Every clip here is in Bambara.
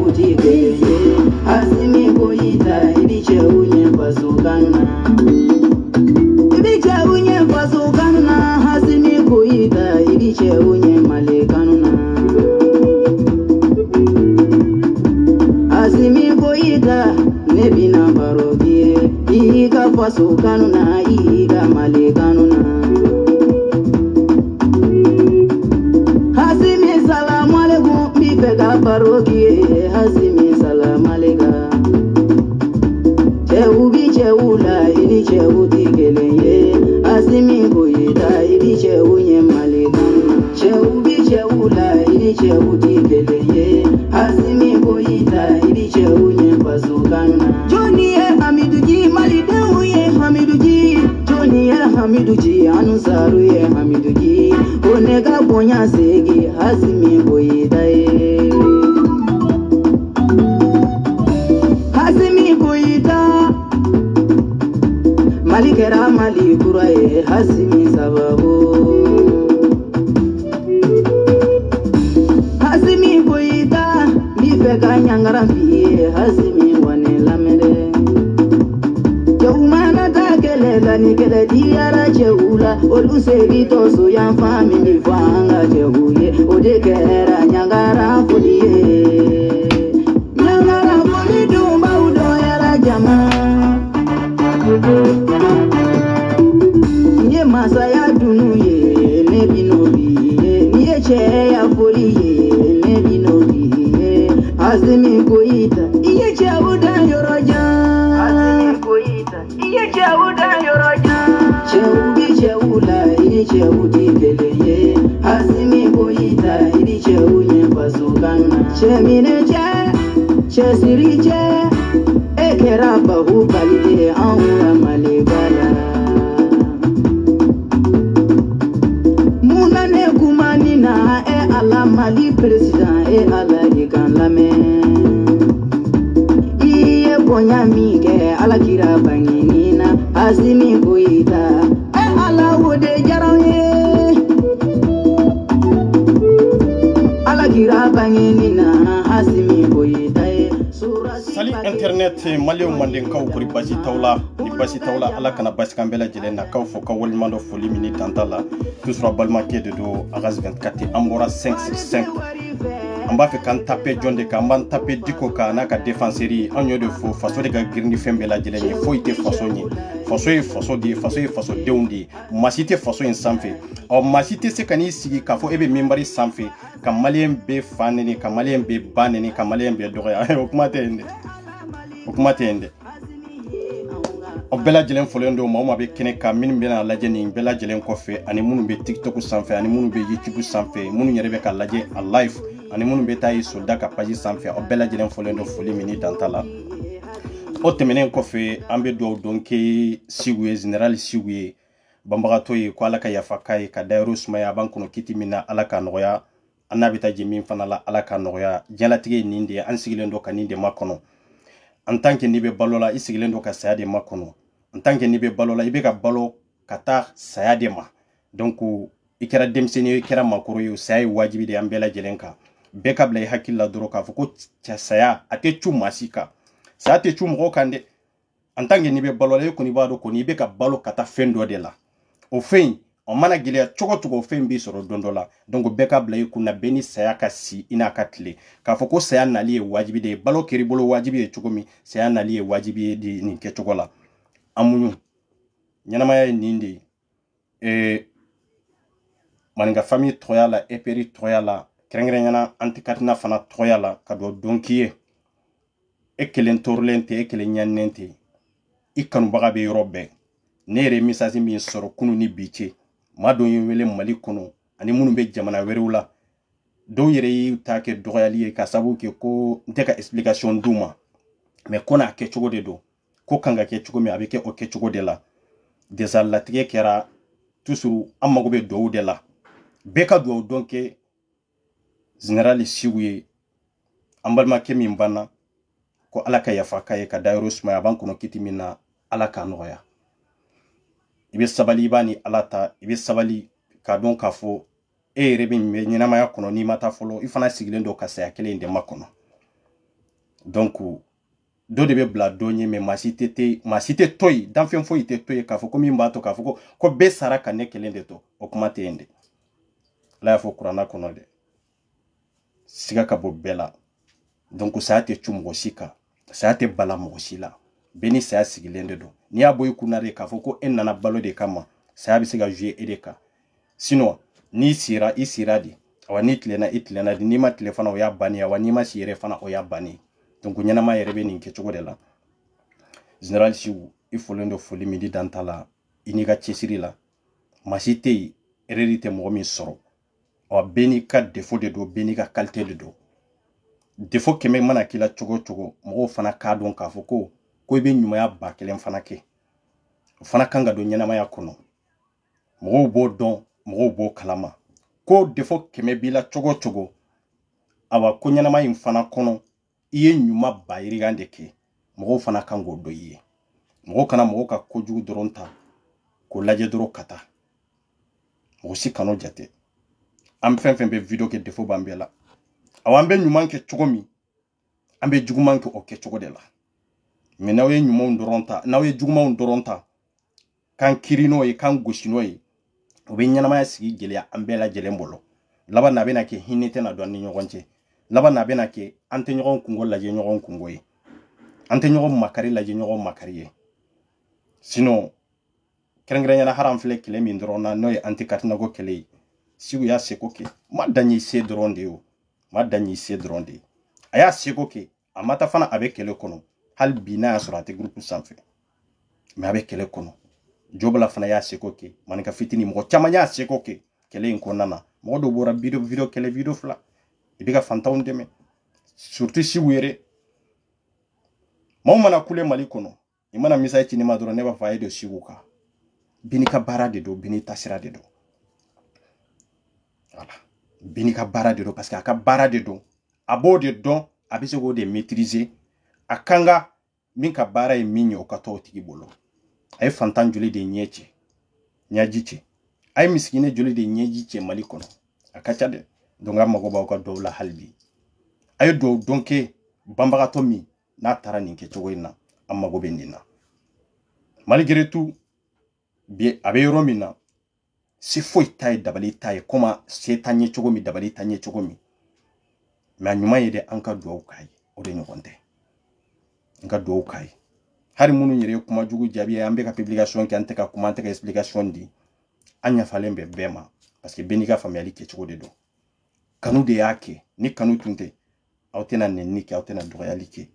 uti keleye Hasimi goyita ibiche unye fasukana Ibiche unye fasukana Hasimi goyita ibiche unye malekanuna Hasimi goyita nebina barogie Iga fasukana iga malekanuna Hasimi salamu alaikum bifega barogie Hasimi salamu alaikum Cheubi cheula ili cheuti keleye Hasimi goyita ili cheunye malekanuna Cheubi cheula ili cheuti keleye Hasimi goyita ili cheunye fasukana Johnny Hamiduji malideuye Hamiduji Johnny Hamiduji anusaruye Hamiduji Onega bonya segi Hasimi goyita Hasimi goyita Malikera malikuraye Hasimi sababu Hasimi goyita bifeka nyangarambiye Hasimi wane lamere Jaumana takelela nikele diara cheula Olusegi tosu ya fami mifanga cheuye Odekera nyangara fuliye Nyangara fuli dumba udoyara jama Nye masaya dunuye nebinobiye Nye cheya fuliye nebinobiye Hasimi goyita iye cheuda yoroja Hasimi goyita iye cheuda yoroja Cheubi cheula iye cheuti keleye Hasimi goyita iye cheunye fasukana Chemine chesiri ekera bahu kalite anwa malebala Munane kumanina ala mali president ala ikan lame Iye bonya mike ala kira banginina Hasimi goyita ala wode jaranye ala kira banginina Hasimi goyita Sali internet malio manden kaw kuri basi tawla ni basi tawla ala kana basi kambela jelena kaw fo kaw mando foli mini tantala tusra balmake de do agas 24 ambora 565 amba fe kan taper jonde ka man taper diko ka na ka défenserie anyo de fo faso de ga girndi fembela jeleni fo ite faso ni faso deundi masite faso en sanfe o masite se kani sigi ka fo ebe membari sanfe ka malien be faneni ka malien be baneni ka malien be doya okumate o bela jelen folendo mama be kene ka min bena laje ni bela jelen kofe ani munu be TikTok sanfe ani munu be YouTube sanfe munu nyere be ka laje a live ani munu be tayi solda ka page sanfe o bela jelen folendo foli mini dantala o temenen kofe ambe do donke sigwe general sigwe bambagato yi ko alaka yafakai ka dairu sumaya bankuno kiti mina alaka noya anabita jimin fanala alaka noya jalatige ninde an sigilendo ka ninde makono en tant que nibe balola isigilendo ka sayade makono en tant que nibe balola ibe ka balo kata sayade ma donc ikera demseni ikera makoro yo sayi wajibi de ambela jelenka beka blay hakilla duro ka fuko saya ate chumasika sa ate chumo kande en tant que nibe balola ko ni bado ko ni be ka balo kata fendo de la o fein on mana gile chogo fein bi soro dondola donc beka blay kuna beni saya ka si ina katle ka fuko saya nali wajibi de balo kiribolo wajibi e chogomi saya nali wajibi de ni ke chogola amunyu nyanama nindi maninga famille troyala eperi troyala krengre nyana antikatina fana troyala kado donkiye ekelen torlente ekelen nyannente ikanu baga be robbe nere misasi min soro kunu ni biche madon yewele mali kono ani munu be jamana werula do yere yi take doyali ka sabu ke ko ndeka explication duma mais kona ke chogo de do ko kanga ke chogo mi abeke o ke chogo de la des allatige kera toujours amago be do de la beka do donc général siwuye ambalma ke min bana ko alaka yafa kay ka dairo suma bankuno kitimina alaka noya ibe sabali bani alata ibe sabali ka don kafo rebe nyina maya kono ni mata folo ifana sigilendo ka saya kele inde makono donc do de be bla donye me masite toy dan fen fo ite toy ka fo ko min ba to ka fo ko be sara ka ne kelen de to o kuma te ende la ya fo qur'ana kono de siga ka bo bela donc sa te chumgo sika sa te bala mo sila beni sa sigilende do ni aboy kunare ka fo ko en nana balo de kama sa bi siga jouer edeka sinon ni sira isira di awa ni itlena di ni ma telefona o ya bani awa ni ma sire fana o ya bani donc nyana ma yere be nin ke chogo de la général siwu ifolendo foli midi dantala iniga chesiri la masite ererite mo mi soro awa beni ka défaut de do beni ka qualité de do défaut keme mana kila chogo mo fana ka don ka fo ko be nyuma ya ba kelen fana ke fana kanga do nyana ma ya kono mo bo don mo bo kalama ko defo keme bila chogo awa ko nyanama in fana kono iye nyuma bayiri gande ke mo fana kango do iye mo kana mo ka kojugu doronta ko laje doro kata mo si kano jate am fen be video ke defo bambela awa ambe nyuma ke chogomi ambe juguman ke oke chogo de la me nawe nyuma doronta nawe juguma doronta kan kirino e kan goshino e obe nyanama ya sigi gelia ambela jelembolo laba na bena ke hinete na do ni nyogonche laba na bena ke ante nyogon kungo laje nyogon kungo yi ante nyogon makari laje nyogon makari ye sino kerengre na haram fle kile min drona no e anti katina go kele sigu ya seko ke madanyi se dronde yo madanyi se dronde aya seko ke amata fana abe kele kono hal bina ya surate groupe sanfe me abe kele kono jobla fana ya seko ke manika fitini mo chama ya seko ke kele in konana mo do bora video kele video fla ibiga fantaun deme surtout si were mo mana kule mali kono imana misa chini maduro neba faide siwuka bini ka bara de do bini tasira de do voilà bini ka bara de do parce que aka bara de do abo de don abise go de maîtriser akanga min ka bara e minyo ka to tigi bolo ay fantan joli de nyeche nyajiche ay miskine joli de nyejiche mali kono akacha de donga mago ba ko do la halbi ay do donke bambaga to mi na tara ninke chogoina amma go bendina malgré tout bi abe romina si foi tay dabali tay koma setanye chogomi dabali tanye chogomi ma nyuma yede anka do kai o de nyokonte nka do kai hari munu nyere kuma jugu jabi ambe ka publication ki anteka kuma anteka explication di anya falembe bema parce que benika family ke chogo de do kanu de yake ni kanu tunte awtena nenni ke awtena do reality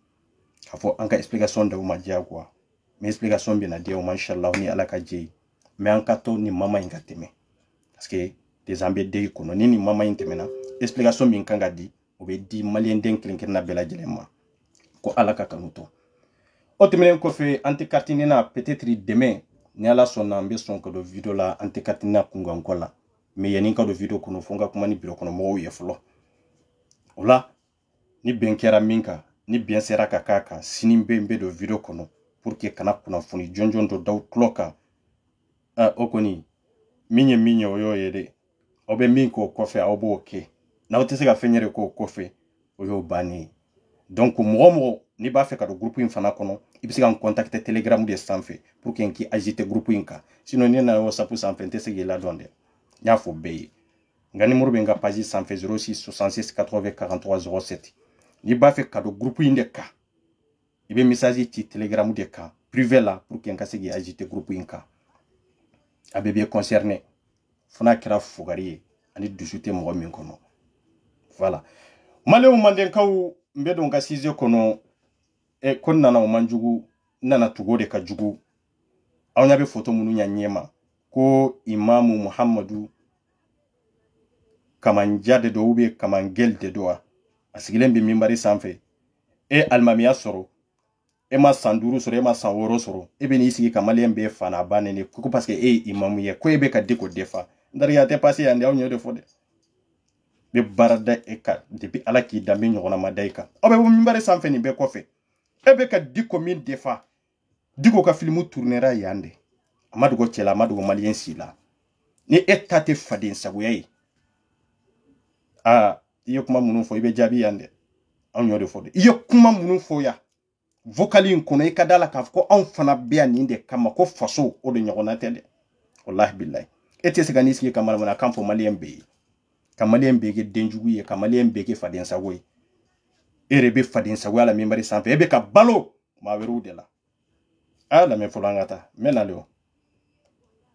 afo anka explication da uma jagwa mais explication bi na dia o mashallah ni alaka je mais anka to ni mama inga teme parce que des ambe de kono ni mama intemena explication bi kanga di o be di malien den klinken na bela jelema ko alaka kanuto o temelen ko fe antikartinina peut-être demain ni ala sonna ambe son ko do video la antikartinina kungankola mais yani ka do video kono fonga kuma ni biro kono mo ye flo ola ni benkera minka ni bien sera kaka sinimbe mbe do video kono pour que kana kuna funi jonjon do daw kloka okoni minye oyo yede obe minko kofe obo oke na otese ga fenyere ko kofe oyo bani donc mo ni ba fe ka do groupe infana kono ibisi kan contacter telegram de sanfe pour que nki agite groupe inka sinon ni na whatsapp sanfe ntese ge la donde nya fo be ngani murbe nga page sanfe 06 66 80 43 07 ni ba fe ka do groupe inde ka ibe message ti telegram de ka privé là pour que nka se ge agite groupe inka abebe concerné fona kira fugari ani dusute mo min kono voilà malew manden kaw mbedo nga size kono e kon nana o manjugu nana tugode ka jugu awnya be photo munu nyanyema ko imamu muhammadu kamanjade do ube kamangel de doa asigilen bi mimbari sanfe e almamiya soro e ma sanduru soro e ma sanworo soro e be ni sigi kamalien be fana banene ko parce que e imamu ye ko e be ka diko defa ndar ya te passé ande awnyo de fode be barada e ka depuis ala ki dambe nyogona madaika obe bo mimbari sanfe ni be kofe e be ka diko min defa diko ka filmu tournera yande amadu go chela amadu go malien sila ni etate fadin sabuye iyo kuma munu fo ibe jabi yande an y'o de fɔ de i ye kuma minnu fɔ ya vocali in kɔnɔ i ka da la k'a fɔ ko anw fana bɛ yan nin de kama ko faso o de ɲɔgɔnna tɛ dɛ wallahi billahi e tɛ se ka n'i sigi ka manamanakan fɔ maliyɛn bɛɛ ye ka maliyɛn bɛɛ kɛ denjugu ye ka maliyɛn bɛɛ kɛ fadensago ye e yɛrɛ bɛ fadensagoya la minbari sanfɛ e bɛ ka balo maa wɛrɛw de la a lamɛn fɔlɔ an ka taa n bɛ nalen o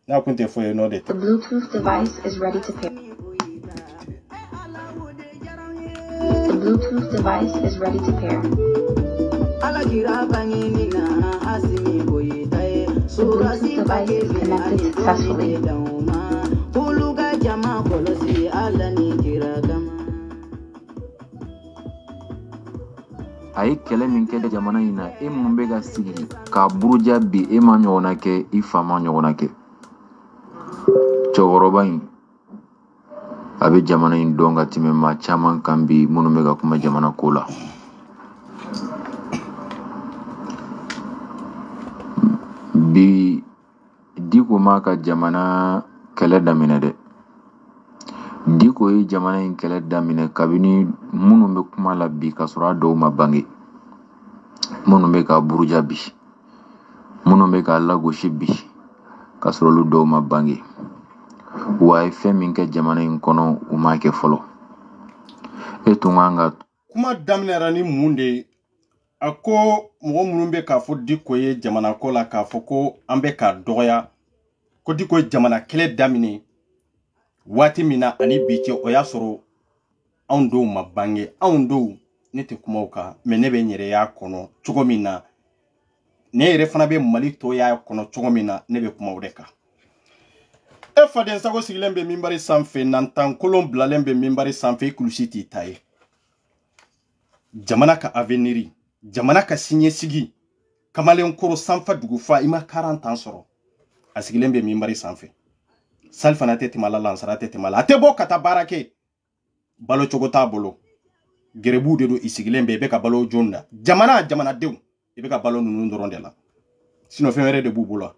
n'a kun tɛ foyi ye n'o de tɛ. The Bluetooth device is ready to pair. The Bluetooth device is ready to pair. The Bluetooth device is connected successfully. A ye kɛlɛ min kɛ jamana in na e mun bɛ ka sigi ka buruja bi e ma ɲɔgɔnna kɛ i fa ma ɲɔgɔnna kɛ cɛkɔrɔba in a bɛ jamana in dɔn ka tɛmɛ maa caman kan bi minnu bɛ ka kuma jamana ko la bi Diko ma ka jamana kɛlɛ daminɛ dɛ Diko ye jamana in kɛlɛ daminɛ kabini minnu bɛ kuma la bi ka sɔrɔ a dɔw ma bange minnu bɛ ka buruja bi minnu bɛ ka lagosi bi ka sɔrɔ olu dɔw ma bange wa a ye fɛn min kɛ jamana in kɔnɔ u m'a kɛ fɔlɔ e tun kan ka kuma daminɛra ni mun de ye a ko mɔgɔ minnu bɛ k'a fɔ Diko ye jamana ko la k'a fɔ ko an bɛ k'a dɔgɔya ko Diko ye jamana kɛlɛ daminɛ waati min na ani bi cɛ o y'a sɔrɔ anw dɔw ma bange anw dɔw ne tɛ kuma o kan mais ne bɛ n yɛrɛ y'a kɔnɔ cogo min na ne yɛrɛ fana bɛ Mali tɔ y'a kɔnɔ cogo min na ne bɛ kuma o de kan e fadensago sigilen bɛ minbari sanfɛ nantankolon bilalen bɛ minbari sanfɛ i kulusi t'i ta ye jamana ka avenir jamana ka siniɲɛsigi kamalenkɔrɔ sanfa dugufa i ma 40 ans sɔrɔ a sigilen bɛ minbari sanfɛ sali fana tɛ tɛmɛ a la lansara tɛ tɛmɛ a la a tɛ bɔ ka taa baara kɛ balo cogo t'a bolo gɛrɛbuw de don i sigilen bɛ i bɛ ka balo jɔn da jamanadenw i bɛ ka balo ninnu dɔrɔn de la sinon fɛn wɛrɛ de b'u bolo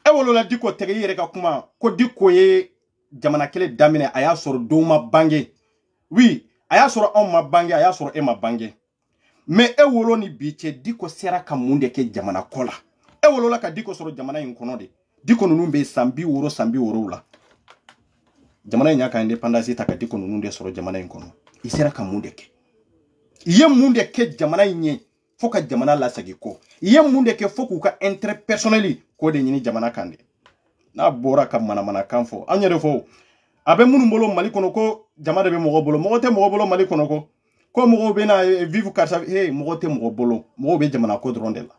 e wolola Diko tɛgɛ i yɛrɛ ka kuma ko Diko ye jamana kɛlɛ daminɛ a y'a sɔrɔ dɔw ma bange oui a y'a sɔrɔ anw ma bange a y'a sɔrɔ e ma bange mais e wolo ni bi cɛ Diko sera ka mun de kɛ jamana ko la e wolola ka Diko sɔrɔ jamana in kɔnɔ de Diko ninnu bɛ san 60 la jamana in y'a ka indépendance ta ka Diko ninnu de sɔrɔ jamana in kɔnɔ i sera ka mun de kɛ i ye mun de kɛ jamana in ye fo ka jamana lasegi kɔ i ye mun de kɛ fo k'u ka intérêt personnel k'o de ɲini jamana kan de n'a bɔra ka manamanakan fɔ an yɛrɛ fɔ a bɛ minnu bolo Mali kɔnɔ ko jama de bɛ mɔgɔ bolo mɔgɔ tɛ mɔgɔ bolo Mali kɔnɔ ko mɔgɔw bɛ na vivre karisa mɔgɔ tɛ mɔgɔ bolo mɔgɔw bɛ jamana ko dɔrɔn de la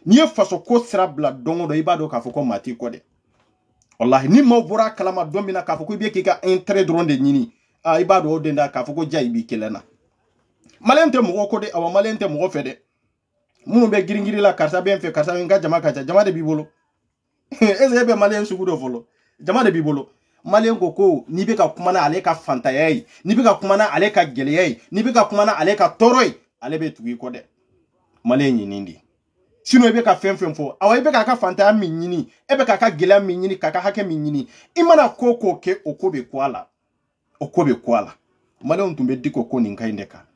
n'i ye faso ko sira bila don o don i b'a dɔn k'a fɔ ko maa t'i kɔ dɛ wallahi ni maaw bɔra kalama don min na k'a fɔ ko i bɛ k'i ka intérêt dɔrɔn de ɲini i b'a dɔn o den da k'a fɔ ko ja i b'i kɛlɛ na maliyɛn tɛ mɔgɔ ko dɛ awa maliyɛn tɛ mɔgɔ fɛ dɛ minnu bɛ girin la karisa bɛ n fɛ karisa n ka jama ka ca jama de b'i bolo est-ce que e bɛ maliyɛn sugu dɔ fɔlɔ jama de b'i bolo maliyɛn ko n'i bɛ ka kuma n'ale ka fantanya ye n'i bɛ ka kuma n'ale ka gɛlɛya ye n'i bɛ ka kuma n'ale ka tɔɔrɔ ye ale bɛ tugu i kɔ dɛ maliyɛn ɲini de sinon i bɛ ka fɛn fɛn fɔ awa i bɛ k'a ka fantanya min ɲini e bɛ k'a ka gɛlɛya min ɲini k'a ka hakɛ min ɲini i mana ko kɛ o ko bɛ kɔ a la o ko bɛ kɔ a la maliyɛnw tun bɛ Diko ko nin ka ɲi de kan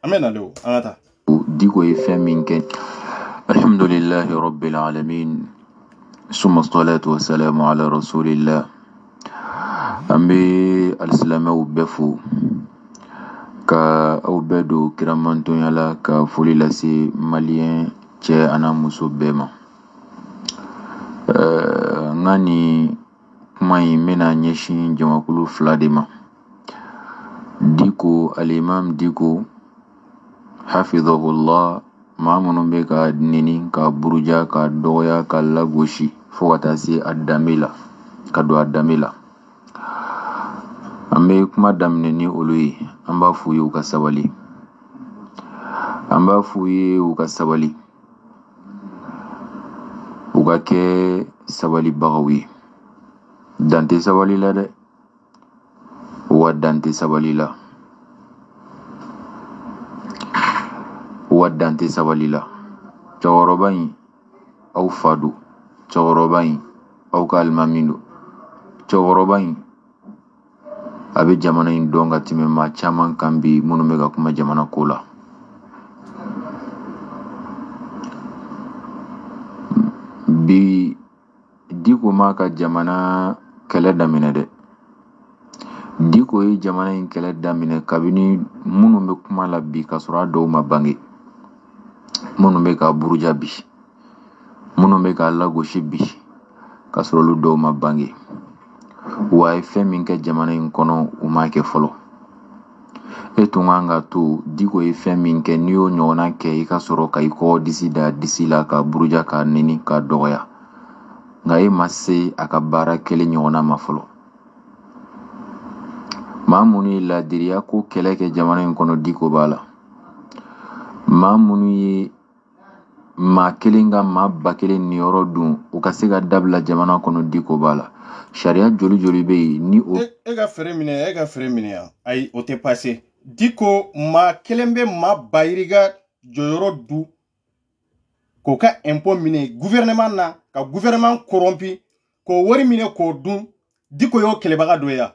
an bɛ nalen o an ka taa Diko ye fɛn min kɛ alhamdulillahi rabbil alamin summa salatu wa salamu ala rasulillah an bɛ alisilamɛw bɛɛ fo ka aw bɛɛ don kiramantonya la ka foli lase maliyɛn cɛ ana muso bɛɛ ma n ka nin kuma in bɛna ɲɛsin jamakulu 2 de ma Diko alimam Diko hafidhahullah maa minnu bɛ ka nɛni ka buruja ka dɔgɔya ka lagosi fo ka taa se a danbe la ka don a danbe la an bɛ kuma daminɛ ni olu ye an b'a f'u ye u ka sabali an b'a f'u ye u ka sabali u ka kɛ sabalibagaw ye dan tɛ sabali la dɛ wa dan tɛ sabali la wa dan tɛ sabali la cɛkɔrɔba in aw fa don cɛkɔrɔba in aw ka alimami don cɛkɔrɔba in a bɛ jamana in dɔn ka tɛmɛ maa caman kan bi minnu bɛ ka kuma jamana ko la bi Diko ma ka jamana kɛlɛ daminɛ dɛ. Diko ye jamana in kɛlɛ daminɛ kabini minnu bɛ kuma la bi ka sɔrɔ a dɔw ma bange. Minnu bɛ ka buruja bi, minnu bɛ ka lagosi bi ka sɔrɔ olu dɔw ma bange. Wa a ye fɛn min kɛ jamana in kɔnɔ u m'a kɛ fɔlɔ. E tun kan ka to Diko ye fɛn min kɛ n'i y'o ɲɔgɔnna kɛ i ka sɔrɔ ka i kɔ disi da disi la ka buruja ka neni ka dɔgɔya. Nka e ma se a ka baara kelen ɲɔgɔnna ma fɔlɔ. Maa minnu ye ladiriya ko kɛlɛ kɛ jamana in kɔnɔ Diko b'a la. Maa minnu ye maa kelen ka maa ba kelen niyɔrɔ dun u ka se ka dabila jamana kɔnɔ Diko b'a la. Sariya joli joli bɛ yen ni o e ka fɛrɛ minɛ yan ayi o tɛ passé Diko maa kelen bɛ maa ba yiriga jɔyɔrɔ du k'o ka impôt minɛ gouvernement na ka gouvernement corrompu k'o wari minɛ k'o dun Diko y'o kɛlɛbaga dɔ ye yan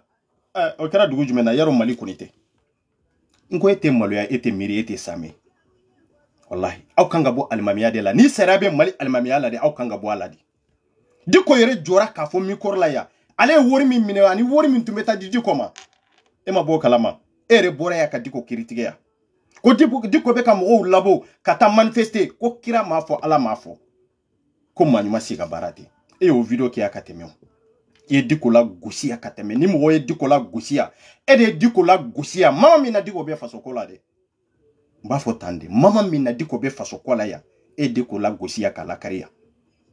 o kɛra dugu jumɛn na yarɔ Mali kɔni tɛ n ko e tɛ maloya e tɛ miiri e tɛ samɛ wallahi aw kan ka bɔ alimamiya de la ni sariya bɛ Mali alimamiya la de aw kan ka bɔ a la de Diko yɛrɛ jɔra k'a fɔ micro la yan ale ye wari min minɛ ani wari min tun bɛ taa di Diko ma e ma bɔ o kalama e yɛrɛ bɔra yan ka Diko kiritigɛ yan ko Diko bɛ ka mɔgɔw labɔ ka taa manifester ko kira m'a fɔ Ala m'a fɔ ko maa ɲuman si ka baara tɛ e y'o video kɛ yan ka tɛmɛ o i ye Diko la gosi yan ka tɛmɛ ni mɔgɔ ye Diko la gosi yan e de ye Diko la gosi yan mama min na Diko bɛ faso ko la dɛ n b'a fɔ tan de mama min na Diko bɛ faso ko la yan e Diko la gosi yan k'a lakari yan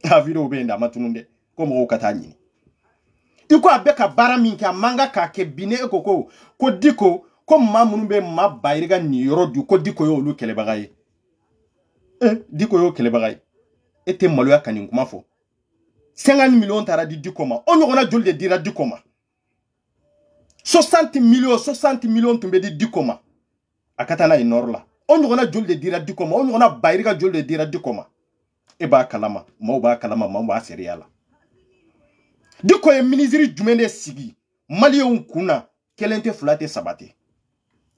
a video bɛ yen dɛ a ma tunun dɛ ko mɔgɔw ka taa ɲini i ko a bɛ ka baara min kɛ a man kan k'a kɛ bi ne e ko Diko ko maa minnu bɛ maa ba yiriga nin yɔrɔ du ko Diko y'olu kɛlɛbaga ye Diko y'o kɛlɛbaga ye e tɛ maloya ka nin kuma fɔ 50 millions taara di Diko ma o ɲɔgɔnna joli de dira Diko ma 60 millions tun bɛ di Diko ma a ka taa n'a ye nord la o ɲɔgɔnna joli de dira Diko ma o ɲɔgɔnna ba yiriga joli de dira Diko ma e b'a kalama maaw b'a kalama maaw b'a seriya la Diko ye ministre jumɛn de sigi maliyɛnw kunna kelen tɛ fila tɛ saba tɛ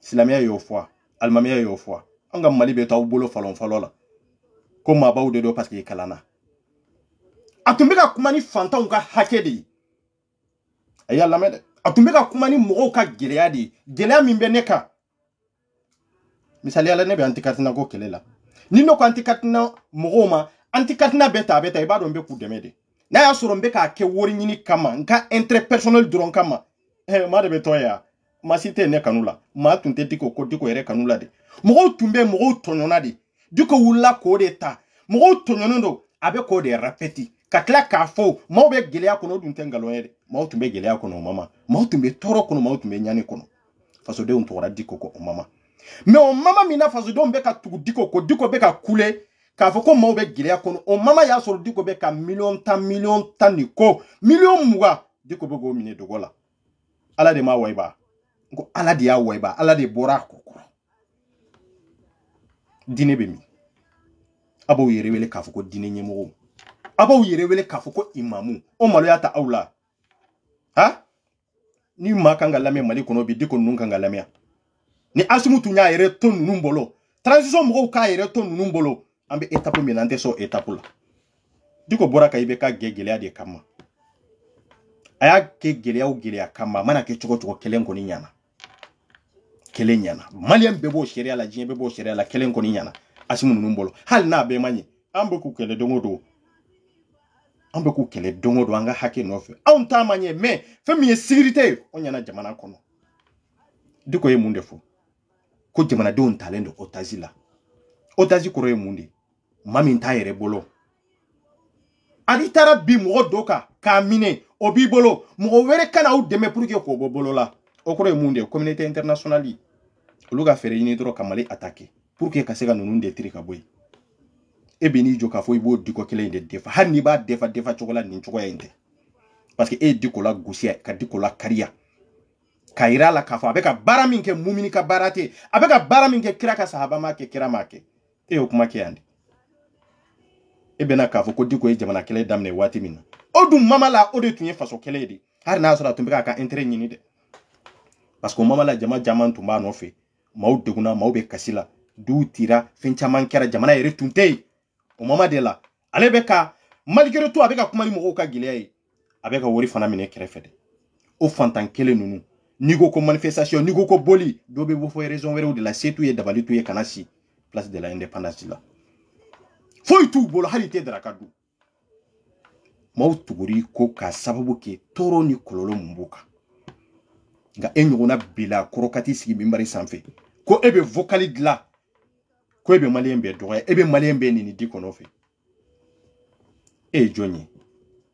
silamɛya y'o fɔ alimamiya y'o fɔ an ka Mali bɛ t'aw bolo fɔlɔ la ko maabaw de don parce que i kalanna a tun bɛ ka kuma ni fantanw ka hakɛ de ye a y'a lamɛn dɛ a tun bɛ ka kuma ni mɔgɔw ka gɛlɛya de ye gɛlɛya min bɛ ne kan misaliya la ne bɛ anti-Katina ko kɛlɛ la ni ne ko anti-Katina mɔgɔw ma anti-Katina bɛ ta i b'a dɔn n bɛ k'u dɛmɛ de n'a y'a sɔrɔ n bɛ k'a kɛ wari ɲini kama n ka intérêt personnel dɔrɔn kama maa de bɛ tɔn yan maa si tɛ ne kanu la maa tun tɛ Diko ko Diko yɛrɛ kanu la de mɔgɔw tun bɛ mɔgɔw tɔɲɔna de Diko wulila k'o de ta mɔgɔw tɔɲɔnen don a bɛ k'o de répéter ka tila k'a fɔ maaw bɛ gɛlɛya kɔnɔ o dun tɛ nkalon ye dɛ maaw tun bɛ gɛlɛya kɔnɔ o mama maaw tun bɛ tɔɔrɔ kɔnɔ maaw tun bɛ ɲani kɔnɔ fasodenw tɔgɔra Diko ko o mama mais o mama min na fasodenw bɛ ka tugu Diko ko Diko bɛ ka kule k'a fɔ ko maaw bɛ gɛlɛya kɔnɔ o mama y'a sɔrɔ Diko bɛ ka million tan ni ko million 20 Diko bɛ k'o minɛ dogo la Ala de m'a waiba ko Ala de y'a waiba Ala de bɔra a kɔ kɔrɔ diinɛ bɛ min a b'aw yɛrɛ wele k'a fɔ ko diinɛ ɲɛmɔgɔw a b'aw yɛrɛ wele k'a fɔ ko imamu o maloya ta aw la ni maa kan ka lamɛn Mali kɔnɔ bi Diko ninnu kan ka lamɛn ni Asimu tun y'a yɛrɛ to ninnu bolo transition mɔgɔw k'a yɛrɛ to ninnu bolo an bɛ étape min na an tɛ sɔn étape la Diko bɔra ka i bɛ ka gɛlɛya de kama a y'a kɛ gɛlɛya kama a mana kɛ cogo cogo kelen kɔni ɲana kelen ɲana maliyɛn bɛɛ b'o sariya la diɲɛ bɛɛ b'o sariya la kelen kɔni ɲana Asimu ninnu bolo hali n'a bɛɛ ma ɲɛ an bɛ k'u kɛlɛ don o don an bɛ k'u kɛlɛ don o don an ka hakɛ nɔfɛ anw t'a ma ɲɛ mais fɛn min ye sécurité ye o ɲana jamana kɔnɔ Diko ye mun de fɔ ko jamanadenw talen don otage la otage kɔrɔ ye mun de maa min t'a yɛrɛ bolo ani taara bi mɔgɔ dɔ kan k'a minɛ o b'i bolo mɔgɔ wɛrɛ kana aw dɛmɛ pour que k'o bɔ bolo la o kɔrɔ ye mun de communauté internationale olu ka fɛɛrɛ ɲini dɔrɔn ka Mali attaquer pour que ka se ka ninnu détruire ka bɔ yen e bɛ n'i jɔ k'a fɔ i b'o Diko kelen de defa hali n'i b'a defa cogo la nin cogoya in tɛ parce que e ye Diko la gosi ka Diko la kariya ka yira la k'a fɔ a bɛ ka baara min kɛ mumini ka baara tɛ a bɛ ka baara min kɛ kira ka sahaba m'a kɛ kira m'a kɛ e y'o kuma kɛ yan de e bɛna k'a fɔ ko Diko ye jamana kɛlɛ daminɛ waati min na o dun mama la o de tun ye faso kɛlɛ ye de hali n'a sɔrɔ a tun bɛ k'a ka intérêt ɲini dɛ parce que o mama la jama caman tun b'a nɔfɛ maaw degunna maaw bɛ kasi la duw tira fɛn caman kɛra jamana yɛrɛ tun tɛ yen o mama de la ale bɛ ka malgré tout avec ka kuma ni mɔgɔw ka gɛlɛya ye a bɛ ka wari fana minɛ kɛrɛfɛ dɛ o fantan kelen ninnu n'i ko manifestation n'i ko boli dɔ bɛ bɔ fɔ raison wɛrɛw de la se t'u ye dabali t'u ye kana si place de l'indépendance la foyi t'u bolo hali tɛ daraka dun maaw tuguri ko k'a sababu kɛ tɔɔrɔ ni kɔlɔlɔ mun b'u kan nka e ɲɔgɔnna bila kɔrɔkati sigi minbari sanfɛ ko e bɛ vocali dilan ko e bɛ maliyɛn bɛɛ dɔgɔya e bɛ maliyɛn bɛɛ nini di kɔnɔ fɛ e ye jɔn ye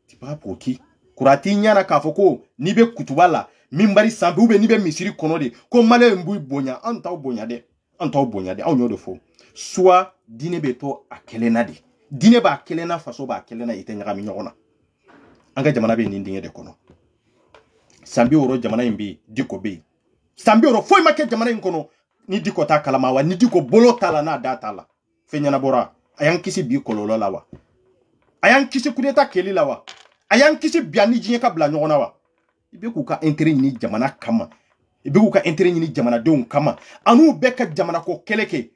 c'est pas pour qui kurati ɲana k'a fɔ ko n'i bɛ kutuba la minbari sanfɛ ou bien n'i bɛ misiri kɔnɔ de ko maliyɛn b'u bonya an t'aw bonya dɛ anw y'o de fɔ soit diinɛ bɛ to a kelenna de diinɛ b'a kelenna faso b'a kelenna i tɛ ɲagami ɲɔgɔn na an ka jamana bɛ nin dingɛ de kɔnɔ san 60 jamana in bɛ Diko bɛ yen san 60 foyi ma kɛ jamana in kɔnɔ ni Diko t'a kalama wa ni Diko bolo t'a la n'a da t'a la fɛn ɲɛnabɔra a y'an kisi bi kɔlɔlɔ la wa a y'an kisi coup d'état kɛli la wa a y'an kisi bi ani diɲɛ ka bila ɲɔgɔn na wa i bɛ k'u ka intérêt ɲini jamana kama i bɛ k'u ka intérêt ɲini jamanadenw kama an'u bɛɛ ka jamana ko kɛlɛ kɛ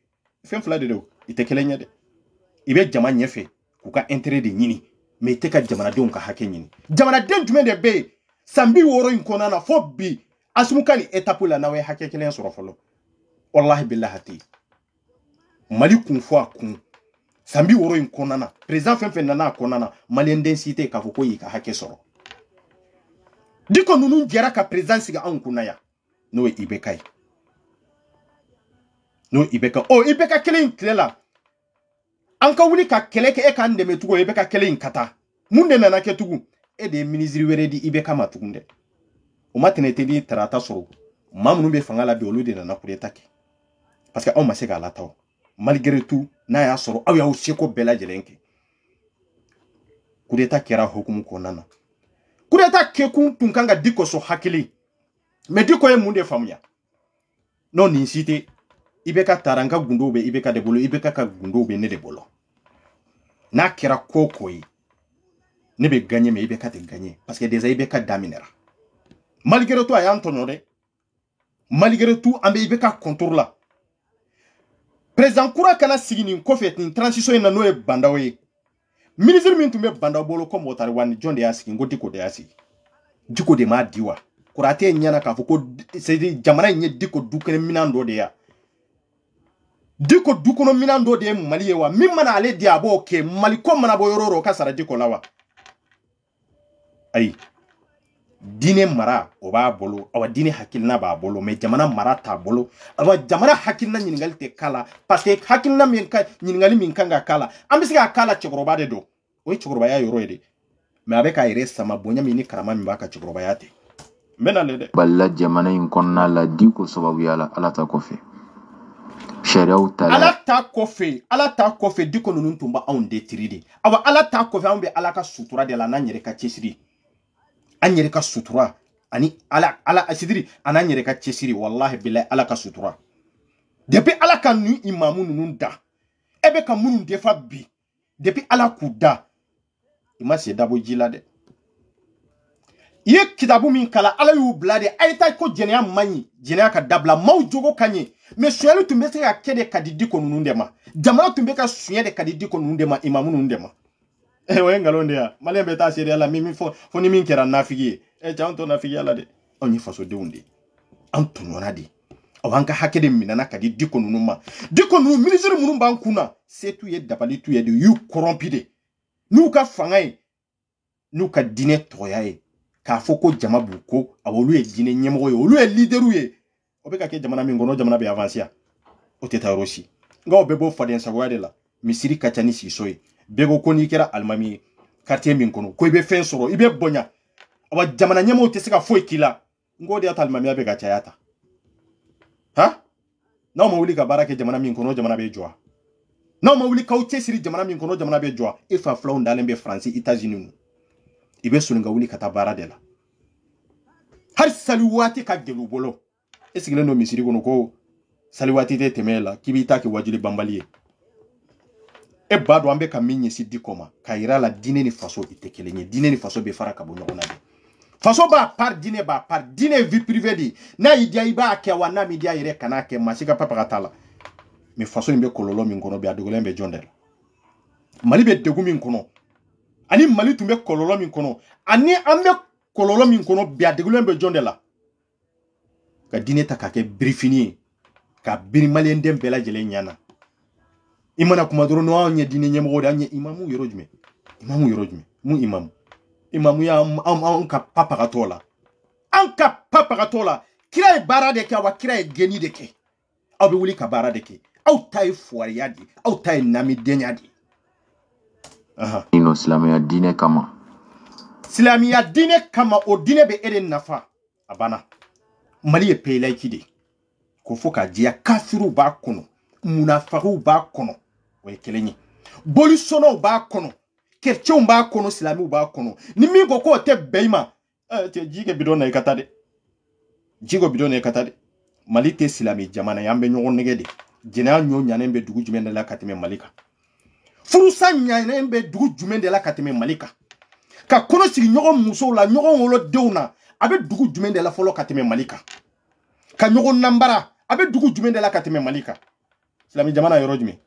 fɛn fila de do i tɛ kelen ɲɛ dɛ i bɛ jama ɲɛfɛ k'u ka intérêt de ɲini mais i tɛ ka jamanadenw ka hakɛ ɲini jamanaden jumɛn de bɛ yen san 60 in kɔnɔna na fo bi Assimi ka ni étape la n'aw ye hakɛ kelen sɔrɔ fɔlɔ wallahi billahi tɛ Mali kun fɔ a kun san 60 in kɔnɔna na président fɛn fɛn nana a kɔnɔna na maliyɛn den si tɛ k'a fɔ ko y'i ka hakɛ sɔrɔ Diko ninnu jɛra ka président sigi anw kunna yan n'o ye IBK ye IBK kelen in tile la an ka wuli ka kɛlɛ kɛ e k'an dɛmɛ tugun IBK kelen in ka taa mun de nana kɛ tugun e de ye ministre wɛrɛ di IBK ma tugun dɛ o ma tɛnɛ tɛ di tarata sɔrɔ maa minnu bɛ fanga la bi olu de nana coup d'état kɛ parce que anw ma se k'a lataw malgré tout n'a y'a sɔrɔ aw y'aw seko bɛɛ lajɛlen kɛ coup d'état kɛra hukumu kɔnɔna na coup d'état kɛkun tun kan ka Diko sɔn hakili mais Diko ye mun de faamuya non nin si tɛ IBK taara n ka gundow bɛ IBK de bolo IBK ka gundow bɛ ne de bolo n'a kɛra ko ko ye ne bɛ gagner mais IBK tɛ gagner parce que déjà IBK daminɛra malgré tout a y'an tɔɲɔ dɛ malgré tout an bɛ IBK contour la président kura kana sigi nin kɔfɛ nin transition in na n'o ye Bandaw ye ministre min tun bɛ Bandaw bolo ko Mɔtari Wani jɔn de y'a sigi n ko Diko de y'a sigi Diko de m'a di wa Kuratɛ ɲɛna k'a fɔ ko jamana in ye Diko dukɛnɛ minɛn dɔ de ye Diko dukɔnɔ minɛn dɔ de ye Mali ye wa min mana ale di a b'o kɛ Mali ko mana bɔ yɔrɔ o yɔrɔ o ka sara Diko la wa ayi diinɛ mara o b'a bolo awa diinɛ hakilina b'a bolo mais jamana mara t'a bolo awa jamana hakilina ɲininkali tɛ k'a la parce que hakilina min ka ɲininkali min kan ka k'a la an bɛ se k'a k'a la cɛkɔrɔba de don o ye cɛkɔrɔbaya yɔrɔ ye de mais a bɛ k'a yɛrɛ sama bonya min ni karama min b'a ka cɛkɔrɔbaya tɛ n bɛ nale dɛ balila jamana in kɔnɔna la Diko sababuya la ala ta kɔfɛ sariyaw ta la ala ta kɔfɛ Diko ninnu tun bɛ anw de tiri de awa ala ta kɔfɛ anw bɛ ala ka sutura de la n'an yɛrɛ ka cɛsiri an yɛrɛ ka sutura ani ala asidiri an'an yɛrɛ ka cɛsiri wallahi billahi ala ka sutura depuis ala ka nu imamu ninnu da e bɛ ka minnu defa bi depuis ala k'u da i ma se dabo ji la dɛ i ye kitabu min kala ala y'u bila de a ye taa ko jɛnɛya man ɲi jɛnɛya ka dabila maaw jogo ka ɲi mais suɲɛli tun bɛ se ka kɛ de ka di Diko ninnu de ma jamana tun bɛ ka suɲɛ de ka di Diko ninnu de ma imamu ninnu de ma o ye nkalon de ya maliyɛn bɛ taa seereya la min fɔ ni min kɛra nafigi ye cɛ an tɔ nafigiya la dɛ anw ye fasodenw de an tɔɲɔna de aw an ka hakɛ de minɛna ka di Diko ninnu ma Diko ninnu ministre minnu b'an kunna se t'u ye dabali t'u ye de u y'u corrompu de n'u ka fanga ye n'u ka diinɛ tɔgɔya ye k'a fɔ ko jama b'u ko aw olu ye diinɛ ɲɛmɔgɔ ye olu ye leaderu ye o bɛ ka kɛ jamana min kɔnɔ jamana bɛ avancer o tɛ taa yɔrɔ si nka o bɛ bɔ faden sagoya de la misiri ka ca ni siso ye bɛɛ ko n'i kɛra alimami ye quartier min kɔnɔ ko i bɛ fɛn sɔrɔ i bɛ bonya awa jamana ɲɛmɔgɔw tɛ se ka foyi k'i la n ko de y'a to alimamiya bɛ ka caya ta n'aw ma wuli ka baara kɛ jamana min kɔnɔ jamana bɛ jɔ n'aw ma wuli k'aw cɛsiri jamana min kɔnɔ jamana bɛ jɔ e fa filaw dalen bɛ Faransi États-Unis i bɛ sɔn ka wuli ka taa baara de la hali sali waati ka gɛlɛ u bolo e sigilen don misiri kɔnɔ ko sali waati tɛ tɛmɛ la k'i b'i ta kɛ wajuli banbali ye e b'a dɔn an bɛ ka min ɲɛsin Diko ma k'a yira la diinɛ ni faso i tɛ kelen ye diinɛ ni faso bɛ fara ka bɔ ɲɔgɔn na de faso b'a part diinɛ b'a part diinɛ vie privée de n'a y'i diya i b'a kɛ wa n'a m'i diya yɛrɛ kan'a kɛ maa si ka papa ka t'a la mais faso in bɛ kɔlɔlɔ min kɔnɔ bi a dogolen bɛ jɔn de la Mali bɛ degun min kɔnɔ ani mali tun bɛ kɔlɔlɔ min kɔnɔ ani an bɛ kɔlɔlɔ min kɔnɔ bi a degulen bɛ jɔn de la ka diinɛ ta k'a kɛ birifini ye ka biri maliyɛn den bɛɛ lajɛlen ɲana i mana kuma dɔrɔn n'anw ye diinɛ ɲɛmɔgɔ de an ye imamu yɔrɔ jumɛn imamu yɔrɔ jumɛn mun imamu imamu y'an ka papagatɔ la an ka papagatɔ la kira ye baara de kɛ wa kira ye geni de kɛ aw bɛ wuli ka baara de kɛ aw ta ye fuwariya de aw ta ye namidenya de ino silamɛya diinɛ kama silamɛya diinɛ kama o diinɛ bɛ e de nafa a banna mali ye pays laïque de ko fo ka diya kafiruw b'a kɔnɔ munafakiw b'a kɔnɔ o ye kelen ye bolisɔnnaw b'a kɔnɔ chrétienw b'a kɔnɔ silamɛw b'a kɔnɔ ni min ko k'o tɛ bɛn i ma ji kɛ bidon na i ka taa dɛ ji ko bidon na i ka taa dɛ mali tɛ silamɛ jamana ye an bɛ ɲɔgɔn nɛgɛ de jɛnɛya ɲɔ ɲanen bɛ dugu jumɛn de la ka tɛmɛ mali kan furusa ɲanen bɛ dugu jumɛn de la ka tɛmɛ mali kan ka kɔnɔ sigi ɲɔgɔn musow la ɲɔgɔn wolodenw na a bɛ dugu jumɛn de la fɔlɔ ka tɛmɛ mali kan ka ɲɔgɔn nambara a bɛ dugu jumɛn de la ka tɛmɛ mali kan silamɛ jamana yɔrɔ jumɛn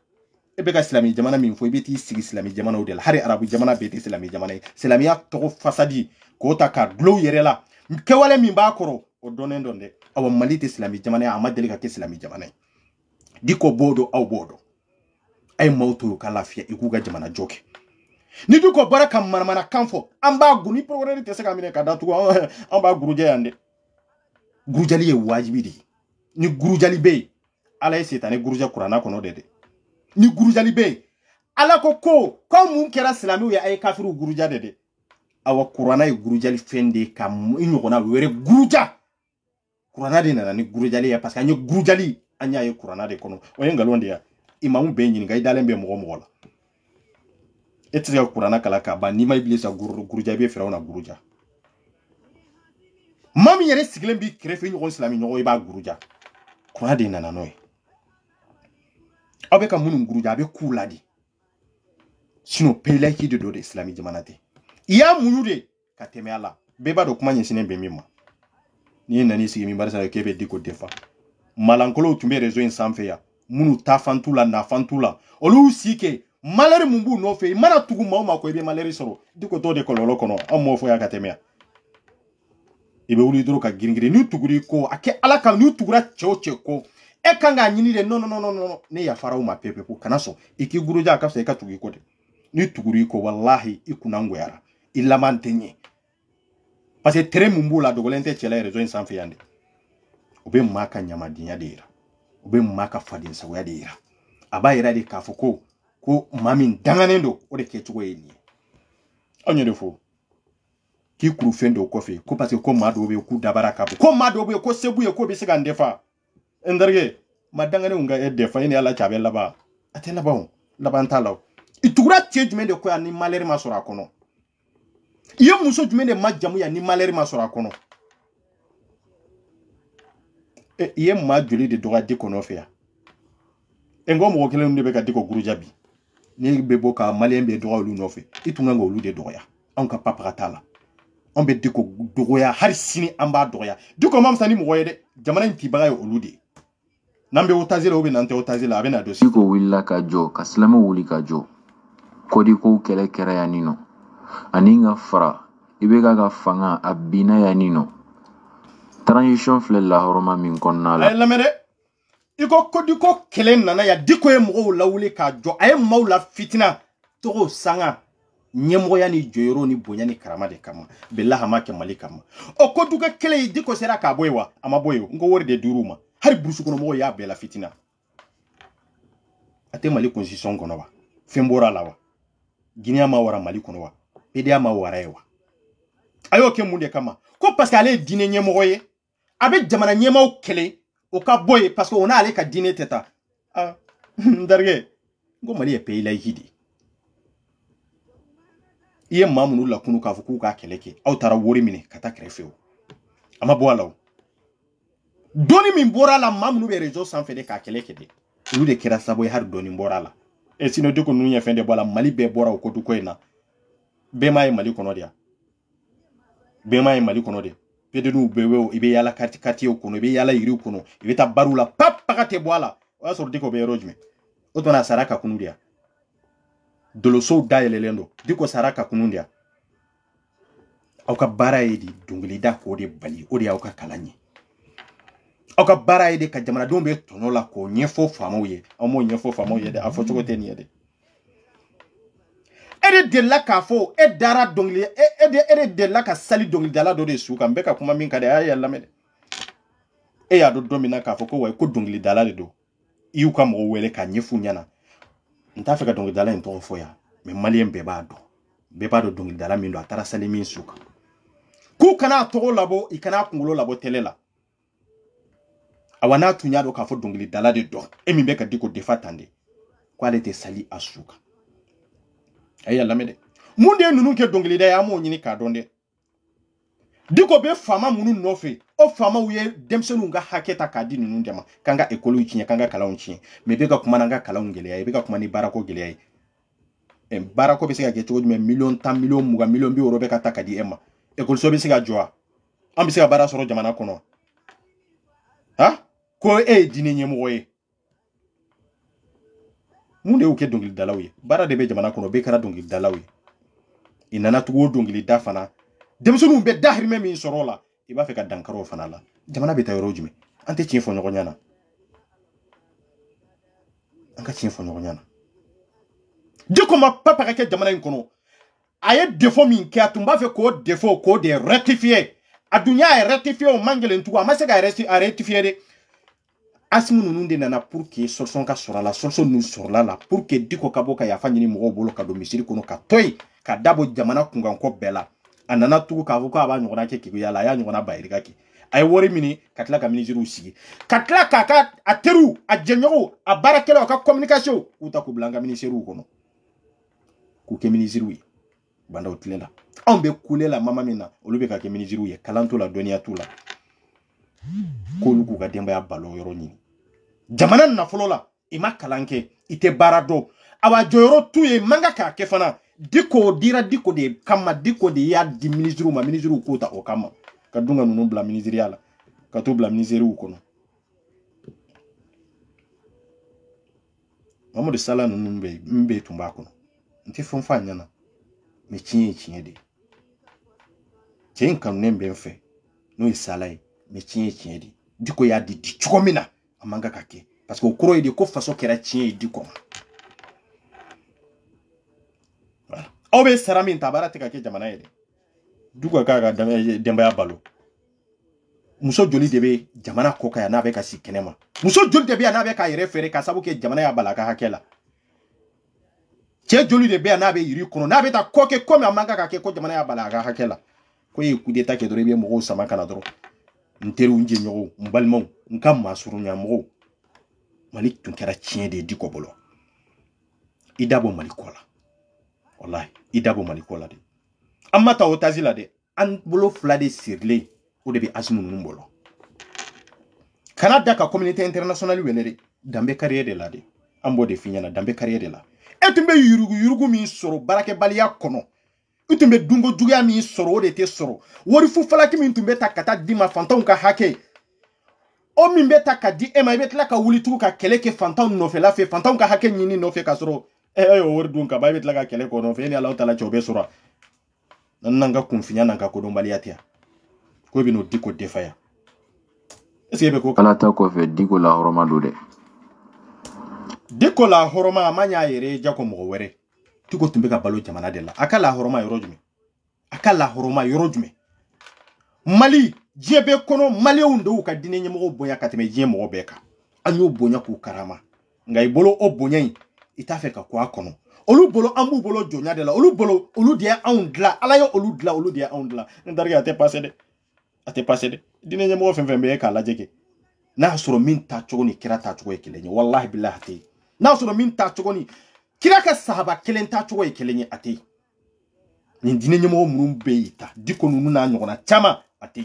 e bɛ ka silamɛ jamana min fɔ i bɛ t'i sigi silamɛ jamanaw de la hali arabu jamana bɛɛ tɛ silamɛ jamana ye silamɛya tɔgɔ fasadi k'o ta k'a dulon yɛrɛ la kɛwale min b'a kɔrɔ o dɔnnen dɔn dɛ awa mali tɛ silamɛ jamana ye a ma deli ka kɛ silamɛ jamana ye diko b'o dɔn aw b'o dɔn a ye maaw to ka lafiya i k'u ka jamana jɔ kɛ ni du ko bɔra ka manamana kan fɔ an b'a gu ni programme tɛ se ka minɛ ka datugu an b'a gurujɛ yan dɛ gurujali ye wajibi de ye ni gurujali bɛ yen ala ye setanɛ gurujɛ kuranna kɔnɔ de dɛ ni gurujali bɛ yen ala ko mun kɛra silamɛw ye a ye kafiruw guruja de dɛ awa kuranna ye gurujali fɛn de ka i ɲɔgɔnna wɛrɛ guruja kuranna de nana ni gurujali ye parce que an ye gurujali an y'a ye kuranna de kɔnɔ o ye nkalon de ye imamu bɛ ɲininka i dalen bɛ mɔgɔ la e tɛ se ka kuranna kala k'a ban n'i ma ibilisa guruja i bɛ firawuna guruja maa min yɛrɛ sigilen b'i kɛrɛfɛ ɲɔgɔn silamɛ ɲɔgɔn i b'a guruja kuranna de nana n'o ye aw bɛ ka minnu guruja a bɛ k'u la de sinon pays laïque de don de silamɛ jamana tɛ i y'a muɲu de ka tɛmɛ a la bɛɛ b'a dɔn kuma ɲɛsinnen bɛ min ma n'i ye nan'i sigi min barisa k'e bɛ diko defa malankolow tun bɛ réseau in sanfɛ yan minnu ta fan t'u la nafan t'u la olu si kɛ malheur mun b'u nɔfɛ i mana tugu maa o maa ko i bɛ malheur sɔrɔ diko t'o de kɔlɔlɔ kɔnɔ an m'o fɔ yan ka tɛmɛ yan i bɛ wuli dɔrɔn ka girin n'u tugura ko a kɛ ala kan n'u tugura cɛ o cɛ ko e kan k'a ɲini de non ne yafaraw ma pepe ko kana sɔn i k'i guruja a ka fisa i ka tugu i ko de n'i tugura ko wallahi i kunna ngoyara i laban tɛ ɲɛ parce que terrain mun b'u la dogolen tɛ cɛla réseau in sanfɛ yan de u bɛ maa ka ɲamadenya de yira u bɛ maa ka fadensagoya de yira a b'a yira de k'a fɔ ko maa min danganen don o de kɛcogo ye nin ye anw ye de fɔ k'i kuru fɛn dɔw kɔfɛ ko parce que ko maa dɔw bɛ yen k'u dabara ka bon ko maa dɔw bɛ yen ko se b'u ye ko bɛ se ka n defa n terikɛ ma danganenw ka e defa i ni ala cɛ a bɛ laban a tɛ laban o laban t'a la o i tugura cɛ jumɛn de ko yan ni malheur ma sɔrɔ a kɔnɔ i ye muso jumɛn de ma jamu yan ni malheur ma sɔrɔ a kɔnɔ i ye maa joli de dɔgɔya di kɔnɔ fɛ yan n ko mɔgɔ kelen de bɛ ka di ko guruja bi ni bɛ bɔ ka maliyɛn bɛ dɔgɔya olu nɔfɛ i tun kan ka olu de dɔgɔya anw ka papaga t'a la an bɛ diko dɔgɔya hali sini an b'a dɔgɔya diko ma fisa ni mɔgɔ ye dɛ jamana in tibaga ye olu de n'an bɛ otazi la ou bien n'an tɛ otazi la a bɛ na dɔ diko wulila ka jɔ ka silamɛw wuli ka jɔ kodikow kɛlɛ kɛra yan nin nɔ ani ka fara i bɛ ka fanga a binna yan nin nɔ transition filɛ lahɔrɔma min kɔnɔna la a ye lamɛn dɛ i ko kodiko kɛlɛ nana yan diko ye mɔgɔw lawuli k'a jɔ a ye maaw la fitina tɔgɔ sanga ɲɛmɔgɔya ni jɔyɔrɔ ni bonya ni karama de kama bilahi a ma kɛ mali kama o koduko kɛlɛ ye diko sera k'a bɔ yen wa a ma bɔ yen n ko wari de dir'u ma hali burusi kɔnɔ mɔgɔw y'a bɛɛ la fitina a tɛ mali constitution kɔnɔ wa fɛn bɔra a la wa guinea ma wara mali kɔnɔ wa PDA ma wara ye wa a y'o kɛ mun de kama ko parce que ale ye diinɛ ɲɛmɔgɔ ye a bɛ jamana ɲɛmaaw kɛlɛ o ka bɔ yen parce que o n'ale ka diinɛ tɛ taa n terikɛ n ko mali ye pays laïque de i ye maa minnu lakunu k'a fɔ k'u ka kɛlɛ kɛ aw taara wari minɛ ka taa kɛrɛfɛ o a ma bɔ a la o dɔnni min bɔra a la maa minnu bɛ réseau sanfɛ de k'a kɛlɛ kɛ dɛ olu de kɛra sababu ye hali dɔnni bɔra a la et sinon diko ninnu ye fɛn de bɔ a la mali bɛɛ bɔra o koduko in na bɛɛ m'a ye mali kɔnɔ de yan bɛɛ m'a ye mali kɔnɔ de PDDw bɛɛ bɛ i bɛ yaala quartier kɔnɔ i bɛ yaala yiriw kɔnɔ i bɛ taa bariw la papaga tɛ bɔ a la o y'a sɔrɔ diko bɛ yɔrɔ jumɛn o tuma a sara ka kunu de yan doloso dayelelen do diko saraka kunundia auka bara yedi dongilida ko de bali o de auka kalanye auka bara yedi ka jamana dombe tonola ko nyefo famoye amo nyefo famoye de afo chogote ni de ede de la ka fo e dara dongli ede de la ka sali dongli dala do de suka mbeka kuma min ka de ay yalla mede e ya do domina ka fo ko way ko dongli dala de do iu ka mo wele ka nyefu nyana nta fe ka dongli dala en to fo ya me malien be ba do dongli dala min do atara sali min suka ku kana to labo ikana kungulo labo telela awana tunya do ka fo dongli dala de do e mi be ka diko defatande qualité sali asuka ay yalla mede munde nunu ke dongli da ya mo nyini ka donde diko be fama munu nofe o fama uye demsenu nga haketa ka di nunu ndema kanga ekolu chinya kanga kala unchi me be ka kuma nga kala ungele ya be ka kuma ni barako gele ya en barako be se ga geto me million tam million muga million bi euro be ka taka di emma ekolu so be se ga joa am be se ga bara soro jamana kono ha ko dine nyemo oye munde uke dongli dalawi bara de be jamana kono be kara dongli dalawi inana tugo dongli dafana demsunu be dahirme min sorola iba fe ka dankaro fana la jamana be tayoro jume ante chin fo nyogo nyana anka chin fo nyogo nyana diko ma papa ka jamana in kono aye défaut min ki atumba fe ko défaut ko de rectifier adunya e rectifier o mangele ntuwa ma se ga rectifier de asmu nunde nana pour que solution ka sura la solution nous sur la pour que diko kaboka ya fanyini mo bolo ka domisiri kono ka toy ka dabo jamana kunga ko bela anana tugu ka ko aba nyona ke ki yala ya nyona bayirika ki ay wori mini katla ka ministre usigi katla ka ateru ajenyo a barakelo ka communication uta ku blanga ministre kono ku ke ministre wi banda utlela on be kulela mama mina olube ka ke ministre wi kalanto la donia tula ko lugu ga demba ya balo yoro nyini jamana na folola ima kalanke ite barado awa joyoro tuye manga ka kefana diko dira diko de kama diko de ya di ministru ma ministru ko ta o kama ka dunga nunu bla ministeriala ka to bla ministeri ko no mamo de sala nunu mbe tumba ko no nti fonfa nyana me chinye de chen kan nembe mfe no isalai me chinye de diko ya di chukomina amanga kake parce que okoro ide ko faso kera chinye diko voilà obe sarami tabara te kake jamana yede duko ka demba ya balo muso joli debe jamana koka ya na be ka sikenema muso joli debe ya na be ka refere ka sabu ke jamana ya bala ka hakela che joli debe ya na be yiri kono na be ta koke kome amanga kake ko jamana ya bala ka hakela ko yi kudeta ke dore be mo sama kana doro nteru nje nyogo mbalmo nkam masuru nyamo malik tun kera chien de diko bolo idabo malikola wallahi idabo malikola de amma ta otazila de an bolo flade sirle o de be asmu numbolo Canada ka communauté internationale welere dambe carrière de la de ambo de finyana dambe carrière de la etumbe yurugu mi soro barake baliya kono utumbe dungo juya mi soro o de te soro wori fu falaki mi tumbe takata dima fanton ka hake o min beta ka di ema betla ka wuli tu ka keleke fanton no fe la fe fanton ka hake nyini no fe ka soro wori dun ka ba betla ka kele ko no fe ni Allah taala chobe soro nanga kunfinya nanga ko don baliyatia ko bi no diko defaya est-ce que ko ala ta ko fe diko la horoma do de diko la horoma amanya yere jako mo were tuko tumbe ka balo jamana de la akala horoma yoro jume Mali jebe kono Mali undo ka dine nyemo bonya kateme jemo beka anyo bonya ku karama ngai bolo o bonya itafe ka kwa kono olu bolo ambu bolo jonya de la olu bolo olu dia aundla alayo olu dia aundla ndarga ate passé de dine nyemo fembe ka la jeke na soro min ta chogoni kira ta chogo ekelenye wallahi billahi te na soro min ta chogoni kira ka sahaba kelen ta chogo ekelenye ate ni dine nyemo munum beita diko nunu na nyogona chama ate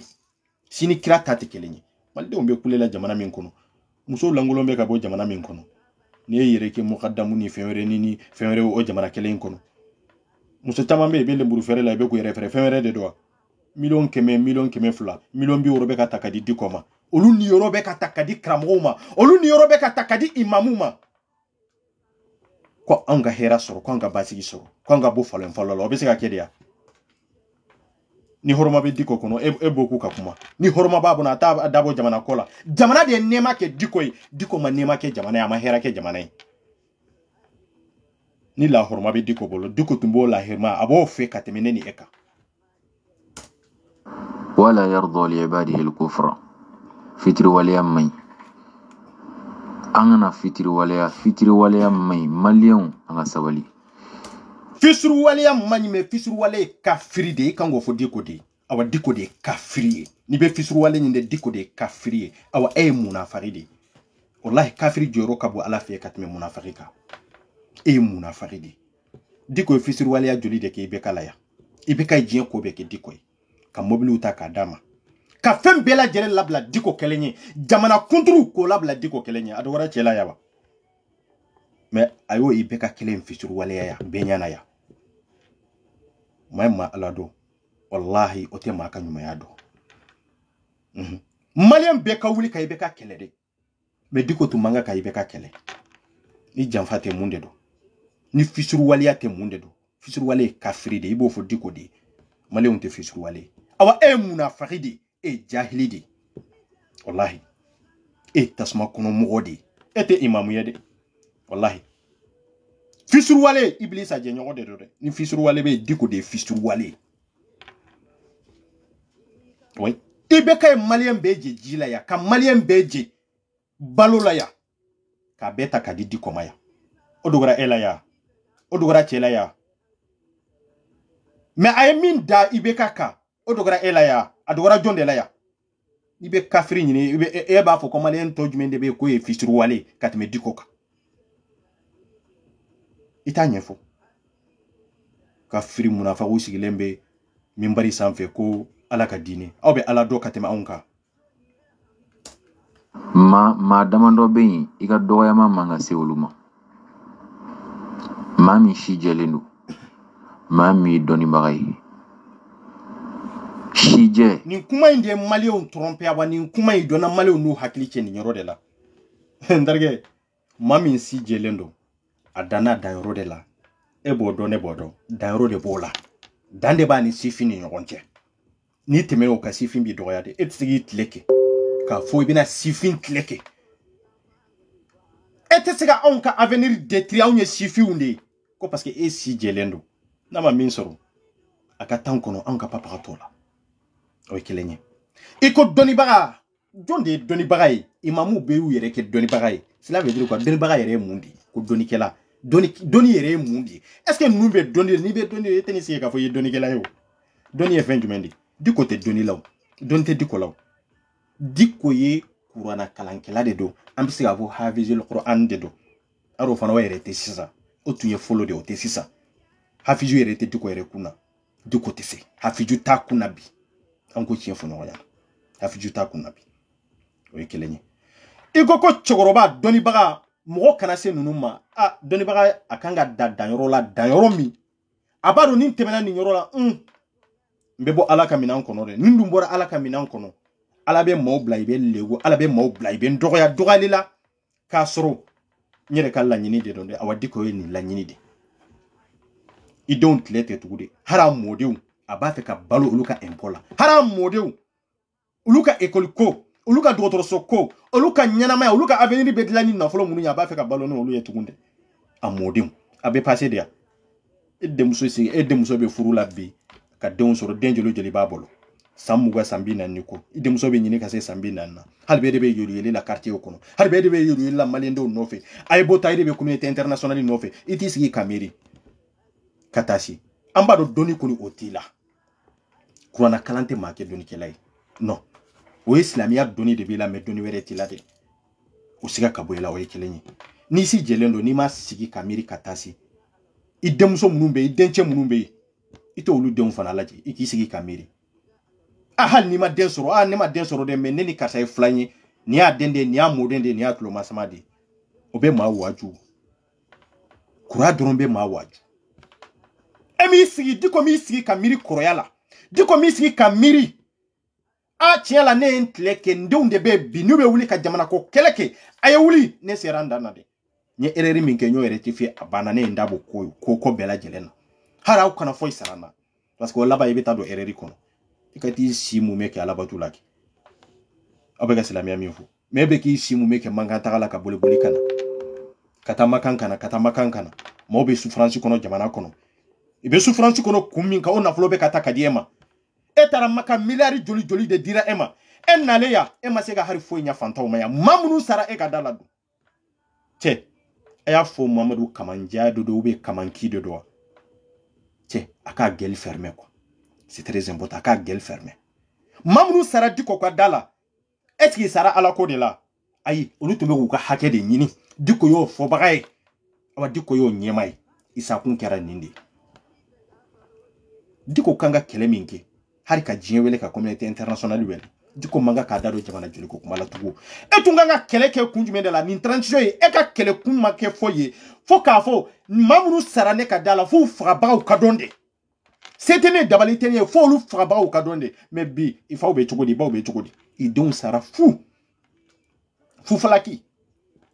sini kira ta te kelenye malde ombe kulela jamana min kono muso langolo mbe ka bo jamana min kono ni yere ke muqaddamu ni fenwere o jamana kelen kono muso chama mbe be le mburu fere la be ko yere fenwere de do million keme fula million bi euro be ka takadi dikoma olu ni euro be ka takadi kramoma olu ni euro be ka takadi imamuma ko an ka hera sɔrɔ ko an ka basigi sɔrɔ ko an ka bɔ falen fɔlɔ la o bɛ se ka kɛ de ya ni horoma bɛ diko kɔnɔ e b'o ku ka kuma ni horoma b'a bɔnɔ a t'a dabɔ jamana ko la jamana de ye nɛɛma kɛ diko ye diko ma nɛɛma kɛ jamana ye a ma hɛrɛ kɛ jamana ye ni la horoma bɛ diko bolo diko tun b'o la hɛrɛma a b'o fɛ ka tɛmɛ ne ni e kan wala yarda li ibadihi al-kufra fitri waliya mai an kana fitri waliya mai maliyɛnw an ka sabali fitri waliya mai mais fitri waliya kafiri de kan go fo diko de awa diko de kafiri ni be fitri waliya ni de diko de kafiri awa e munafari de wallahi kafiri joro ka bo ala fe ka tɛmɛ munafari kan e munafari de diko fitri waliya joli de ke be kala ya ibe ka jiɲɛ ko be ke diko ye ka mobiliw ta ka dama ka fɛn bɛɛ lajɛlen labila diko kelen ye jamana kunturu ko labila diko kelen ye a dɔgɔra cɛ la ya wa mais a y'o i bɛɛ ka kelen fitiri waleya ya bɛɛ ɲana ya ma ala dɔn wallahi o tɛ maa ka ɲumanya dɔn maliyɛn bɛɛ ka wuli ka i bɛ ka kɛlɛ de mais diko tun man kan ka i bɛ ka kɛlɛ ni janfa tɛ mun de don ni fitiri waleya tɛ mun de don fitiri wale kafiri de i b'o fɔ diko de maliyɛnw tɛ fitiri wale awa e munafaki de e jahili de wallahi e tasuma kono mɔgɔ de e tɛ imamu ye de wallahi fisuru wale iblisa je ɲɔgɔn de do dɛ ni fisuru wale be diko de fisuru wale oui i be kay malien be je jila ya ka malien be je balo la ya ka beta ka di diko maya o dogora ela ya o dogora chela ya mais ay min da ibe kaka o dogora ela ya adogora jonde la ya ibe kafiri nyini ibe e ba fo ko malien to jumende be ko e fisuru wale ka teme diko ka ita ɲɛfɔ kafiri munafaku sigilen bɛ minbari sanfɛ ko ala ka diinɛ aw bɛ ala dɔ ka tɛmɛ anw kan maa damadɔ bɛ yen i ka dɔgɔyama man ka se olu ma maa min si jɛlen don maa min ye dɔnnibaga ye si jɛ nin kuma in de ye maliyɛnw tromper awa nin kuma in donna maliyɛnw n'u hakili cɛ nin yɔrɔ de la n terikɛ maa min si jɛlen don a danna danyɔrɔ de la e b'o dɔn ne b'o dɔn danyɔrɔ de b'o la dan de b'a ni sifin ni ɲɔgɔn cɛ n'i tɛmɛ o ka sifin b'i dɔgɔya de e tɛ se k'i tile kɛ k'a fɔ i bɛna sifin tile kɛ e tɛ se ka anw ka avenir détruire anw ye sifinw de ye ko parce que e si jɛlen don n'a ma min sɔrɔ a ka tan kɔnɔ anw ka papaga t'o la o ye kelen ye i ko dɔnnibaga jɔn de ye dɔnnibaga ye imamuw bɛ y'u yɛrɛ kɛ dɔnnibaga ye cela veut dire quoi dɔnnibaga yɛrɛ ye mun de ye ko dɔnnikɛla dɔnni yɛrɛ ye mun de ye est ce que ninnu bɛ dɔnni n'i bɛ dɔnni e tɛ ni sigi k'a fɔ i ye dɔnnikɛla ye o dɔnni ye fɛn jumɛn de ye diko tɛ dɔnni la o dɔnni tɛ diko la o diko ye kuranna kalankɛla de don an bɛ se k'a fɔ hafizul Qur'an de don aro fana o yɛrɛ tɛ sisan o tun ye fɔlɔ de o tɛ sisan hafizu yɛrɛ tɛ diko yɛrɛ kunna diko tɛ se hafizu t'a kunna bi an ko tiɲɛ fɔ ɲɔgɔn ɲɛna hafizu t'a kunna bi o ye kelen ye i ko cɛkɔrɔba dɔnnibaga mɔgɔ kana se ninnu ma dɔnnibaga a kan ka da danyɔrɔ la danyɔrɔ min a b'a dɔn ni tɛmɛna nin yɔrɔ la n bɛ bɔ ala ka minɛn kɔnɔ dɛ ni dun bɔra ala ka minɛn kɔnɔ ala bɛ maaw bila i bɛ lego ala bɛ maaw bila i bɛ dɔgɔya dɔgɔyali la k'a sɔrɔ n yɛrɛ ka laɲini de don dɛ awa diko ye nin laɲini de i denw tile tɛ tugu de hali a mɔdenw a b'a fɛ ka balo olu ka impôt la hali a mɔdenw olu ka école ko olu ka dɔgɔtɔrɔso ko olu ka ɲɛnamaya olu ka avenir bɛ dilan ni nafolo minnu ye a b'a fɛ ka balo ni olu ye tugun dɛ a mɔdenw a bɛ passé de yan e denmuso bɛ furu la bi ka denw sɔrɔ den joli joli b'a bolo san 20 san 40 ko i denmuso bɛ ɲini ka se san 40 na hali bɛɛ de bɛ yeli la quartier kɔnɔ hali bɛɛ de bɛ yeli la maliyɛndenw nɔfɛ a ye bɔ ta e de bɛ communauté internationale nɔfɛ i t'i sigi ka miiri ka taa se an b'a dɔn dɔnni kɔni o t'i la kuranna kalan tɛ maa kɛ dɔnnikɛla ye non o ye silamɛya dɔnni de b'i la mais dɔnni wɛrɛ t'i la dɛ o siga ka bɔ i la o ye kelen ye n'i si jɛlen don n'i ma sigi ka miiri ka taa se i denmuso minnu bɛ yen i dencɛ minnu bɛ yen i t'olu denw fana lajɛ i k'i sigi ka miiri hali n'i ma den sɔrɔ ne ma den sɔrɔ dɛ mais ne ni karisa ye filan ye nin y'a den de nin y'a mɔden de nin y'a tulomasama de o bɛ maa waaju kura dɔrɔn bɛ maa waaju e m'i sigi diko m'i sigi ka miiri kɔrɔya la diko m'i sigi ka miiri tiɲɛ la ne ye n tile kɛ n denw de bɛ bi n'u bɛ wuli ka jamana ko kɛlɛ kɛ a ye wuli ne sera n dan na dɛ nye erreur min ke nyo rectifier abana ne ndabo ko bela jelena hara ko kana foy sarana parce que wala ba yebita do erreur kono ikati si mu meke ala batulaki abega silamia mifu mebe ki si mu meke manga tagala ka bole kana kata makankana mo be souffrance kono jamana kono ibe souffrance kono kummin ka ona flo be kata kadiema etara maka milliard joli de dira ema en naleya ema sega hari fo nya fanta o maya mamunu sara e ka daladu che aya fo Mamadou Kamanja do be kamanki de do che aka gueule fermée quoi c'est très important aka gueule fermée mamunu sara diko kwa dala est-ce que sara ala ko de la ayi olu tumbe ko ka hake de nyini diko yo fo bagaye awa diko yo nyemai isa kun kera nindi diko kanga kele minke hari ka jiwele ka communauté internationale wele diko manga ka dado jamana joli ko kuma la tugo etunganga kele ke kunjume de la ni transition e ka kele kuma ke foye fo ka fo mamunu sarane ka dala fo fraba ka donde c'était ne dabali tenye fo lu fraba ka donde mais bi il faut be chugodi ba be chugodi i don sara fou falaki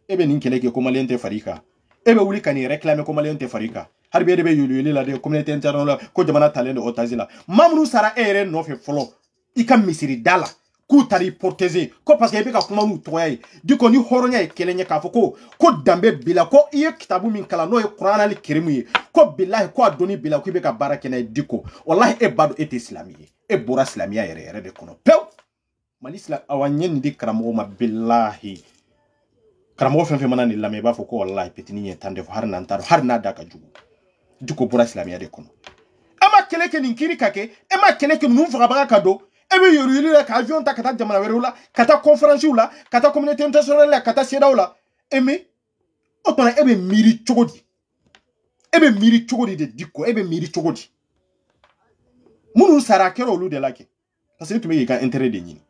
ebe nin kele ke kuma lente farika ebe wuli kani réclamer kuma lente farika harbe de be yulu la de communauté internationale ko jamana talende otazila mamunu sara ere no fe folo ika misiri dala ku tari porteze ko parce que ebe ka kuma mu toyay diko ni horonya e kelenye ka foko ko dambe bila ko iye kitabu min kala no e qur'an al karim ko billahi ko adoni bila ko ebe ka baraka na diko wallahi e bado ete islamiye e bora islamia ere de kono pew manisla awanyen di karamo ma billahi karamo fen mana ni lame ba foko wallahi petini nye tande fo har nan taro har na daka jugu diko bora islamia de kono ama keleke ni nkiri kake ema keleke nu fara baka kado ebe yoru la ka avion ta kata jamana werula kata conférence ula kata communauté internationale la kata seda ula eme otona ebe miri chogodi de diko ebe miri chogodi munu sara kero lu de lake parce que tu me ka intérêt de nyini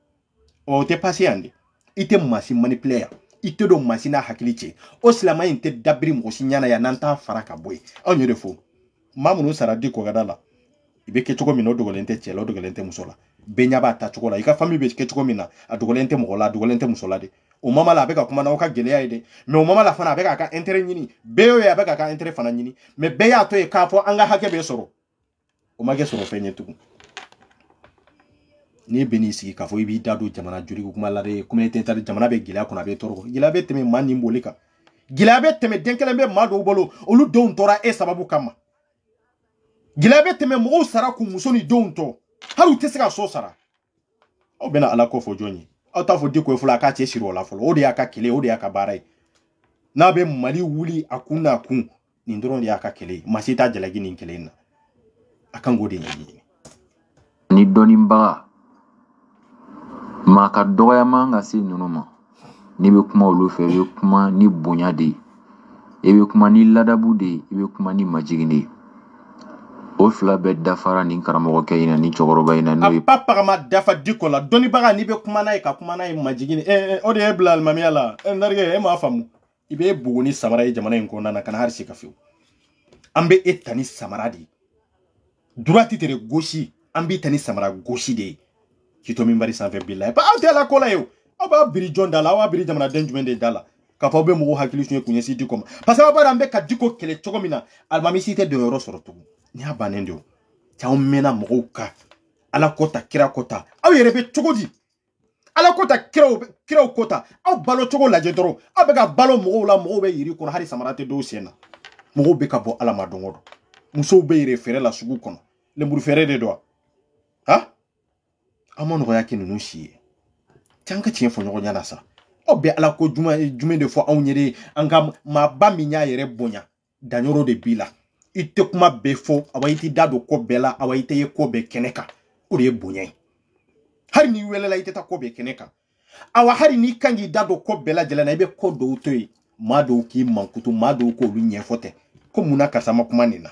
o te passé ande ite masi manipuler ite do masina hakiliche o silama inte dabri mo sinyana ya nanta faraka boy onyo defo mamunu sara diko gadala ibe ke chogo mino dogolente chelo dogolente musola benya ba ta chogo la ika famille be ke chogo mina adogolente mogola dogolente musola de o mama la beka kuma na oka gele ya ide me o mama la fana beka ka intérêt nyini beyo ya beka ka intérêt fana nyini me beya to e ka fo anga hake be soro o mage soro fenye tu ni beni sigi ka fo ibi dado jamana juri ko kuma la de communauté internationale jamana be gila ko na be toro gila be teme mani mbolika gila be teme denkele be mado bolo olu don tora e sababu kama gila be teme mo sara ku musoni don to haru tesika so sara o bena ala ko fo joni o ta fo diko fula ka che shiro la folo o de aka kele o de aka barai na be mali wuli akuna kun ni ndoro de aka kele masita jalagi ni kele na akan gode ni donimba maka doya manga si nunuma ni be kuma olu fe be kuma ni bonya de e be kuma ni ladabu de e be kuma ni majigini o fla be dafara ni karamo ke ina ni chogoroba ina no papa ma dafa dikola doni baga ni be kuma na ka kuma na majigini o de blal mamiala ndarge e ma famu ibe buguni samara e jamana ko nana kana harsi ka fiu ambe etani samara di droite tere gauche ambe etani samara gauche de kito mimbari sanfe billahi pa awtela kola yo aba biri jonda la wa biri jamana denjume de dala ka fa be mo hakili sunye kunyesi dikoma parce que aba rambe ka diko kele chogomina almami site de euro sorotu ni abanendo ta mena mo ka ala kota kira kota aw yere be chogodi ala kota kira kota aw balo chogo la jedoro abe ka balo mo la mo be yiri kono hari samarate do sena mo be ka bo ala madongodo muso be yire fere la sugu kono le mburu fere de do ha amon roya ki nunu shiye tanka tien fo nyogo nyana sa obe ala ko juma de fo awnyere anga ma ba minya yere bonya danyoro de bila ite kuma be fo awaiti dado ko bela awaite ye ko be keneka ure bonya hari ni welela ite ta ko be keneka awa hari ni kangi dado ko bela jela na ibe ko do toyi mado ki mankutu mado ko lu nyefote ko muna kasama kuma nina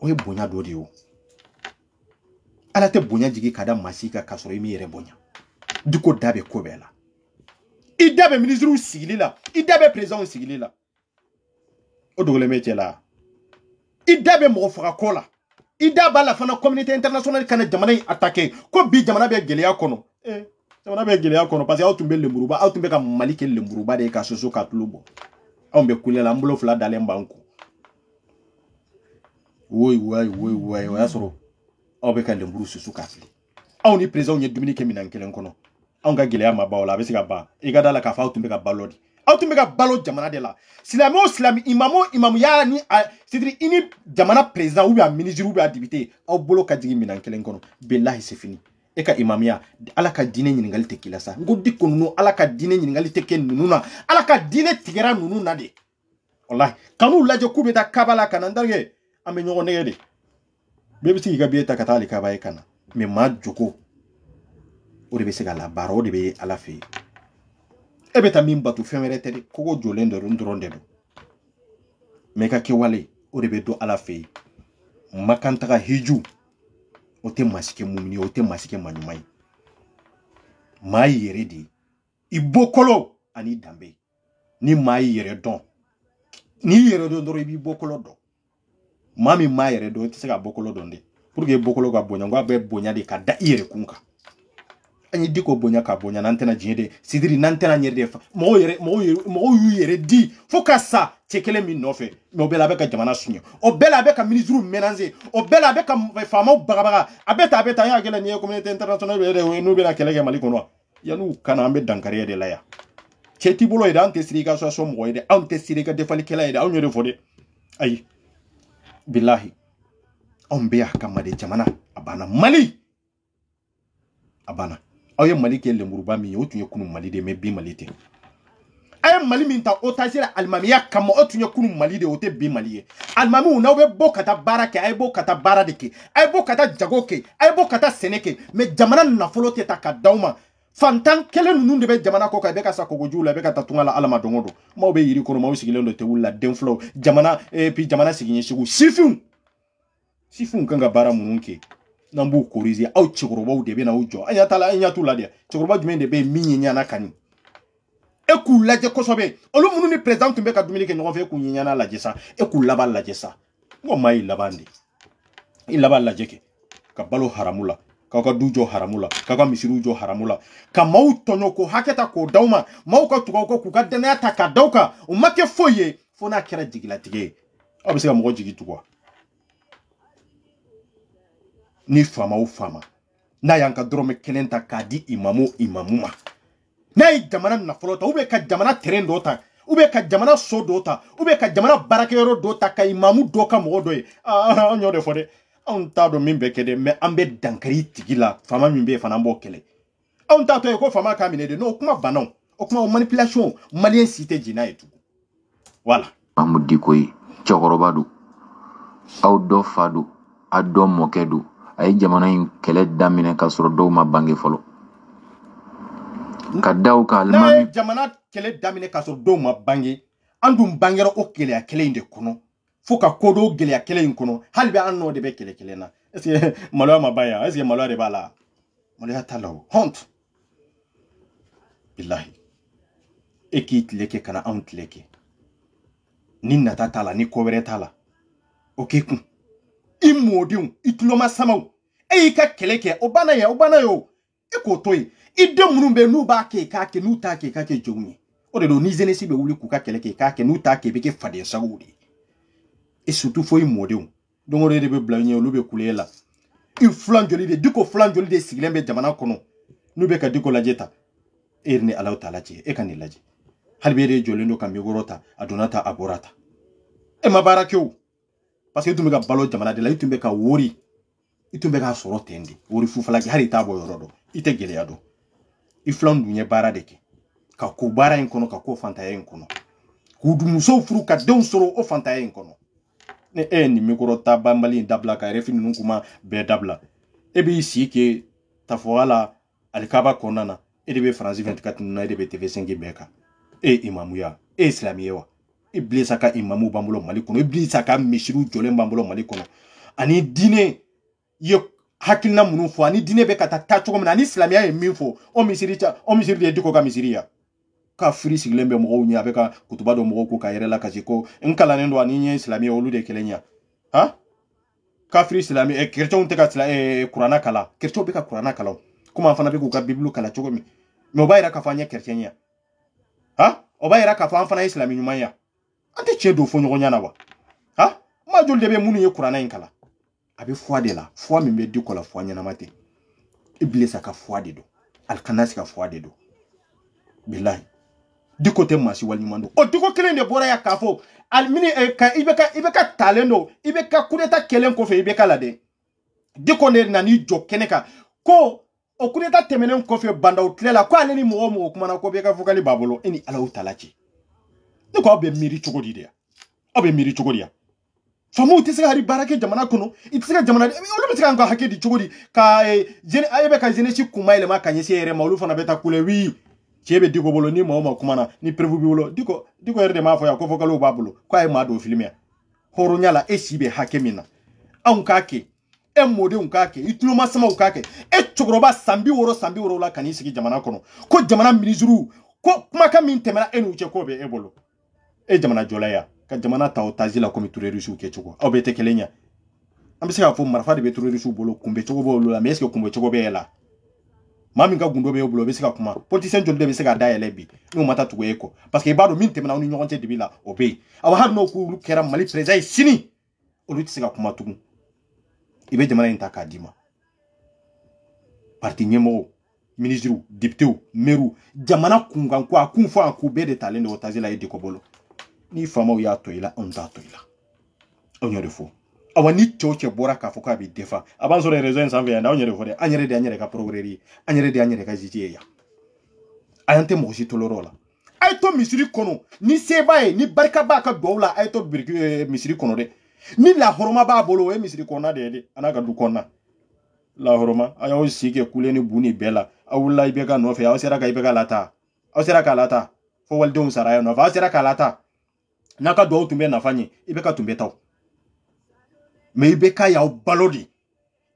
oye bonya do de o ala te bonya jigi kada masika kasoro imi yere bonya diko dabe ko bela idabe ministre sigilila idabe président sigilila o dogole metela idabe mo faka kola idaba la fana communauté internationale kana jamana attaquer ko bi jamana be geleya kono jamana be geleya kono parce que autumbe le muruba autumbe ka malike le muruba de ka soso ka tulubo On be kulela mbulo fula dalen banku. Oui, ya soro. On be ka lemburu susu kafli. On ni président on y dumini ke minan kelen kono. On ga gele ma ba wala be siga ba. E ga dala ka fa utumbe ka balodi. Autumbe ka balo jamana de la. Silami imamu ya ni c'est-à-dire ini jamana président ou bien ministre ou bien député au bolo ka jigi minan kelen kono. Billahi c'est fini. E ka imamiya ala ka dine ɲiningali tɛ kila sa ngo dikko nunu ala ka dine ɲiningali tɛ kɛ nunu na ala ka dine tigɛra nunu na de wallahi kanu lajɛ k'u bɛ taa kabala kana n darige an bɛ ɲɔgɔn nɛgɛ de bɛɛ bɛ se k'i ka biye ta ka taa ali kaba ye kana mais maa jogo o de bɛ se ka labaara o de bɛ ala fɛ yen e bɛ taa min bato fɛn wɛrɛ tɛ de kogo jɔlen dɔrɔn de don mais ka kɛwale o de bɛ don ala fɛ yen makantaga hiju o tɛ masike mumini o tɛ masike maɲuman ye maa yɛrɛ de i bɔkɔlɔ ani danbe ni maa yɛrɛ dɔn ni yɛrɛ dɔn dɔrɔn i b'i bɔkɔlɔ dɔn maa min maa yɛrɛ dɔn i tɛ se ka bɔkɔlɔ dɔn de pour que bɔkɔlɔ ka bonya n ko a bɛ bonya de ka da i yɛrɛ kun kan an ye di ko bonya ka bonya n'an tɛna diɲɛ de sidiri n'an tɛna ɲɛ de mɔgɔw y'u yɛrɛ di fo ka sa cɛ kelen min nɔfɛ mais o bɛɛ la a bɛ ka jamana suɲɛ o bɛɛ la a bɛ ka ministre ménager o bɛɛ la a bɛ ka faamaw bagabaga a bɛ tan an y'a kɛlɛ ni ye communauté internationale yɛrɛ n'u bɛna kɛlɛ kɛ Mali kɔnɔ yan'u kana an bɛ dankari de la yan cɛ t'i bolo ye dɛ an tɛ siri i ka association mɔgɔ ye dɛ anw tɛ siri i ka defalikɛla ye dɛ anw y'o de fɔ dɛ ayi bilahi anw bɛ yan kama de jamana a banna Mali a banna aw ye Mali kɛ lemuruba min ye o tun ye kunun Mali de mais bi Mali tɛ a ye Mali min ta otage la alimamiya kama o tun ye kunun Mali de o tɛ bi Mali ye alimamiw n'aw bɛ bɔ ka taa baara kɛ a ye bɔ ka taa baara de kɛ a ye bɔ ka taa jago kɛ a ye bɔ ka taa sɛnɛ kɛ mais jamana nafolo tɛ ta ka d'aw ma fantan kelen ninnu de bɛ jamana kɔ kan i bɛ ka sa kogojuw la i bɛ ka taa tunga la ala ma don o don maaw bɛ yiri kɔnɔ maaw sigilen don tebulu la den fulaw jamana puis jamana sigin segu sifinw kan ka baara minnu kɛ n'an b'u corriger aw cɛkɔrɔbaw de bɛ na aw jɔ an ɲa t'u la dɛ cɛkɔrɔba jumɛn de bɛ yen min ye ɲana kan nin e k'u lajɛ kosɛbɛ olu minnu ni président tun bɛ ka dumuni kɛ ɲɔgɔn fɛ e k'u ye ɲana lajɛ sa e k'u laban lajɛ sa n ko maa y'i laban de i laban lajɛ kɛ ka balo haramu la k'aw ka du jɔ haramu la k'aw ka misiriw jɔ haramu la ka maaw tɔɲɔ ko hakɛ ta k'o d'aw ma maaw ka tugu aw kɔ k'u ka danaya ta ka d'aw kan o ma kɛ foyi ye fo n'a kɛra jigilatigɛ ye aw bɛ se ka mɔgɔ jigi tugu wa ni faama o faama n'a y'an ka dɔrɔmɛ kelen ta k'a di imamu ma n'a ye jamana nafolo ta ou bien ka jamana terrain dɔ ta ou bien ka jamana so dɔ ta ou bien ka jamana baarakɛyɔrɔ dɔ ta ka imamu dɔ ka mɔgɔ dɔ ye an y'o de fɔ dɛ anw t'a dɔn min bɛ kɛ dɛ mais an bɛ dankari tigi la faama min bɛ yen fana an b'o kɛlɛ anw t'a to ye ko faama k'a minɛ de n'o kuma banna o kuma o manipulation maliyɛn si tɛ jɛn n'a ye tugun voilà. Mamu Diko ye cɛkɔrɔba don aw dɔ fa don a dɔ mɔkɛ don a ye jamana in kɛlɛ daminɛ ka sɔrɔ dɔw ma bange fɔlɔ ka daw ka alimami jamana kɛlɛ daminɛ ka sɔrɔ dɔw ma bange an dun bangera o gɛlɛya kɛlɛ in de kɔnɔ fo ka ko dɔw gɛlɛya kɛlɛ in kɔnɔ hali bɛ an n'o de bɛ kɛlɛ kelen na est ce que maloya ma ban yan est ce que maloya de b'a la maloya t'a la o honte bilahi e k'i tile kɛ kana anw tile kɛ ni nata t'a la ni ko wɛrɛ t'a la o k'i kun i mɔdenw i tulomasamaw e y'i ka kɛlɛ kɛ o banna ye o e k'o to yen i den minnu bɛ n'u b'a kɛ k'a kɛ n'u t'a kɛ k'a kɛ jɔnw ye o de don ni jeunesse bɛ wuli k'u ka kɛlɛ kɛ k'a kɛ n'u t'a kɛ i bɛ kɛ fadensagow de ye et surtout fo i mɔdenw don o don e de bɛ bila ɲɛ olu bɛ kule la i filan joli de Diko filan joli de sigilen bɛ jamana kɔnɔ n'u bɛ ka Diko lajɛ ta e ni Alahu t'a lajɛ e ka nin lajɛ hali bi e de jɔlen don ka mikoro ta a donna ta a bɔra ta e ma baara kɛ o parce que i tun bɛ ka balo jamana de la i tun bɛ ka wari i tun bɛ k'a sɔrɔ ten de wari fufalaki hali i t'a bɔ yɔrɔ dɔn i tɛ gɛlɛya dɔn i filan dun ye baara de kɛ ka ko baara in kɔnɔ ka ko fantanya in kɔnɔ k'u dun musow furu ka denw sɔrɔ o fantanya in kɔnɔ ni e ye nin mikoro ta banbali in dabila ka RFI ninnu kuma bɛɛ dabila e b'i sigi kɛ tafɔga la alikaba kɔnɔna na e de bɛ Faransi 24 ninnu na e de bɛ TV5 bɛɛ kan e ye imamuya e ye silamɛ ye wa Iblisa ka imamu b'an bolo Mali kɔnɔ Iblisa ka misiriw jɔlen b'an bolo Mali kɔnɔ ani diinɛ ye hakilina minnu fɔ ani diinɛ bɛ ka taa cogo min na ani silamɛya ye min fɔ o misiri de ye Diko ka misiri ya ka firi sigilen bɛ mɔgɔw ɲɛ a bɛ ka kutuba dɔ mɔgɔw ko ka yɛrɛ la kasi ko n kalannen don ani n ye silamɛ olu de kelen ya ha ka firi silamɛ chrétienw tɛ ka kuranna kalan chrétienw bɛ ka kuranna kalan komi an fana bɛ k'u ka bible kalan cogo min mais o b'a yira k'a fɔ an ye chrétien ya ha o b'a yira k'a fɔ an fana ye silamɛ ɲuman ya ante cɛ do fo ɲɔgɔn ɲana wa ha ma joli de bɛ minnu ye kuranna in kala a bɛ foi de la foi min bɛ di ko la foi ɲɛnama tɛ Iblisa ka foi de do Alkanasi ka foi de do bilahi diko tɛ maa si waliɲuman don o diko kelen de bɔra ya k'a fɔ almini i bɛ ka talen do i bɛ ka coup d'état kɛlen kɔfɛ i bɛ ka la dɛ diko ne nani jɔ kɛnɛ kan ko o coup d'état tɛmɛnen kɔfɛ bandaw tile la ko ale ni mɔgɔ mɔgɔ kumana ko bɛ ka fɔkali b'a bolo e ni Ala Taala cɛ ne ko aw bɛ miiri cogo di de aw bɛ miiri cogo di famu tɛ se ka hari baara kɛ jamana kɔnɔ i tɛ se ka jamana olu bɛ se ka an ka hakɛ di cogo di ka e bɛ ka jeunesse kuma yɛlɛma ka ɲɛsin yɛrɛ ma olu fana bɛ taa kule wi cɛ bɛ diko bolo ni maa o maa kumana ni prévu b'i bolo diko yɛrɛ de m'a fɔ yan ko fɔkaliw b'a bolo ko a ye maa dɔw filmer yan hɔrɔnya la e si bɛ hakɛ min na anw k'a kɛ e mɔdenw k'a kɛ i tulomasimaw k'a kɛ e cɛkɔrɔba san 60 la ka n'i sigi jamana kɔnɔ ko jamana ministre ko kumakan min tɛmɛna e n'u cɛ k'o bɛ e bolo e jamana jɔla ya ka jamana ta o tazi la komi terroriste kɛ cogo aw bɛ tɛ kelen ɲa an bɛ se k'a fɔ marifa de bɛ terroriste bolo kunbɛ cogo b'olu la mais est-ce que kunbɛ cogo bɛ e la maa min ka gundo bɛ e bolo o bɛ se ka kuma politicien joli de bɛ se ka dayɛlɛ bi n'o ma taa tugu e kɔ parce que i b'a dɔn min tɛmɛna aw ni ɲɔgɔn cɛ dibi la o bɛ yen aw hali n'o k'olu kɛra Mali président ye sini olu tɛ se ka kuma tugun i bɛ jamana in ta k'a d'i ma parti ɲɛmɔgɔw ministres députés maires jamana kunkan ko a kun fɔ a ko bɛɛ de talen do o tazi la e diko bolo ni famaw y'a to i la anw t'a to i la anw y'o de fɔ awa ni cɛw cɛ bɔra k'a fɔ k'a bɛ defa a b'an sɔrɔ réseau in sanfɛ yan anw yɛrɛ fɔ dɛ an yɛrɛ de y'an yɛrɛ ka progrès ye an yɛrɛ de y'an yɛrɛ ka juge ye yan a y'an tɛ mɔgɔ si toléré o la a ye to misiri kɔnɔ ni se b'a ye ni barika b'a ka duwawu la a ye to misiri kɔnɔ dɛ ni lahɔrɔma b'a bolo o ye misiri kɔnɔna de ye dɛ a n'a ka du kɔnɔna lahɔrɔma a y'aw si kɛ kule ni bu ni bɛɛ la aw wulila i bɛ ka nɔfɛ aw sera ka i bɛ ka lata aw sera k'a lata fo walidenw sara yan nɔfɛ aw sera k'a lata n'a ka duwawu tun bɛ nafa ɲɛ i bɛ ka tun bɛ taa mais i bɛ ka y'aw balo de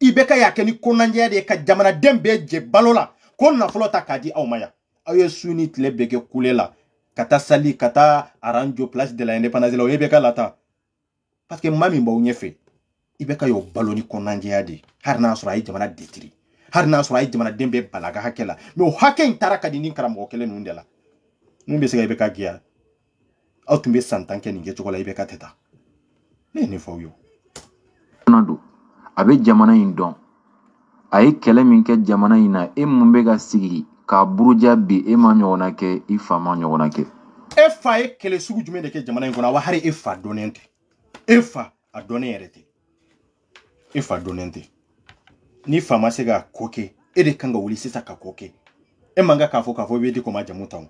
i bɛ ka y'a kɛ ni konanjɛya de ye ka jamanaden bɛɛ jɛ balo la ko nafolo ta k'a di aw ma yan aw ye su ni tile bɛɛ kɛ kule la ka taa sali ka taa aranjo place de la indépendance la o ye bɛ ka lata parce que maa min b'aw ɲɛfɛ i bɛ ka y'o balo ni konanjɛya de hari n'a sɔrɔ a ye jamana détruire hari n'a sɔrɔ a ye jamanaden bɛɛ balaga hakɛ la mais o hakɛ in taara ka di ni karamɔgɔ kelen ninnu de la mun bɛ se ka i bɛ ka giya aw tun bɛ san 10 kɛ nin kɛcogo la i bɛ ka tɛ taa ne ye nin fɔ aw ye a bɛ jamana in dɔn a ye kɛlɛ min kɛ jamana in na e mun bɛ ka sigi k'a buruja bi e ma ɲɔgɔnna kɛ i fa ma ɲɔgɔnna kɛ e fa ye kɛlɛ sugu jumɛn de kɛ jamana in kɔnɔ wa hari e fa dɔnnen tɛ e fa a dɔnnen yɛrɛ tɛ e fa dɔnnen tɛ ni fa ma se ka ko kɛ e de kan ka wuli sisan ka ko kɛ e man kan k'a fɔ i bɛ di ko ma jamu ta o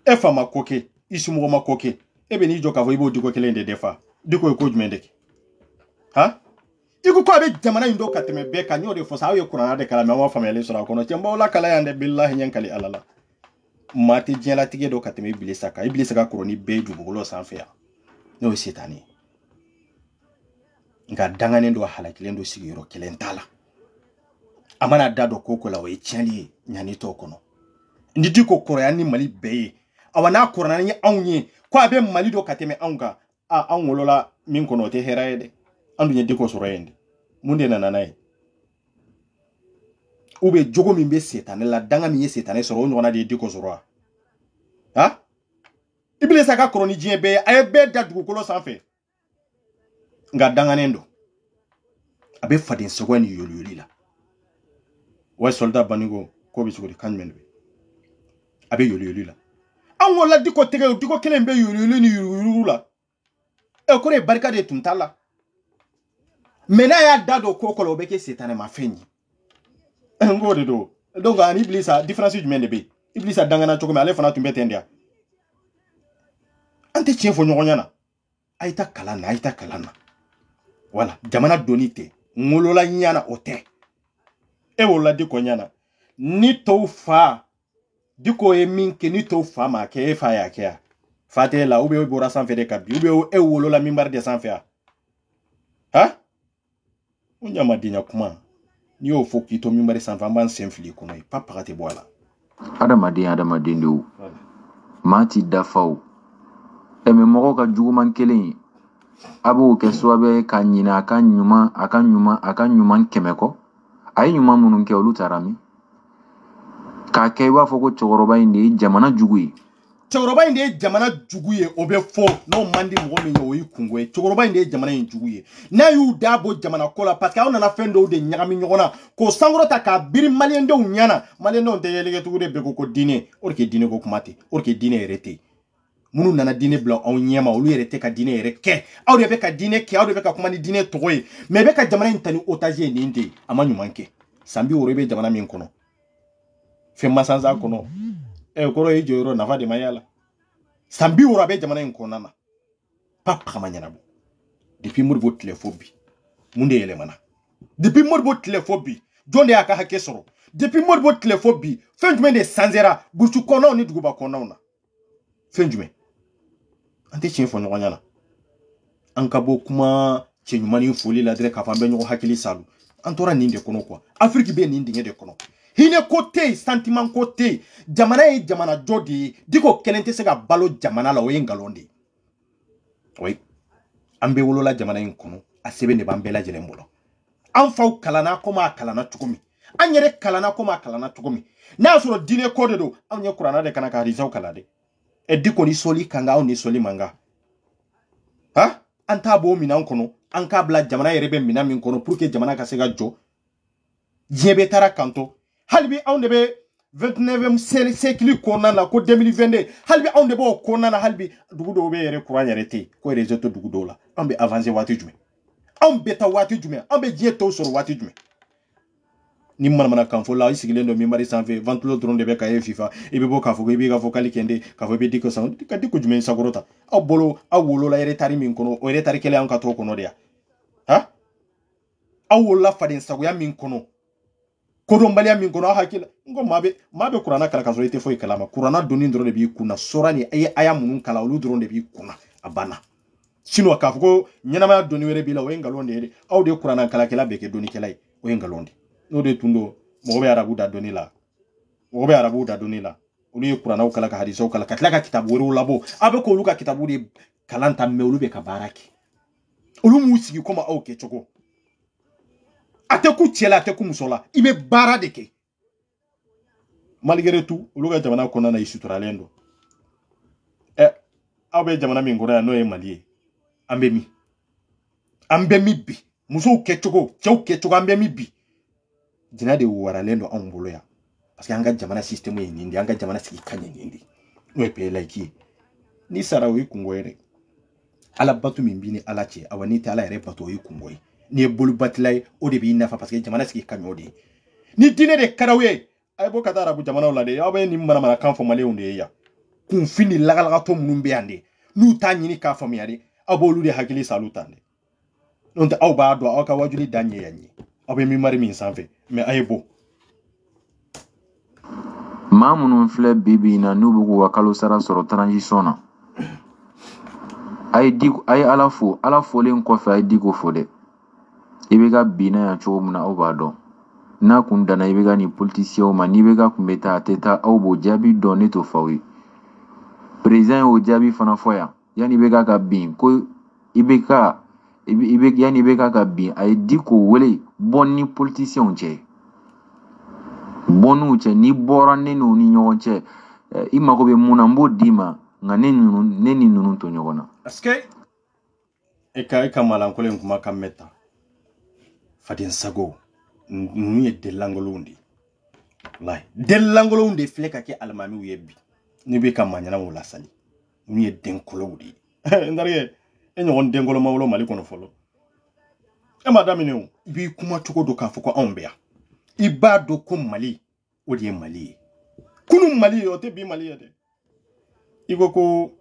e fa ma ko kɛ i somɔgɔ ma ko kɛ e bɛ n'i jɔ k'a fɔ i b'o diko kelen de defa diko ye ko jumɛn de kɛ ha i ko a bɛ jamana in dɔ ka tɛmɛ bɛɛ kan n y'o de fɔ sa aw ye kuranna de kalan mais aw ma faamuyali sɔrɔ a kɔnɔ cɛ n b'aw la kala yan dɛ bilahi ɲɛ kali ala la maa tɛ diɲɛlatigɛ dɔ ka tɛmɛ Ibilisa kan Ibilisa ka kɔrɔ ni bɛɛ ye dugukolo sanfɛ yan n'o ye setani ye nka danganen dɔ halakilen dɔ sigiyɔrɔ kelen t'a la a mana da dɔ ko la o ye tiɲɛli ye ɲani t'o kɔnɔ ni di ko kɔrɔya ni Mali bɛɛ ye awa n'a kɔrɔna ni anw ye ko a bɛ Mali dɔ ka tɛmɛ anw kan anw wolola min kɔnɔ o tɛ hɛrɛ ye dɛ an dun ye diko sɔrɔ yen de mun de nana n'a ye ou bien jogo min bɛ setane la danga min ye setane sɔrɔ o ɲɔgɔnna de ye diko sɔrɔ wa ha Ibilisa ka kɔrɔ ni diɲɛ bɛɛ ye a ye bɛɛ da dugukolo sanfɛ nka danganen don a bɛ faden sɛgɛn ni yoliyoli la wa soldat banigo ko bɛ cogo di kan jumɛn de bɛ a bɛ yoliyoli la an wolola diko tigɛ o diko kelen bɛ yoliyoli ni yuruyuru la e ko de barika de tun t'a la mais n'a y'a da don ko kɔlɔ o bɛ kɛ setane ma fɛn ye n ko de don donc ani Ibilisa différence jumɛn de bɛ yen Ibilisa dangana cogo min ale fana tun bɛ ten de an tɛ tiɲɛ fɔ ɲɔgɔn ɲɛna a ye taa kalan na a ye taa kalan na wala jamana doni tɛ n wolola ɲana o tɛ e wolola diko ɲana ni tɔw fa diko ye min kɛ ni tɔw fa ma kɛ e fa y'a kɛ yan fa tɛ la ou bien e bɔra sanfɛ de ka bi ou bien e wolola minbari de sanfɛ yan ha o ɲamadenya kuma n'i y'o fɔ k'i to minbari sanfɛ an b'an sen fili i kɔnɔ pa paga tɛ bɔ a la adamaden de o maa t'i dafa o mais mɔgɔ ka juguman kelen a b'o kɛ sababu ye ka ɲinɛ a ka ɲuman 100 kɔ a ye ɲuman minnu kɛ olu taara min k'a kɛ i b'a fɔ ko cɛkɔrɔba in de ye jamana jugu ye cɛkɔrɔba in de ye jamana jugu ye o bɛ fɔ n'o man di mɔgɔ min ye o y'i kungo ye cɛkɔrɔba in de ye jamana in jugu ye n'a y'u da bɔ jamana ko la parce que aw nana fɛn dɔw de ɲagami ɲɔgɔn na k'o sankɔrɔta k'a biri maliyɛndenw ɲɛna maliyɛndenw tɛ yɛlɛkɛtugu de bɛɛ ko diinɛ o de kɛ diinɛ ko kuma tɛ o de kɛ diinɛ yɛrɛ tɛ minnu nana diinɛ bila aw ɲɛma olu yɛrɛ tɛ ka diinɛ yɛrɛ kɛ aw de bɛ ka diinɛ kɛ aw de bɛ ka kuma ni diinɛ tɔgɔ ye mais i bɛ ka jamana in ta ni otage ye nin de ye a ma ɲuman kɛ san 60 i bɛ jamana min kɔnɔ fɛn masanza kɔnɔ kɔrɔ ye jɔyɔrɔ nafa de ma y'a la san 60 a bɛ jamana in kɔnɔna na papa kama ɲɛnabɔ depuis Modibo tile fo bi mun de yɛlɛmana depuis Modibo tile fo bi jɔn de y'a ka hakɛ sɔrɔ depuis Modibo tile fo bi fɛn jumɛn de sanzera burusi kɔnɔnaw ni duguba kɔnɔnaw na fɛn jumɛn an tɛ tiɲɛ fɔ ɲɔgɔn ɲɛna an ka bɔ kuma cɛ ɲuman ni foli la dɛrɛ k'a fɔ an bɛ ɲɔgɔn hakili salu an tora nin de kɔnɔ quoi Afrique bɛ nin dingɛ de kɔnɔ hinɛ ko tɛ yen sentiment ko tɛ yen jamana ye jamana jɔ de ye diko kelen tɛ se ka balo jamana la o ye ngalon de ye oui an bɛ wolola jamana in kɔnɔ a sɛbɛn de b'an bɛɛ lajɛlen bolo an faw kalanna komi a kalanna cogo min an yɛrɛ kalanna komi a kalanna cogo min n'a y'a sɔrɔ diinɛ ko de don anw ye kuranna de kana ka hadisaw kalan dɛ diko ni soli kan anw ni soli man kan ha an t'a b'o minɛn kɔnɔ an k'a bila jamana yɛrɛ bɛ minɛn min kɔnɔ pour que jamana ka se ka jɔ diɲɛ bɛ taara kanto hali bi anw de bɛ 29e siècle kɔnɔna na ko 2022 hali bi anw de b'o kɔnɔna na hali bi dugu dɔw bɛ yɛrɛ kuran yɛrɛ tɛ yen ko réseau tɛ dugu dɔw la anw bɛ avancer waati jumɛn anw bɛ taa waati jumɛn anw bɛ diɲɛ tɔw sɔrɔ waati jumɛn ni manamana kan fɔ la i sigilen don minbari sanfɛ ventilo dɔrɔn de bɛ ka ye fifa i bɛ bɔ k'a fɔ ko i b'i ka fɔkali kɛnde k'a fɔ i bɛ diko san ka diko jumɛn sankɔrɔta aw bolo aw wolola retard min kɔnɔ o retard kelen an ka t'o kɔnɔ de ya ha aw wolola faden sagoya min kɔnɔ kodɔnbaliya min kɔnɔ aw hakili n ko maa bɛ kuranna kalan ka sɔrɔ i tɛ foyi kalama kuranna donni dɔrɔn de b'i kunna sɔra ni a ye aya minnu kalan olu dɔrɔn de b'i kunna a banna sinon k'a fɔ ko ɲɛnamaya donni wɛrɛ b'i la o ye nkalon de ye aw de ye kuranna kalankɛla bɛɛ kɛ donnikɛla ye o ye nkalon de n'o de tun don mɔgɔ bɛ arabu da donni la mɔgɔ bɛ arabu da donni la olu ye kurannaw kalan ka hadisaw kalan ka tila ka kitabu wɛrɛw labɔ aw bɛ k'olu ka kitabu de kalan ta mais olu bɛ ka baara kɛ olu m'u sigi komi aw kɛcogo a tɛ ku cɛ la a tɛ ku muso la i bɛ baara de kɛ malgré tout olu ka jamana kɔnɔna na i suturalen don aw bɛ jamana min kɔnɔ yan n'o ye Mali ye an bɛ min bi musow kɛcogo cɛw kɛcogo an bɛ min bi jina de waralen don anw bolo yan parce que an ka jamana système ye nin de an ka jamana sigi ka ɲɛ nin de n'o ye pays laïque ye ni sara o ye kungo ye dɛ ala bato min bi ni ala cɛ awa n'i tɛ ala yɛrɛ bato o ye kungo ye n'i ye bolobatila ye o de b'i nafa parce que jamana sigi ka ɲɛ o de ye ni diinɛ de karaw ye a ye bɔ ka taa arabu jamanaw la de aw bɛ nin manamanakan fɔ maliyɛnw de ye yan kunfin ni lagalagatɔ minnu bɛ yan de n'u t'a ɲini k'a faamuya de aw b'olu de hakili sa olu tan de n'o tɛ aw b'a dɔn aw ka wajuli da ɲɛ yan ye aw bɛ minbari min sanfɛ mais a ye bɔ maa minnu filɛ bi bi in na n'u bɛ k'u ka kalo sara sɔrɔ transition na a ye ala fo ala folen kɔfɛ a ye diko fo dɛ i bɛ ka binna yan cogo min na aw b'a dɔn n'a kun danna i bɛ ka nin politiciens ma n'i bɛ ka kun bɛ taa a tɛ taa aw b'o jaabi dɔn ne t'o fɔ aw ye président y'o jaabi fana fɔ yan yanni i bɛ ka bin ko yanni i bɛ ka bin a ye diko wele bɔ ni politiciens cɛ bɔn'u cɛ n'i bɔra ne n'u ni ɲɔgɔn cɛ i mago bɛ mun na n b'o d'i ma nka ne ni ninnu to ɲɔgɔn na. est-ce que e ka malankolon kuma kan mɛn tan faden sago ninnu ye delilangolonw de wallahi delilangolonw de filɛ ka kɛ alimamiw ye bi n'i bɛ ka maɲanaw lasali ninnu ye denkolow de ye n terikɛ e ɲɔgɔn denkolo ma wolo Mali kɔnɔ fɔlɔ e ma daminɛ o i b'i kuma cogo dɔ k'a fɔ ko anw bɛ yan i b'a dɔn ko Mali o de ye Mali ye kunun Mali ye o tɛ bi Mali ye dɛ i ko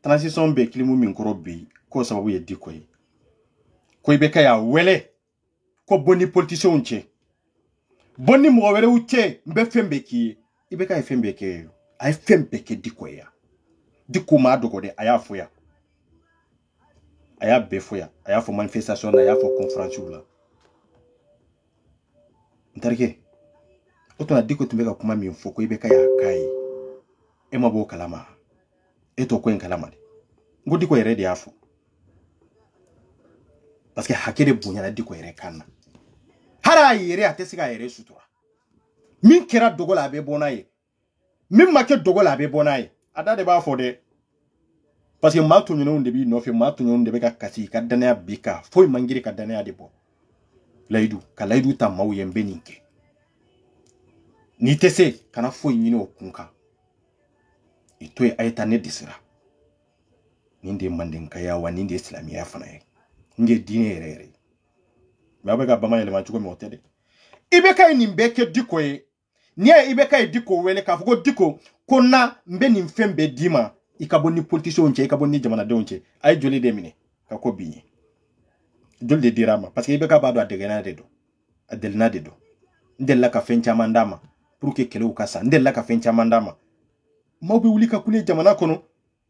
transition bɛ kilimu min kɔrɔ bi k'o sababu ye diko ye ko i bɛ ka y'a wele ko bɔ ni politiciens cɛ bɔ ni mɔgɔ wɛrɛw cɛ n bɛ fɛn bɛɛ k'i ye i bɛ ka ye fɛn bɛɛ kɛ a ye fɛn bɛɛ kɛ diko ye yan diko maa dɔgɔ dɛ a y'a fɔ yan a y'a bɛɛ fɔ yan a y'a fɔ manifestation na a y'a fɔ conférence la n terikɛ o tuma diko tun bɛ ka kuma min fɔ ko i bɛ ka y'a k'a ye e ma b'o kalama e t'o ko in kalama de n ko diko yɛrɛ de y'a fɔ parce que hakɛ de bonyana diko yɛrɛ kan na hali a yɛrɛ a tɛ se k'a yɛrɛ sutura min kɛra dogo la a bɛ bɔ n'a ye min ma kɛ dogo la a bɛ bɔ n'a ye ada de b'a fɔ dɛ parce que maa tɔɲɔgɔnw de b'i nɔfɛ maa tɔɲɔgɔnw de bɛ ka kasi ka danaya bi ka foyi man giri ka danaya de bɔ layidu ka layidu ta maaw ye n bɛ nin kɛ n'i tɛ se kana foyi ɲini o kun kan i to ye a ye taa ne desira nin de ye mandenkaya wa nin de ye silamɛya fana ye nin de ye diinɛ yɛrɛ yɛrɛ ye mais aw bɛ ka bama yɛlɛma cogo min o tɛ dɛ i bɛ ka nin bɛɛ kɛ Diko ye n'i y'a ye i bɛ ka Diko wele k'a fɔ ko Diko ko na n bɛ nin fɛn bɛɛ d'i ma i ka bɔ ni politiciens cɛ i ka bɔ ni jamanadenw cɛ a ye joli de minɛ ka ko bin ye joli de dira a ma parce que i bɛ ka b'a dɔn a dɛgɛna de don a delina de don n delila ka fɛn caman d'a ma pour que kɛlɛw ka sa n delila ka fɛn caman d'a ma maaw bɛ wuli ka kule jamana kɔnɔ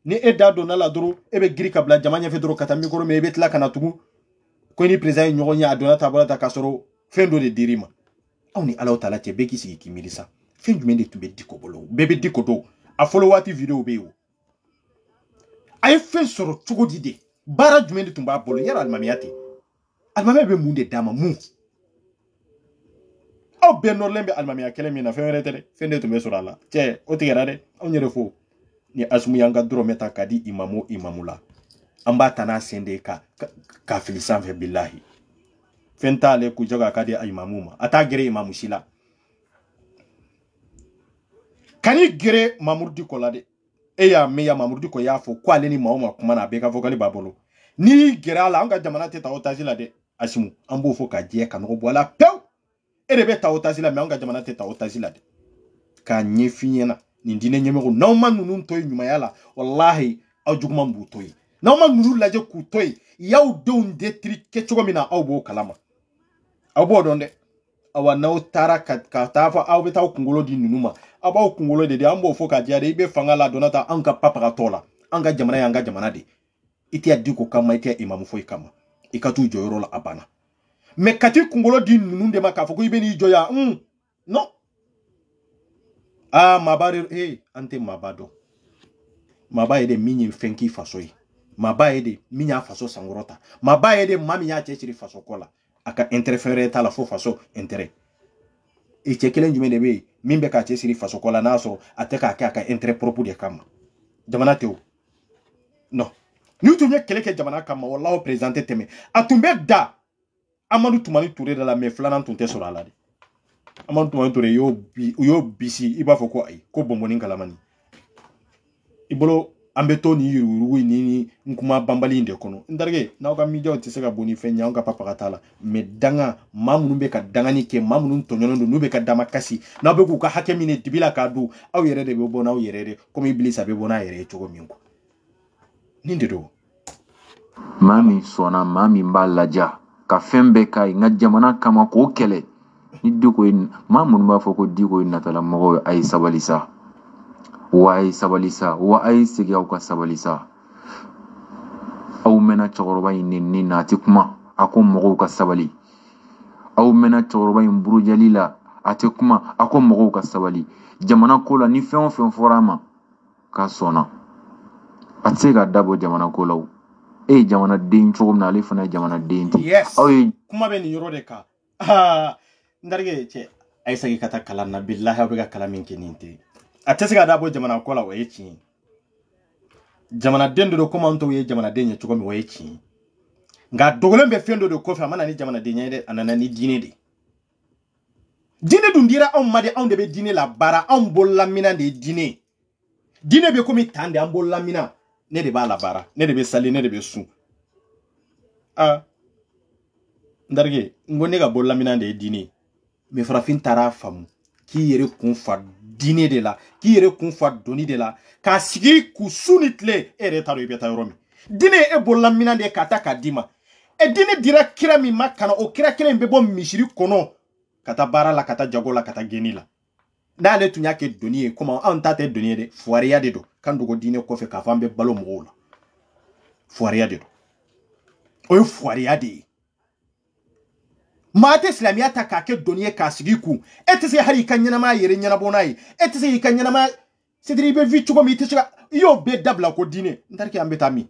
ni e da donna la dɔrɔn e bɛ giri ka bila jama ɲɛfɛ dɔrɔn ka taa micro mais i bɛ tila ka na tugun ko ni président ye ɲɔgɔn ye a donna ta bɔra ta k'a sɔrɔ fɛn dɔ de dir'i ma aw ni Alahu Taala cɛ bɛɛ k'i sigi k'i miiri sa fɛn jumɛn de tun bɛ Diko bolo bɛɛ bɛ Diko dɔn a fɔlɔ waati vidéo bɛ yen o a ye fɛn sɔrɔ cogo di de baara jumɛn de tun b'a bolo yala alimamiya tɛ alimamiya bɛ mun de d'a ma mun aw bɛɛ nɔrɔlen bɛ alimamiya kɛlɛ min na fɛn wɛrɛ tɛ dɛ fɛn de tun bɛ sɔrɔ a la cɛ o tigɛra dɛ anw yɛrɛ fo ni Asumu y'an ka dɔrɔmɛ ta k'a di imamu la an b'a ta n'a sen de ka fili sanfɛ bilahi fɛn t'ale ku jaga k'a di imamu ma a t'a gɛrɛ imamu si la kan'i gɛrɛ Mamour Diko la dɛ e y'a mɛn ya Mamour Diko y'a fɔ ko ale ni maa o maa kuma na a bɛɛ ka vocal b'a bolo n'i gɛrɛ a la an ka jamana tɛ ta otage la dɛ Asimu an b'o fɔ ka jɛ ka nɔgɔ bɔ a la pewu e de bɛ ta otage la mais an ka jamana tɛ ta otage la dɛ k'a ɲɛf'i ɲɛna nin diinɛ ɲɛmɔgɔ n'aw ma ninnu to yen ɲumanya la wallahi aw juguman b'u to yen n'aw ma ninnu lajɛ k'u to yen y'aw denw détruire kɛ cogo min na aw b'o kalama aw b'o dɔn dɛ awa n'aw taara ka taa fɔ aw bɛ taa kunkolo di ninnu ma aw b'aw kunkolo de di an b'o fɔ ka diya de i bɛ fanga la donna ta an ka papagatɔ la an ka jamana y'an ka jamana de i tɛ Diko kama i tɛ imamu foyi kama i ka t'u jɔyɔrɔ la a banna mais ka t'i kunkolo di ninnu de ma k'a fɔ ko i bɛ n'i jɔ yan non maaba de an tɛ maaba dɔn maaba ye de min ye fɛn k'i faso ye maaba ye de min y'a faso sankɔrɔta maaba ye de maa min y'a cɛsiri faso kɔ la a ka intérêt fɛn wɛrɛ t'a la fo faso intérêt i cɛ kelen jumɛn de bɛ yen min bɛ k'a cɛsiri faso kɔ la n'a sɔrɔ a tɛ k'a kɛ a ka intérêt propre de kama jamana tɛ o non n'u tun ye kɛlɛ kɛ jamana kama wallahi président tɛ tɛmɛ a tun bɛ da Amadu Tumani Ture de la mais filanan tun tɛ sɔrɔ a la dɛ Amadu Tumani Ture u y'o bisi i b'a fɔ ko ayi ko bɔnbɔnni kalamani i bolo an bɛ to ni yurugu ni nkuma banbali in de kɔnɔ n terikɛ n'aw ka midiyaw tɛ se ka bon ni fɛn ye anw ka papaga t'a la mais danga maa minnu bɛ ka dangani kɛ maa minnu tɔɲɔnnen don n'u bɛ ka dama kasi n'aw bɛ k'u ka hakɛ minɛ dibi la k'a dun aw yɛrɛ de bɛ bɔ n'aw yɛrɛ de komi Ibilisa bɛ bɔ n'a yɛrɛ ye cogo min quoi nin de don maa min sɔnna maa min b'a laja ka fɛn bɛɛ k'a ye n ka jamana kama k'o kɛlɛ ni Diko ye maa minnu b'a fɔ ko Diko ye natala mɔgɔw ye a ye sabali sa wa a ye sabali sa wa a ye segin aw ka sabali sa aw mɛnna cɛkɔrɔba in nɛni na a tɛ kuma a ko mɔgɔw ka sabali aw mɛnna cɛkɔrɔba in burujali la a tɛ kuma a ko mɔgɔw ka sabali jamana ko la ni fɛn o fɛn fɔra a ma k'a sɔnna a tɛ se ka dabɔ jamana ko la o e ye jamanaden cogo min na ale fana ye jamanaden ten aw ye kuma bɛ nin yɔrɔ de kan n terikɛ cɛ a ye segin ka taa kalan na bilahi aw bɛ ka kalan min kɛ nin tɛ a tɛ se ka dabɔ jamana ko la o ye tiɲɛ ye jamanaden dɔ don komi anw tɔw ye jamanaden ye cogo min o ye tiɲɛ ye nka dogolen bɛ fɛn dɔ de kɔfɛ a ma na ni jamanaden ye dɛ a nana ni diinɛ de diinɛ dun dira anw ma de anw de bɛ diinɛ la baara anw bolola minan de ye diinɛ diinɛ bɛ komi tan de an bolola minan ne de b'a la baara ne de bɛ sali ne de bɛ sun n terikɛ n ko ne ka bolola minan de ye diinɛ mais farafin taara faamu k'i yɛrɛ kun fa diinɛ de la k'i yɛrɛ kun fa doni de la k'a sigi k'u su ni tile e yɛrɛ t'a dɔn i bɛ taa yɔrɔ min diinɛ ye e bolola minan de ye k'a ta k'a d'i ma diinɛ dira kira min ma kana o kira kelen bɛ bɔ misiri kɔnɔ ka taa baara la ka taa jago la ka taa geni la n'ale tun y'a kɛ doni ye komi anw ta tɛ doni ye dɛ fuwariya de don kan dogo diinɛ kɔfɛ k'a fɔ an bɛ balo mɔgɔw la fuwariya de don o ye fuwariya de ye maa tɛ silamɛya ta k'a kɛ doni ye k'a sigi kun e tɛ se hali i ka ɲɛnamaya yɛrɛ ɲɛnabɔ n'a ye e tɛ se i ka ɲɛnamaya c'est-à-dire i bɛ vi cogo min i tɛ se ka i y'o bɛɛ dabila ko diinɛ n terikɛ an bɛ taa min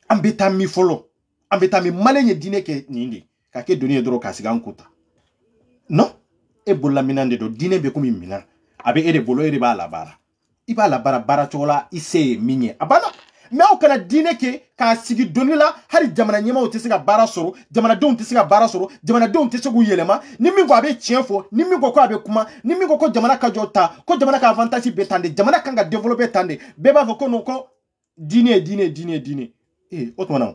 an bɛ taa min fɔlɔ an bɛ taa min maliyɛn ye diinɛ kɛ nin de k'a kɛ doni ye dɔrɔn k'a sigi an kun ta non e bolola minan de don diinɛ bɛ komi minan a bɛ e de bolo e de b'a labaara iba la bara chola ise minye abana me o kana dine ke ka sigi donila hari jamana nyema o tese ka bara soro jamana don tese ka bara soro jamana don tese ku yelema ni mi go abe chienfo ni mi go ko abe kuma ni mi go ko jamana ka jota ko jamana ka avantage betande jamana kanga developer tande beba ko no ko dine otwana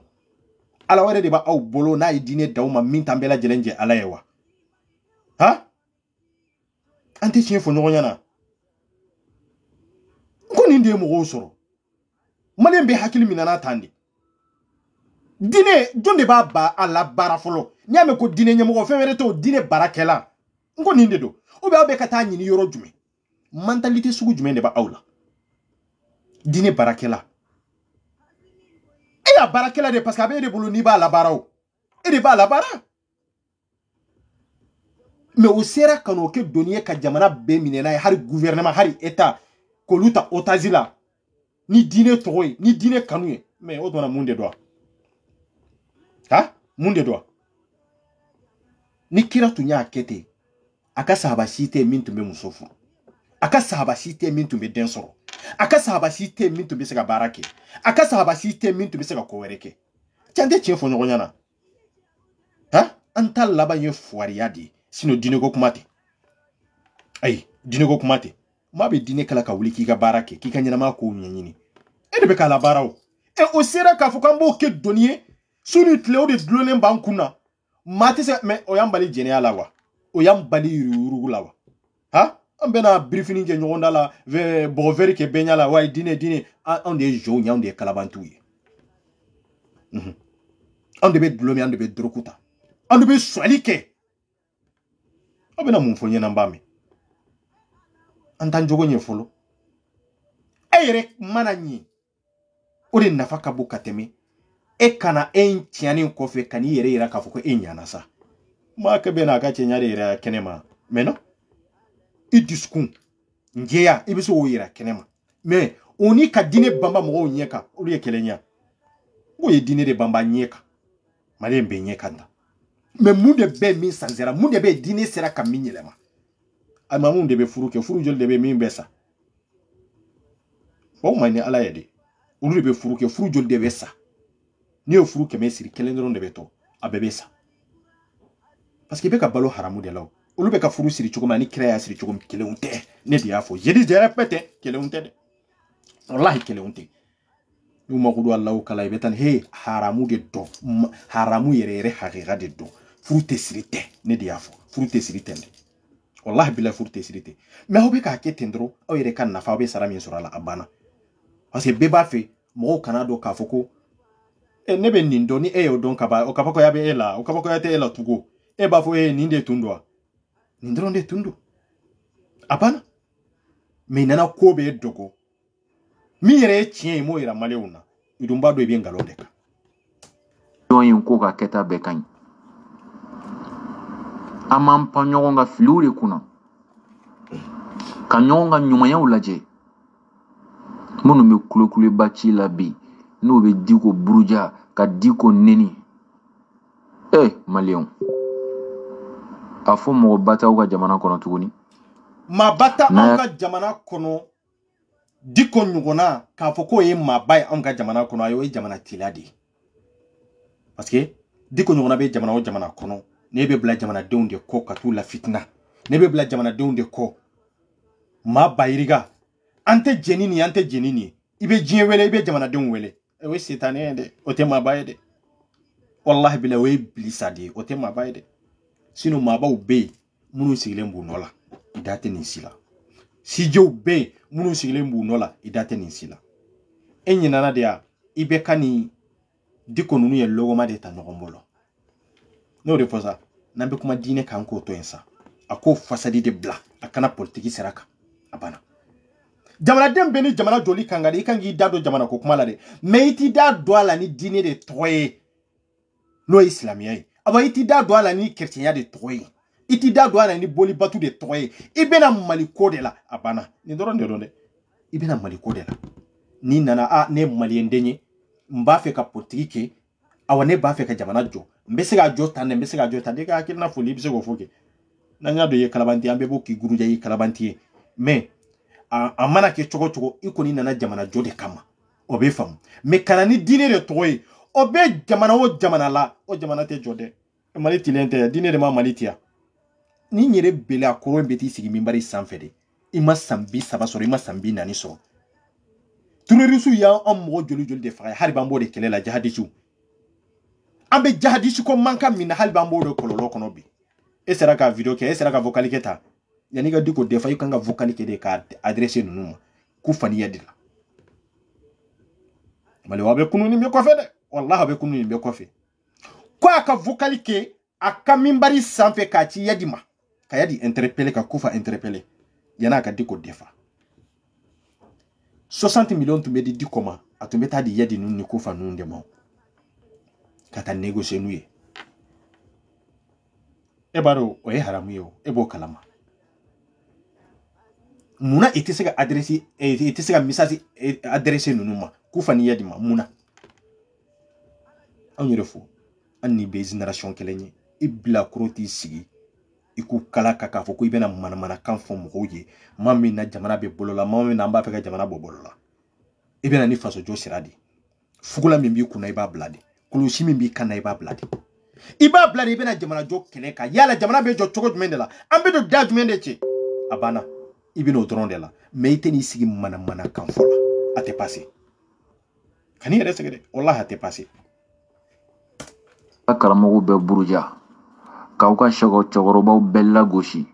ala wale de ba au bolo na dine dauma min tambela jelenje ala yewa ha ante chienfo no nyana ko ni ndé mo soro malen be hakili minana tande dine jonde ba ala bara folo nyame ko dine nyamo fewere to dine barakela ngo ninde do o be abe kata nyini yoro jume mentalité sugu jume de ba awla dine barakela e ya barakela de parce que abe de bolo ni ba la barao e de ba la bara mais o sera kano ke doniye ka jamana be minena hari gouvernement hari état ko luta otazila ni dine toy ni dine kanuye mais o dona munde do ha munde do ni kira tunya kete aka sahaba site min tumbe musofu aka sahaba site min tumbe densoro aka sahaba site min tumbe sega barake aka sahaba site min tumbe sega kowereke tiande chiefo nyonyana ha anta laba ye fuariadi sino dine go kumate ay dine go kumate mabe dine kala ka wuli ki ga barake ki kanyana ma ko nyanyini e de be kala barao e o sera ka fukambo ke donier sunu tleo de dlonen bankuna mate se me oyambali jene alawa oyambali yuru lawa ha ambena briefing ke nyonda la ve boveri ke benyala wa dine on de jo nya on de kalabantuye on de be dlomi on de be drokuta on de be swalike obena mumfonye nambame antan jogo nye folo eyre mananyi ore nafaka bukateme e kana en tiani kofe kani yere ira ka foko enyana sa ma ka be na ka chenyare ira kenema meno i diskun ngeya ibiso wo ira kenema me oni ka dine bamba mo nyeka uri ekelenya wo ye dine de bamba nyeka male mbe nyeka nda me munde be min sanzera munde be dine sera ka minyelema ama munde be furuke furu jol de be min besa o mani ala yede uri be furuke furu jol de besa ni o furu keme siri kelendron de beto abebesa parce que be ka balo haramu de law olu be ka furu siri chugoma ni kira ya siri chugom keleunte ne dia fo je di répéter keleunte de wallahi keleunte yu magudu allah kala betan he haramu de do haramu yere haqiqa de do furu te siri te ne dia fo furu te siri tende wallahi bila furu te siri te me hobe ka ketendro o yere kan nafa be sara min surala abana parce que be ba fe mo kanado ka foko nebe nindo ni eyo don kaba o kapako yabe ela o kapako yate ela tugo e ba fo ninde tundwa nindronde tundu apana me nana ko be dogo mi yere chien mo ira maleuna idumba do e bien galonde ka yoyin ko ka keta be kan amam panyo nga flure kuna kanyo nga nyuma ya ulaje munu me kulukule bachi la bi no be diko buruja ka diko neni malion afo mo bata uga jamana kono tuguni ma bata anga jamana kono diko nyugona ka foko e ma bay anga jamana kono ayo e jamana tiladi parce que diko nyugona be jamana o jamana kono ne be bla jamana deunde ko ka tu la fitna ne be bla jamana deunde ko ma bayriga ante jenini ibe jinwele ibe jamana deunwele we sitane de ote mabayde wallahi bila we blisade ote mabayde sino maba ube munu sigile mbu nola idate nisila sijo ube munu sigile mbu nola idate nisila enyi nana dia ibe kani diko nunu ye logo ma de ta nogombolo no reposa nambe kuma dine kanko to ensa ako fasadi de bla akana politiki seraka abana jamana dembe ni jamana joli kangade ikangi dado jamana ko kuma la de mais iti da doala ni dine de toye no islamiyai aba iti da doala ni chrétien de toye iti da doala ni boli batu de toye ibena maliko de la abana ni doron de donde ibena maliko de la ni nana ne malien denye mba fe ka politiki awane ba fe ka jamana jo mbese ga jo tande ka akina foli bise go foke nanya do ye kalabanti ambe bo ki guruja ye kalabanti mais a mana ke cogo cogo i koni nana jamana jo de kama o be fam me kana ni diine de toye o be jamana o jamana la o jamana te jode mali tilente diine de ma mali tia ni nyere bele akoro mbeti sigi mimbari sanfede ima sambi saba soro ima sambi nani so turerisu ya am mo joli joli de fa hari bambo de kelela jihadisu ambe jihadisu ko manka mina hari bambo de kololo kono bi e sera ka video ke e sera ka vocal ke ta yani ga diko defa yukanga vocal ke de ka adresse nunuma ku fani yadila mali wabe kunu ni me ko fe de wallahi be kunu ni me ko fe ko aka vocal ke aka mimbari sanfe ka ci yadima ka yadi interpeller ka kufa interpeller yana ka diko defa 60 millions tumbe di dikoma atumbe ta di yadi nun ni kufa nun de mo kata négocier nuye e baro o e haramu yo e bo kalama muna itisiga adresse itisiga message adresse nunuma kufa ni yadi ma muna anyerefo anni be génération kelenye ibla kroti sigi iku kala kaka fo ko ibena mana kan fo mo ye mami na jamana be bolola mami na mba feka jamana bo bolola ibena ni faso jo siradi fugula mimbi kuna iba blade kulushi mimbi kana iba blade ibena jamana jo keleka yala jamana be jo chogo jumendela ambe do da jumende che abana ibino drondela meite ni sigi mana kan fo la ate passé kani resegede wallahi ate passé karamogo be buruja kauka shogo chogoroba bella goshi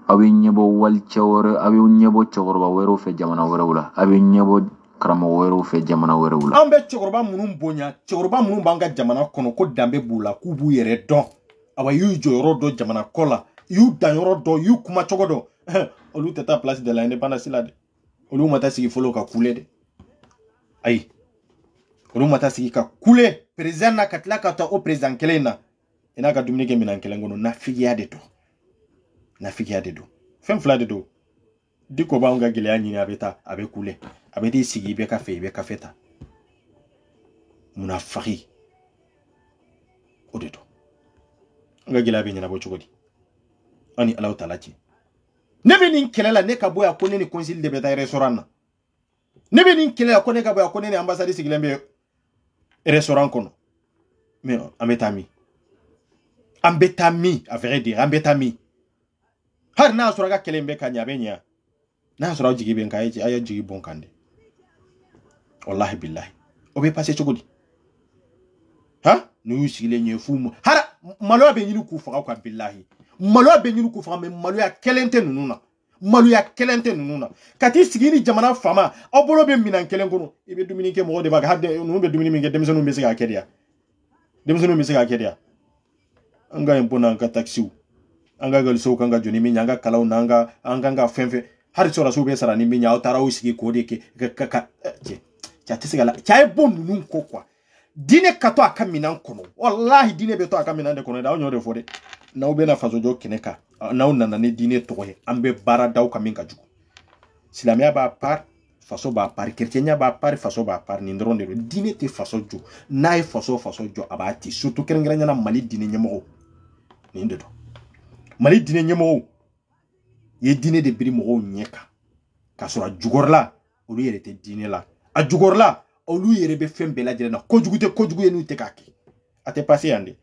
abe nyebo wal chawore abe nyebo chogoroba wero fe jamana werewula abe nyebo karamogo wero fe jamana werewula ambe chogoroba munum bonya chogoroba munum banga jamana kono ko dambe bula kubu yere don awa yu joro do jamana kola yu danyoro do yu kuma chogodo olu teta place de la indépendance la de olu mata sigi folo ka kule de ay olu mata sigi ka kule président na katla ka to o président kelena ina ka dumini ke minan kelengono na figiya de do fem fla de do diko ba nga gele anyi abeta abe kule abeti sigi be ka feta munafiki odeto nga gele abe nyina bo chogodi ani Allah taala ci nebe nin kelela ne ka boya ko ne ni consul de beta restaurant na nebe nin kelela ko ne ka boya ko ne ambassade sigilembe restaurant kono mais ambetami à vrai dire ambetami har na sura ga kelembe kanya benya na sura jigi ben kaye aya jigi bon kande wallahi billahi obe passé chogodi ha nu sigile nyefumu har malo be nyinu ku fa ka billahi malo be nyinu ku fa me malo ya kelente nununa kati sigini jamana fama obolo be minan kelengono ibe dumini ke mo de baga hadde nu be dumini minge demsenu be siga kedia anga impona anga taxi anga gal so kanga joni mi nyanga kalaw nanga anga fenfe har sora so be sara ni mi nyaw taraw sigi ko de ke cha tisigala cha bon nun ko kwa dine kato akaminan kono wallahi dine be to akaminan de kono da onyo de fode na ube na faso jo kineka na unana ne dine toye ambe bara daw kaminka jugo silamia ba par faso ba par chrétien ba par faso ba par ni ndronde dine te faso jo na faso jo abati surtout kerengranya na mali dine nyemo ni ndedo mali dine nyemo ye dine de biri mo nyeka kasura jugorla olu yere te dine la a jugorla olu yere be fembe la jere na kojugu yenu te kaki ate passé ande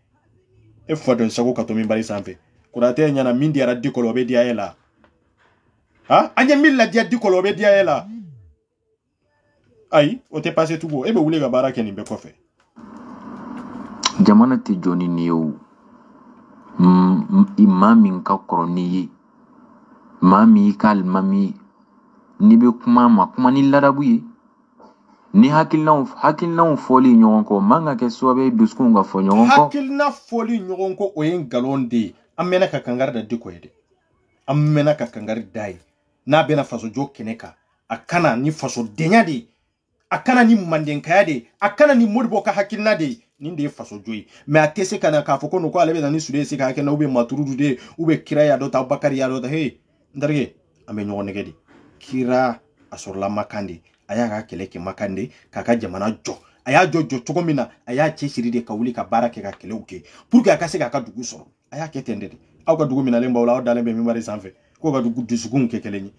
e fodon sago ka to min bari sanfe kurate nyana mindi ara dikolo be dia ela ha anya milla dia dikolo be dia ela ay o te passé tugo e be wule ga barake ni be kofe jamana ti joni niyo imami ka kroni mami kal mami ni be kuma ni ladabuye ni hakilna foli nyogon ko manga ke sobe duskun ga fo nyogon ko hakilna foli nyogon ko o yen galonde amena ka kangar da diko yede amena ka kangar dai na bena faso jo keneka akana ni faso denyade akana ni mandenka de akana ni modbo ka hakilna de ninde faso joyi me atese kana ka foko no ko alebe na ni sude se ka na ube maturudu de ube kira ya do ta bakari ya do hey ndarge ame nyogon negedi kira asorla makande aya ka keleke makande kaka jamana jo aya jo togomina aya chesiri de kawuli ka barake ka keleuke pour que akase ka dugu soro aya ketende de aw ka dugu mina lemba wala dalembe mi mari sanfe ko ka dugu disugun ke kelenyi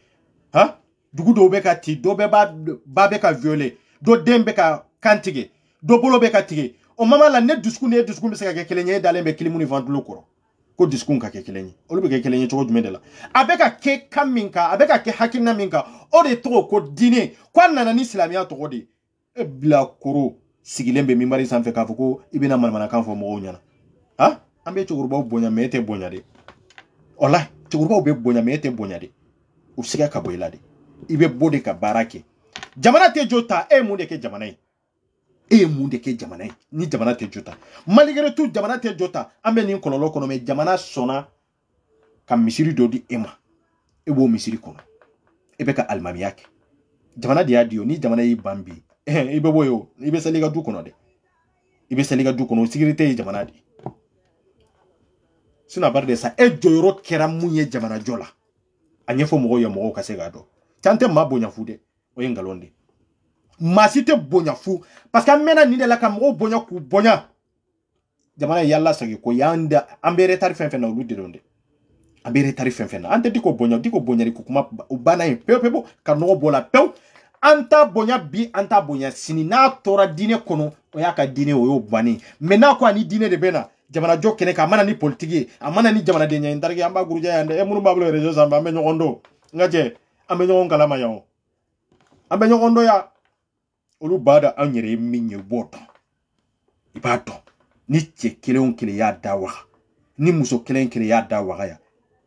ha dugu dɔw bɛ ka ci dɔ bɛ ba bɛ ka violer dɔ den bɛ ka kan tigɛ dɔ bolo bɛ ka tigɛ o mama la ne dusukun ni e dusukun bɛ se ka kɛ kelen ye e dalen bɛ kilimu ni ventilo kɔrɔ ko dusukun ka kɛ kelen ye olu bɛ kɛ kelen ye cogo jumɛn de la a bɛ ka kɛ kan min kan a bɛ ka kɛ hakilina min kan o de tɔgɔ ko diinɛ ko a nana ni silamɛya tɔgɔ de e bilakoro sigilen bɛ minbari sanfɛ k'a fɔ ko i bɛna manamanakan fɔ mɔgɔw ɲɛna ha an bɛ cɛkɔrɔbaw bonya mais e tɛ bonya de walahi cɛkɔrɔbaw bɛ bonya mais e tɛ bonya de u siga ka bɔ i la de i bɛ bɔ de ka baara kɛ jamana tɛ jɔ ta e ye mun de kɛ jamana ye e ye mun de kɛ jamana ye ni jamana tɛ jɔ ta malgré tout jamana tɛ jɔ ta an bɛ nin kɔlɔlɔ kɔnɔ mais jamana sɔnna ka misiri dɔ di e ma e b'o misiri kɔnɔ e bɛ ka alimamiya kɛ jamana de y'a di o ni jamana y'i ban bi i bɛ bɔ yen o i bɛ seli i ka du kɔnɔ dɛ i bɛ seli i ka du kɔnɔ o sécurité ye jamana de sinon a bari de sa e jɔyɔrɔ kɛra mun ye jamana jɔ la a ɲɛfɔ mɔgɔw ye mɔgɔw ka se k'a dɔn can tɛ maa bonya fu dɛ o ye nkalon de maa si tɛ bonya fu parce que an mɛnna nin de la ka mɔgɔw bonya k'u bonya jamana ye yalla sagi ko y'an da an bɛ retard fɛn fɛn na olu de don dɛ an bɛ retard fɛn fɛn na an tɛ di ko bonyali ko kuma o banna yen pewu pewu ka nɔgɔ bɔ la pewu an t'a bonya bi an t'a bonya sini n'a tora diinɛ kɔnɔ o y'a ka diinɛ o y'o bannen mais n'a ko ani diinɛ de bɛ na jamana jɔ kɛnɛ kan a mana ni politique ye a mana ni jamanaden ɲɛ ntariki an b'a guruja yan dɛ e minnu b'a bolo réseau sanfɛ an bɛ ɲɔgɔn dɔn n ka jɛ an bɛ ɲɔgɔn kalama yan o an bɛ ɲɔgɔn dɔn yan olu b'a dɔn an yɛrɛ ye min ye u b'o dɔn i b'a dɔn ni cɛ kelen o kelen y'a da waga ni muso kelen kelen y'a da waga yan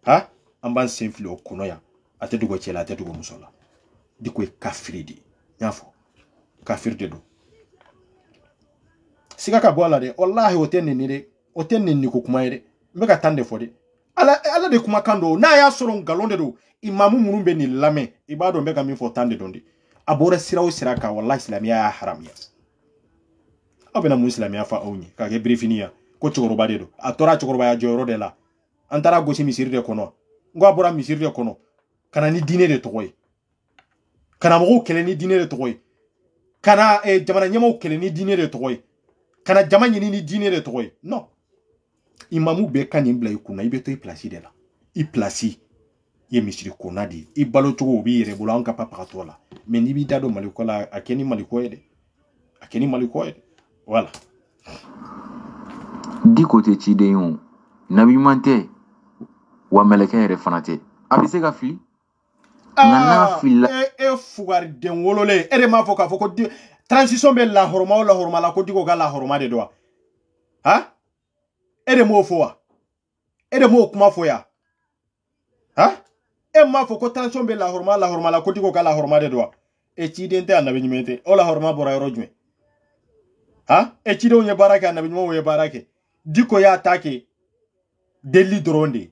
ha an b'an sen fili o kɔnɔ yan a tɛ dogo cɛ la a tɛ dogo muso la diko ye kafiri de n y'a fɔ kafiri de don siga ka bɔ a la dɛ wallahi o tɛ nɛni dɛ o tɛ nɛni ko kuma ye dɛ n bɛ ka tan de fɔ dɛ ala de kumakan don n'a y'a sɔrɔ nkalon de don imamu minnu bɛ nin lamɛn i b'a dɔn n bɛ ka min fɔ tan de don de a bɔra sira o sira kan wallahi silamɛya y'a haramuya aw bɛna mun silamɛya fɔ aw ɲɛ k'a kɛ birifini ya ko cɛkɔrɔba de don a tora cɛkɔrɔbaya jɔyɔrɔ de la an taara gosi misiri de kɔnɔ n ko a bɔra misiri de kɔnɔ ka na ni diinɛ de tɔgɔ ye ka na mɔgɔw kɛlɛ ni diinɛ de tɔgɔ ye ka na jamana ɲɛmaaw kɛlɛ ni diinɛ de tɔgɔ ye ka na jama ɲini ni diinɛ de tɔgɔ ye non imamu bɛɛ ka nin bila i kunna i bɛ to i place de la i place ye misiri kɔnna de ye i balo cogo o b'i yɛrɛ bolo an ka papagatɔ la mais n'i b'i da don maliko la a kɛ ni maliko ye dɛ a kɛ ni maliko ye dɛ voilà Diko tɛ ciden ye o nabi ɲuman tɛ wa mɛlɛkɛ yɛrɛ fana tɛ a bɛ se ka fili nka n'a filila e fugariden wololen e de m'a fɔ k'a fɔ ko transition bɛ lahɔrɔma o lahɔrɔma la ko Diko ka lahɔrɔma de don wa ha e de m'o fɔ wa e de m'o kuma fɔ ya ha e m'a fɔ ko transition bɛ lahɔrɔma lahɔrɔma la ko Diko ka lahɔrɔma de don wa e ciden tɛ a nabi ɲuman tɛ o lahɔrɔma bɔra yɔrɔ jumɛn ha e cidenw ye baara kɛ a nabi ɲumanw ye baara kɛ Diko y'a ta kɛ deli dɔrɔn de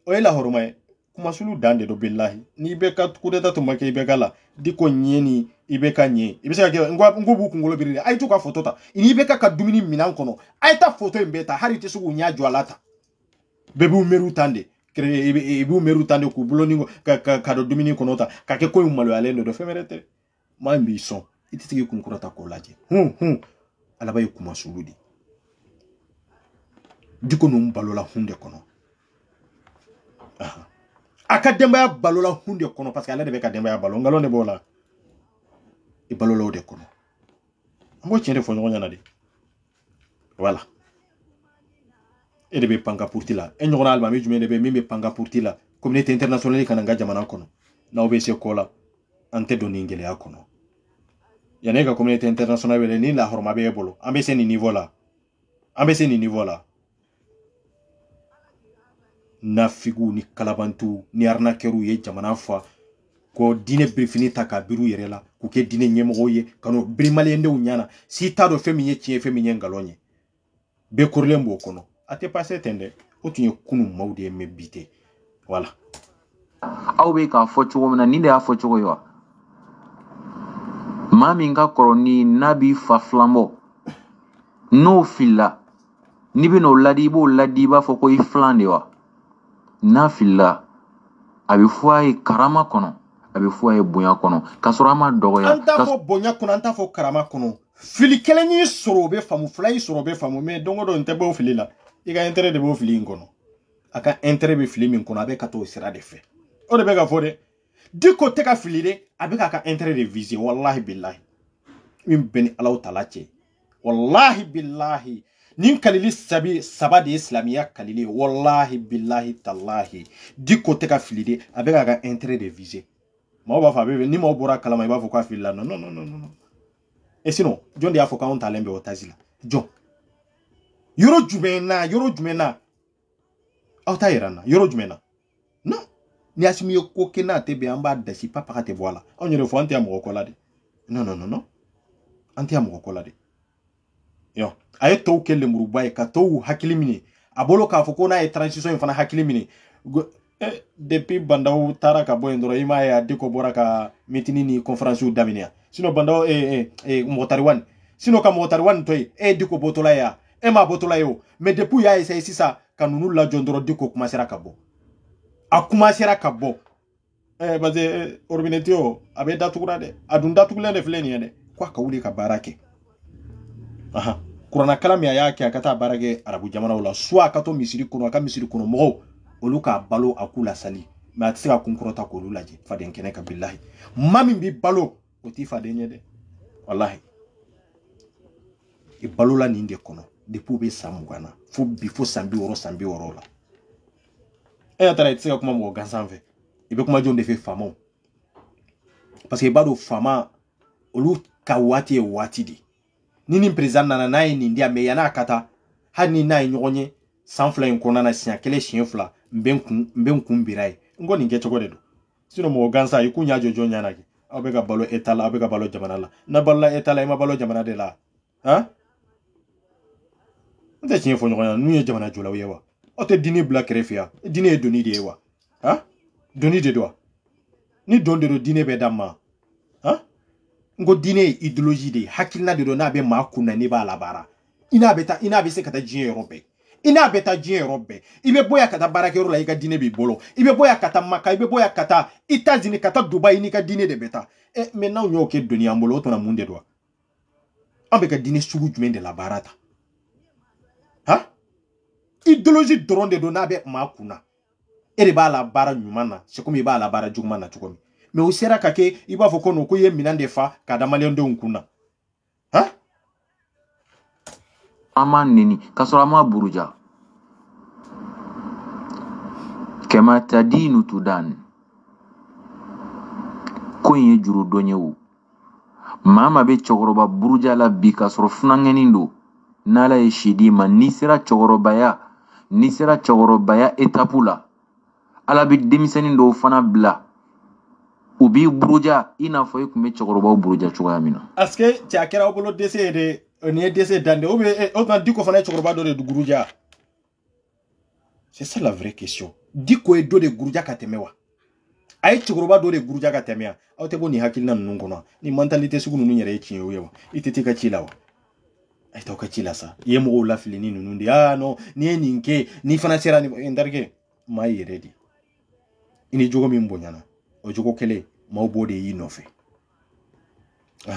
o ye lahɔrɔma ye kuma sulu dan de do billahi ni bɛ ka coup d'état tun ma kɛ i bɛ ka la Diko ɲɛ ni i bɛ ka ɲɛ i bɛ se ka kɛ n ko b'u kunkolo biri de a ye to ka photo ta ni bɛ ka dumuni minɛn kɔnɔ a ye ta photo in bɛɛ ta hali i tɛ se k'u ɲɛ jɔ a la ta bɛɛ b'u miiriw tan de i b'u miiriw tan de k'u bolo ni ka don dumuni kɔnɔ ta ka kɛ ko in maloyalen de fɛn wɛrɛ tɛ maa min b'i sɔn i tɛ se k'i kun kɔrɔta k'o lajɛ alaba ye kuma sulu de Diko ninnu balola hun de kɔnɔ a ka denbaya balola hun de kɔnɔ parce que ale de bɛ ka denbaya balo nkalon de b'o la i balola o de kɔnɔ an b'o tiɲɛ de fɔ ɲɔgɔn ɲɛna de voilà e de bɛ panka purti la e ɲɔgɔnna alimami jumɛn de bɛ min bɛ panka purti la communauté internationale kana n ka jamana kɔnɔ n'aw bɛ se ko la an tɛ don nin gɛlɛya kɔnɔ yanni e ka communauté internationale wele ni lahɔrɔma bɛ e bolo an bɛ se nin niveau la an bɛ se nin niveau la nafigu ni kalabantu ni arnaqueur ye jamana fa ko diinɛ birifini ta ka biru yɛrɛ la k'u kɛ diinɛ ɲɛmɔgɔw ye ka n'o biri maliyɛndenw ɲana si t'a dɔn fɛn min ye tiɲɛ fɛn min ye nkalon ye bɛɛ korilen b'o kɔnɔ a tɛ passé ten dɛ o tun ye kunun maaw de ye mais bi tɛ voilà aw bɛ k'a fɔ cogo min na nin de y'a fɔ cogo ye wa maa min ka kɔrɔ ni n'a b'i fa filan bɔ n'o filila n'i bɛ n'o ladi i b'o ladi i b'a fɔ ko i filan de wa n'a filila a bɛ fɔ a ye karama kɔnɔ a bɛ fɔ a ye bonya kɔnɔ k'a sɔrɔ a ma dɔgɔya an t'a fɔ bonya kɔnɔ an t'a fɔ karama kɔnɔ fili kelen y'i sɔrɔ o bɛ faamu fila y'i sɔrɔ o bɛ faamu mais don o don n tɛ bɔ o fili la i ka intérêt de b'o fili in kɔnɔ a ka intérêt bɛ fili min kɔnɔ a bɛ ka t'o sira de fɛ o de bɛ ka fɔ dɛ Diko teka filide abeka ka intérêt de viser wallahi billahi min beni Allah ta'ala ce wallahi billahi nin kalili saba de islamiya kalili wallahi billahi tallahi diko teka filide abeka ka intérêt de viser ma ba fa bebe ni ma bora kalama ba fo ka filila non et sinon John dia fo ka on talembe o tazila John yoro jumena autayirana yoro jumena non ni asimi ko kena tebe amba dasi papa ka te voila on yoro fo anti amoko kolade non anti amoko kolade yo aye to kelle murubaye ka to hakili mini abolo ka fo ko na e transition fana hakili mini depuis bandaw tara ka boy ndoro ima ya diko boraka mitini ni conférence u daminia sino bandaw motariwan sino ka motariwan toy diko botola ya ma botola yo mais depuis ya essayer sisa kanunu la jondoro diko commencer ka bo a commencer ka bo baze orbinetio abe datugura de adunda tugule de fleni de kwa ka wuli ka barake aha kurana kalami ya yake akata barake arabu jamana wala soit kato misiri kuno ka misiri kuno mo oluka balo akula sali mais atisika kunkurota ko lulaje faden kene ka billahi mami bi balo oti faden de wallahi e balo la ninde kono depuis be samugana fo bifo sambi woro la atara itisika kuma mo gansanve ibe kuma jonde fe famo parce que bado fama olu ka wati di nini president nana nayi ni ndia me yana kata hani nayi nyogonye sanfla en konana sia kele chienfla mbenkun birai ngoni nge choko dedo sino mo gansa ikunya jojo nyana ki abega balo etala abega balo jamana la na balla etala ma balo jamana de la ha nte chienfo nyogonya nuye jamana jola yewa ote dini black refia dini doni de yewa ha doni de doa ni don de dini be damma ha ngo dini idéologie de hakilna de do na be ma kunna ni ba la bara ina be se kata jien europe ina beta jien robe ibe boya kata barakero la ika dine bi bolo ibe boya kata maka ibe boya kata États-Unis kata Dubai ni ka dine de beta maintenant nyo ke doni ambolo to na munde doa ambe ka dine sugu jumen de la barata ha idéologie dronde do na be makuna ere ba la bara nyumana c'est comme ba la bara jugmana tukomi mais o sera kake iba foko no ko ye minande fa kada malen do nkuna ha ama nini kasoro ama buruja kema tadinu tudan ko ye juru donyewu mama be chogoroba buruja la bi kasoro funangeni ndo nala ye shidima nisira chogorobaya etapula ala bi demiseni ndo fana bla ubi buruja ina fo yekume chogoroba buruja chogamina aske tiakera obolo dese de ni dese dande obe o tan diko fana chogoroba do de guruja. C'est ça la vraie question. Diko e do de guruja katemewa ay chogoroba do de guruja katemea awte boni hakilna nungono ni mentalité sugu nunu nyere chiyo yewa itete ka chilawa ay to ka chila sa yemo la filini nunundi no ni ninke ni fana sera ni ndarge mai ready ini jogo mi mbonyana o jogo kele ma obode yi nofe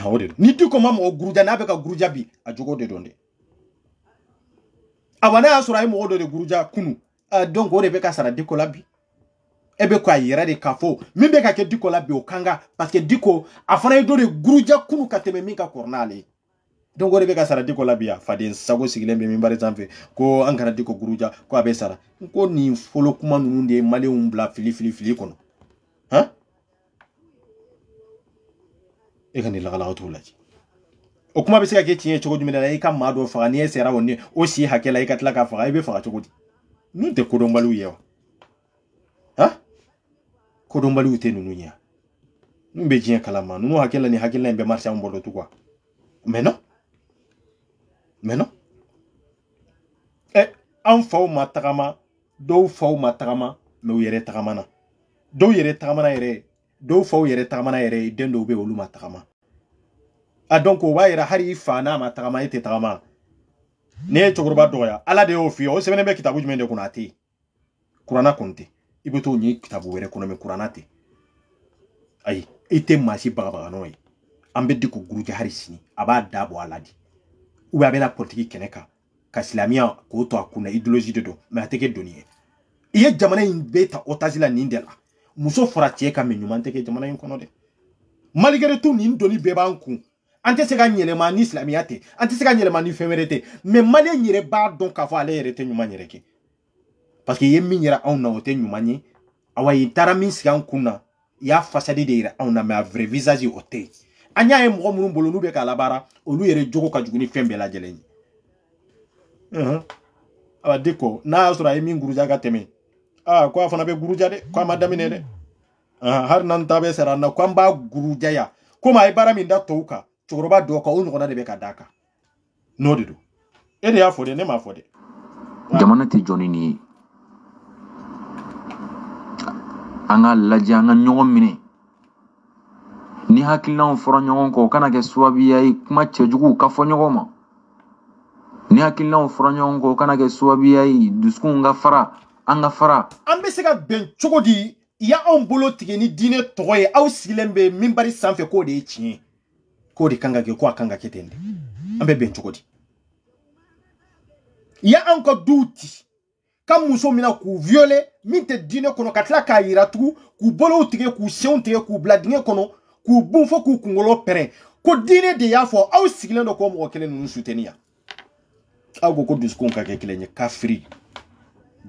ode ni diko mama o guruja na be ka guruja bi a jogo de donde awana asura ay mo do de guruja kunu donc ode be ka sara diko labi ebe ko ayira de kafo mimbe ka ke diko labi o kanga parce que diko afana do de guruja kunu kateme minka kornale donc ode be ka sara diko labi ya fadin sago sigilembe mimbare zamfe ko ankara diko guruja ko abe sara ko ni folo kuma nunde male umbla fili kono ha ekani la gala otulaji o kuma be se ka ke tiye chogo jumela la ika mado fa ni esera woni o si hakela ika tlaka fa ibe fa chogo di nunte ko dombalu yewa ha ko dombalu te nunu nya numbe jien kalama nunu hakela ni hakela mbe marcha mbolo tu quoi mais non an faw matagama do faw matagama me yere tagamana do yere tagamana yere do faw yere tagamana yere dendo be olu matagama donc o ba yera hari fana matagama ite tagama ne chogorba doya ala de ofi o sebene be kitabu jumende kuna ati kurana konte ibeto nyi kitabu were kuna me kurana te ay ite masi baga no yi ambe diko guruja hari sini aba dabo aladi ou abena politique keneka ka islamia ko to akuna idéologie de do mais ateke doniye iye jamana in beta otazila nindela muso fara cɛ ka min ɲuman tɛ kɛ jamana in kɔnɔ dɛ malgré tout nin doni bɛɛ b'an kun an tɛ se ka yɛlɛma ni silamɛya tɛ an tɛ se ka yɛlɛma ni fɛn wɛrɛ tɛ mais malien yɛrɛ b'a dɔn k'a fɔ ale yɛrɛ tɛ ɲuman yɛrɛ kɛ parce que ye min yɛrɛ anw na o tɛ ɲuman ye awa i taara min sigi an kun na i y'a fasadi de yira anw na mais a vrai visage o tɛ an y'a ye mɔgɔ minnu bolo n'u bɛ k'a labaara olu yɛrɛ jogo ka jugu ni fɛn bɛɛ lajɛlen ye awa diko n'a y'a sɔrɔ a ye min guruja ka tɛmɛ ko a fana bɛ guruja dɛ ko a ma daminɛ dɛ har nan ta bɛ sara na ko an b'a guruja ya komi a ye baara min da tɔw kan cɛkɔrɔba dɔw kan o ɲɔgɔnna de bɛ ka d'a kan n'o de don e de y'a fɔ dɛ ne m'a fɔ dɛ jamana tɛ jɔ ni nin ye an ka lajɛ an ka ɲɔgɔn minɛ ni hakilinaw fɔra ɲɔgɔn kɔ o kana kɛ sababuya ye kuma cɛjuguw ka fɔ ɲɔgɔn ma ni hakilinaw fɔra ɲɔgɔn kɔ o kana kɛ sababuya ye dusukun ka fara an ka fara an bɛ se ka bɛn cogo di i y'anw bolo tigɛ ni diinɛ tɔgɔ ye aw sigilen bɛ minbari sanfɛ k'o de ye tiɲɛ ye k'o de kan ka kɛ ko a kan ka kɛ ten de an bɛ bɛn cogo di i y'anw ka duw ci ka muso min na k'u violer min tɛ diinɛ kɔnɔ ka tila k'a yira tugun k'u bolow tigɛ k'u senw tigɛ k'u bila dingɛ kɔnɔ k'u bun fo k'u kunkolo pɛrɛn ko diinɛ de y'a fɔ aw sigilen don k'o mɔgɔ kelen ninnu soutenir yan aw ko dusukun ka kɛ kelen ye kafiri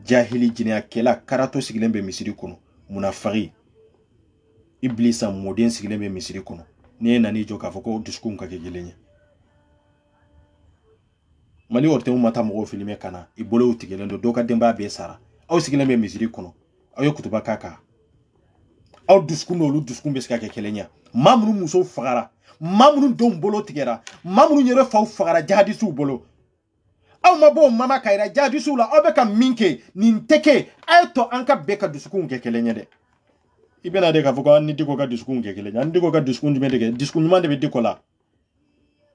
jahili jinɛyakɛla karato sigilen bɛ misiri kɔnɔ munafagi iblisa mɔden sigilen bɛ misiri kɔnɔ ni ye nani jɔ k'a fɔ ko dusukun ka kɛ kelen ye mali ortemu ma taa mɔgɔw filime ka na i bolow tigɛlen don dɔw ka denbaya bɛɛ sara aw sigilen bɛ misiri kɔnɔ aw ye kutuba k'a kan aw dusukun n'olu dusukun bɛ se ka kɛ kelen ye maa minnu musow fagara maa minnu denw bolo tigɛra maa minnu yɛrɛ faw fagara jihadisiw bolo aw ma bɔ o mama ka yira jihadisiw la aw bɛ ka min kɛ nin tɛ kɛ a ye to an ka bɛɛ ka dusukun kɛ kelen ye dɛ i bɛna de k'a fɔ ko an ni diko ka dusukun kɛ kelen ye an diko ka dusukun jumɛn de kɛ dusukun ɲuman de bɛ diko la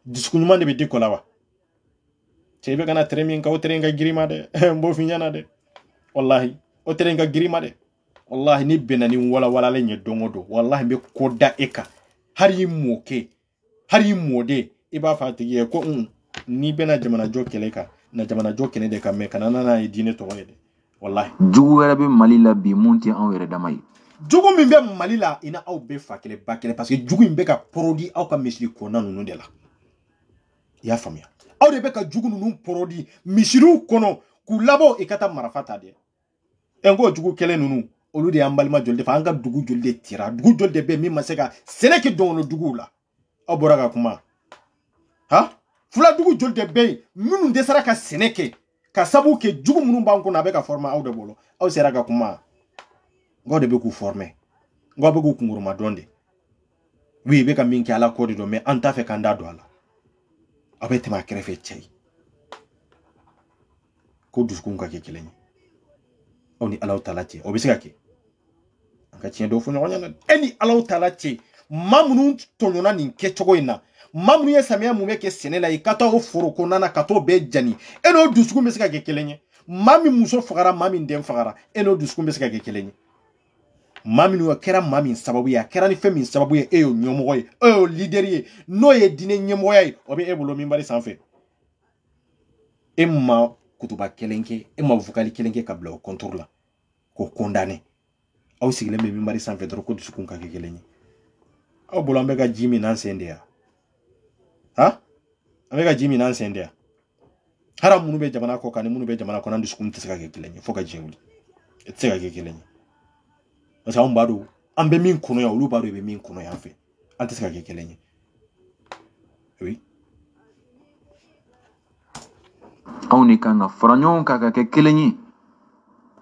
dusukun ɲuman de bɛ diko la wa cɛ i bɛ kana tere min kan o tere in ka girima dɛ n b'o f'i ɲɛna dɛ wallahi o tere in ka girima dɛ wallahi ni bɛnna ni walawalalen ye don o don wallahi n bɛ ko da e kan hali i mɔkɛ hali i mɔden i b'a fɔ a tigi ye ko n'i bɛna jamanajɔ kɛlɛ kan na jamanajɔ kɛnɛ de kan mɛ kana n'a ye diinɛ tɔgɔ ye dɛ wallahi jugu wɛrɛ bɛ mali la bi mun tɛ anw yɛrɛ dama ye jugu min bɛ mali la i na aw bɛɛ fa kelen ba kelen parce que jugu in bɛ ka porodi aw ka misiri kɔnɔna ninnu de la i y'a faamuya aw de bɛ ka jugu ninnu porodi misiriw kɔnɔ k'u labɔ i ka taa marifa ta dɛ n ko jugu kelen ninnu olu de y'an balima joli de fɛ an ka dugu joli de tira dugu joli de bɛ min ma se ka sɛnɛ kɛ dɔngɔnɔ duguw la aw bɔra ka kuma fula dugu joli de bɛ yen minnu dɛsɛra ka sɛnɛ kɛ ka sabu kɛ jugu minnu b'an kunna a bɛ ka former aw de bolo aw sera ka kuma ngaw de bɛ k'u former ngaw bɛ k'u kunkuruma dɔn de oui i bɛ ka min kɛ ala ko de don mais an t'a fɛ k'an da don a la aw bɛ tɛmɛ a kɛrɛfɛ cɛ ye ko dusukun ka kɛ kelen ye aw ni alaw taala cɛ o bɛ se ka kɛ an ka tiɲɛ dɔw fɔ ɲɔgɔn ɲɛna e ni alaw taala cɛ maa minnu tɔɲɔna nin kɛcogo in na maa minnu ye samiya mun bɛ kɛ sɛnɛ la i ka taa o foro kɔnɔna na ka t'o bɛɛ jani e n'o dusukun bɛ se ka kɛ kelen ye maa min muso fagara maa min den fagara e n'o dusukun bɛ se ka kɛ kelen ye maa minnu kɛra maa min sababu ye a kɛra ni fɛn min sababu ye e y'o ɲɛmɔgɔ ye e y'o leader ye n'o ye diinɛ ɲɛmɔgɔya ye o bɛ e bolo minbari sanfɛ e ma kutuba kelen kɛ e ma vocal kelen kɛ ka bila o contour la k'o condamner aw sigilen bɛ minbari sanfɛ dɔrɔn ko dusukun ka kɛ kelen ye aw bolo an bɛ ka ji min n'an sen de yan an bɛ ka ji min n'an sen de yan hali minnu bɛ jamana kɔ kan ni minnu bɛ jamana kɔnɔ an dusukun tɛ se ka kɛ kelen ye fo ka diɲɛ wuli e tɛ se ka kɛ kelen ye parce que anw b'a dɔn an bɛ min kɔnɔ yan olu b'a dɔn i bɛ min kɔnɔ yan fɛ an tɛ se ka kɛ kelen ye oui anw de kan ka fara ɲɔgɔn kan ka kɛ kelen ye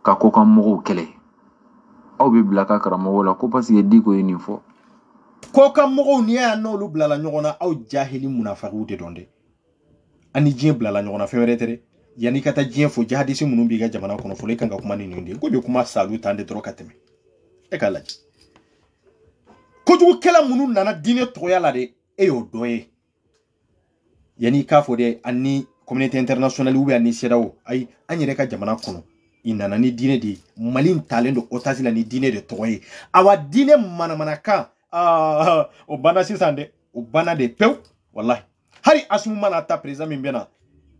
ka kokan mɔgɔw kɛlɛ aw bɛ bila ka karamɔgɔw la ko parce que diko ye nin fɔ kokan mɔgɔw n'i y'a n'olu bilala ɲɔgɔn na aw jahili munafagiw de dɔn dɛ ani diɲɛ bilala ɲɔgɔn na fɛn wɛrɛ tɛ dɛ yanni i ka taa diɲɛ fɔ jihadisi minnu b'i ka jamana kɔnɔ fɔlɔ i kan ka kuma ni nin de ye ko bɛ kuma salu tan de dɔrɔn ka tɛmɛ e k'a lajɛ kojugukɛla minnu nana diinɛ tɔgɔya la de e y'o dɔ ye yanni i k'a fɔ dɛ ani communauté internationale ou ani CEDEAO ayi an yɛrɛ ka jamana kɔnɔ i nana ni diinɛ de ye mali in talen don otage la ni diinɛ de tɔgɔ ye awa diinɛ manamanakan o banna sisan dɛ o banna de pewu wallahi hali Asumu mana ta président min bɛ na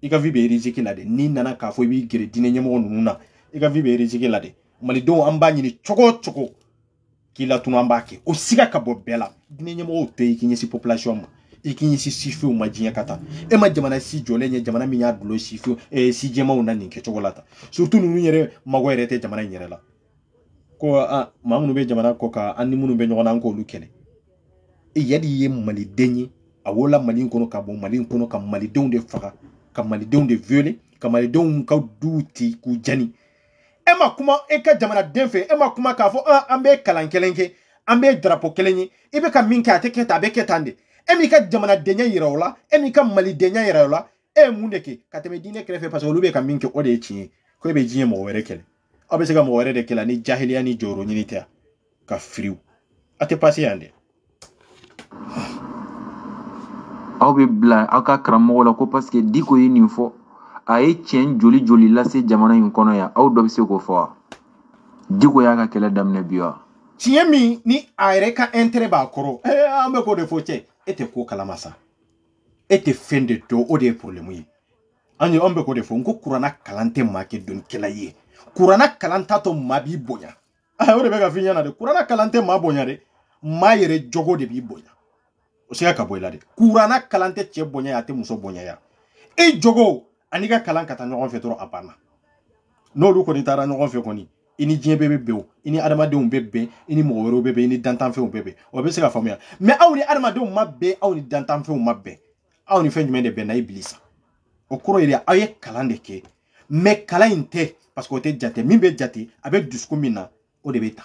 i ka vie bɛ risque la de n'i nana k'a fɔ i b'i gɛrɛ diinɛ ɲɛmɔgɔ ninnu na i ka vie bɛ risque la de malidenw an b'a ɲini cogo o cogo k'i la tunu an b'a kɛ o siga ka bɔ bɛɛ la diinɛ ɲɛmɔgɔw tɛ i k'i ɲɛsin population ma i k'i ɲɛsin sifinw ma diɲɛ ka taa e ma jamana si jɔlen ye jamana min y'a dulo sifinw si jɛmaw na nin kɛcogo la ta surtout ninnu yɛrɛ mago yɛrɛ tɛ jamana in yɛrɛ la ko maa minnu bɛ jamana kɔ kan an ni minnu bɛ ɲɔgɔn na an k'olu kɛlɛ yadi ye maliden ye a wolola mali in kɔnɔ ka bɔ mali in kɔnɔ ka malidenw de faga ka malidenw de violer ka malidenw ka duw ti k'u jani e ma kuma e ka jamanaden fɛ e ma kuma k'a fɔ an bɛ kalan kelen kɛ an bɛ drapeau kelen ye i bɛ ka min kɛ a tɛ kɛ tan a bɛ kɛ tan de e m'i ka jamanadenya yira o la e m'i ka malidenya yira o la e ye mun de kɛ ka tɛmɛ diinɛ kɛrɛfɛ parce que olu bɛ ka min kɛ o de ye tiɲɛ ye ko e bɛ diɲɛ mɔgɔ wɛrɛ kɛlɛ aw bɛ se ka mɔgɔ wɛrɛ de kɛlɛ ni jahiliya ni jɔyɔrɔ ɲini tɛ ka firiw a tɛ passe yan dɛ aw bɛ bila aw ka karamɔgɔ la ko parce que Diko ye nin fɔ a ye tiɲɛ joli joli lase jamana in kɔnɔ yan aw dɔ bɛ se k'o fɔ wa Diko y'a ka kɛlɛ daminɛ bi wa tiɲɛ min ni a yɛrɛ ka intérêt b'a kɔrɔ an bɛ k'o de fɔ cɛ e tɛ ko kalama sa e tɛ fɛn de dɔn o de ye problème ye an bɛ k'o de fɔ n ko kuranna kalan tɛ maa kɛ dɔnnikɛla ye kuranna kalan tatɔ maa b'i bonya o de bɛ ka f'i ɲɛna dɛ kuranna kalan tɛ maa bonya dɛ maa yɛrɛ jogo de b'i bonya o siga ka bɔ i la dɛ kuranna kalan tɛ cɛ bonya a tɛ muso bonya ya e jogo ani ka kalan ka taa ɲɔgɔn fɛ dɔrɔn a banna n'olu kɔni taara ɲɔgɔn fɛ kɔni i ni diɲɛ bɛɛ bɛ bɛn o i ni adamadenw bɛ bɛn i ni mɔgɔ wɛrɛw bɛ bɛn i ni dantanfɛnw bɛ bɛn o bɛ se ka faamuya mais aw ni adamadenw ma bɛn aw ni dantanfɛnw ma bɛn aw ni fɛn jumɛn de bɛnna Ibilisa o kɔrɔ ye de aw ye kalan de kɛ mais kalan in tɛ parce que o tɛ jate min bɛ jate a bɛ dusukun min na o de bɛ ta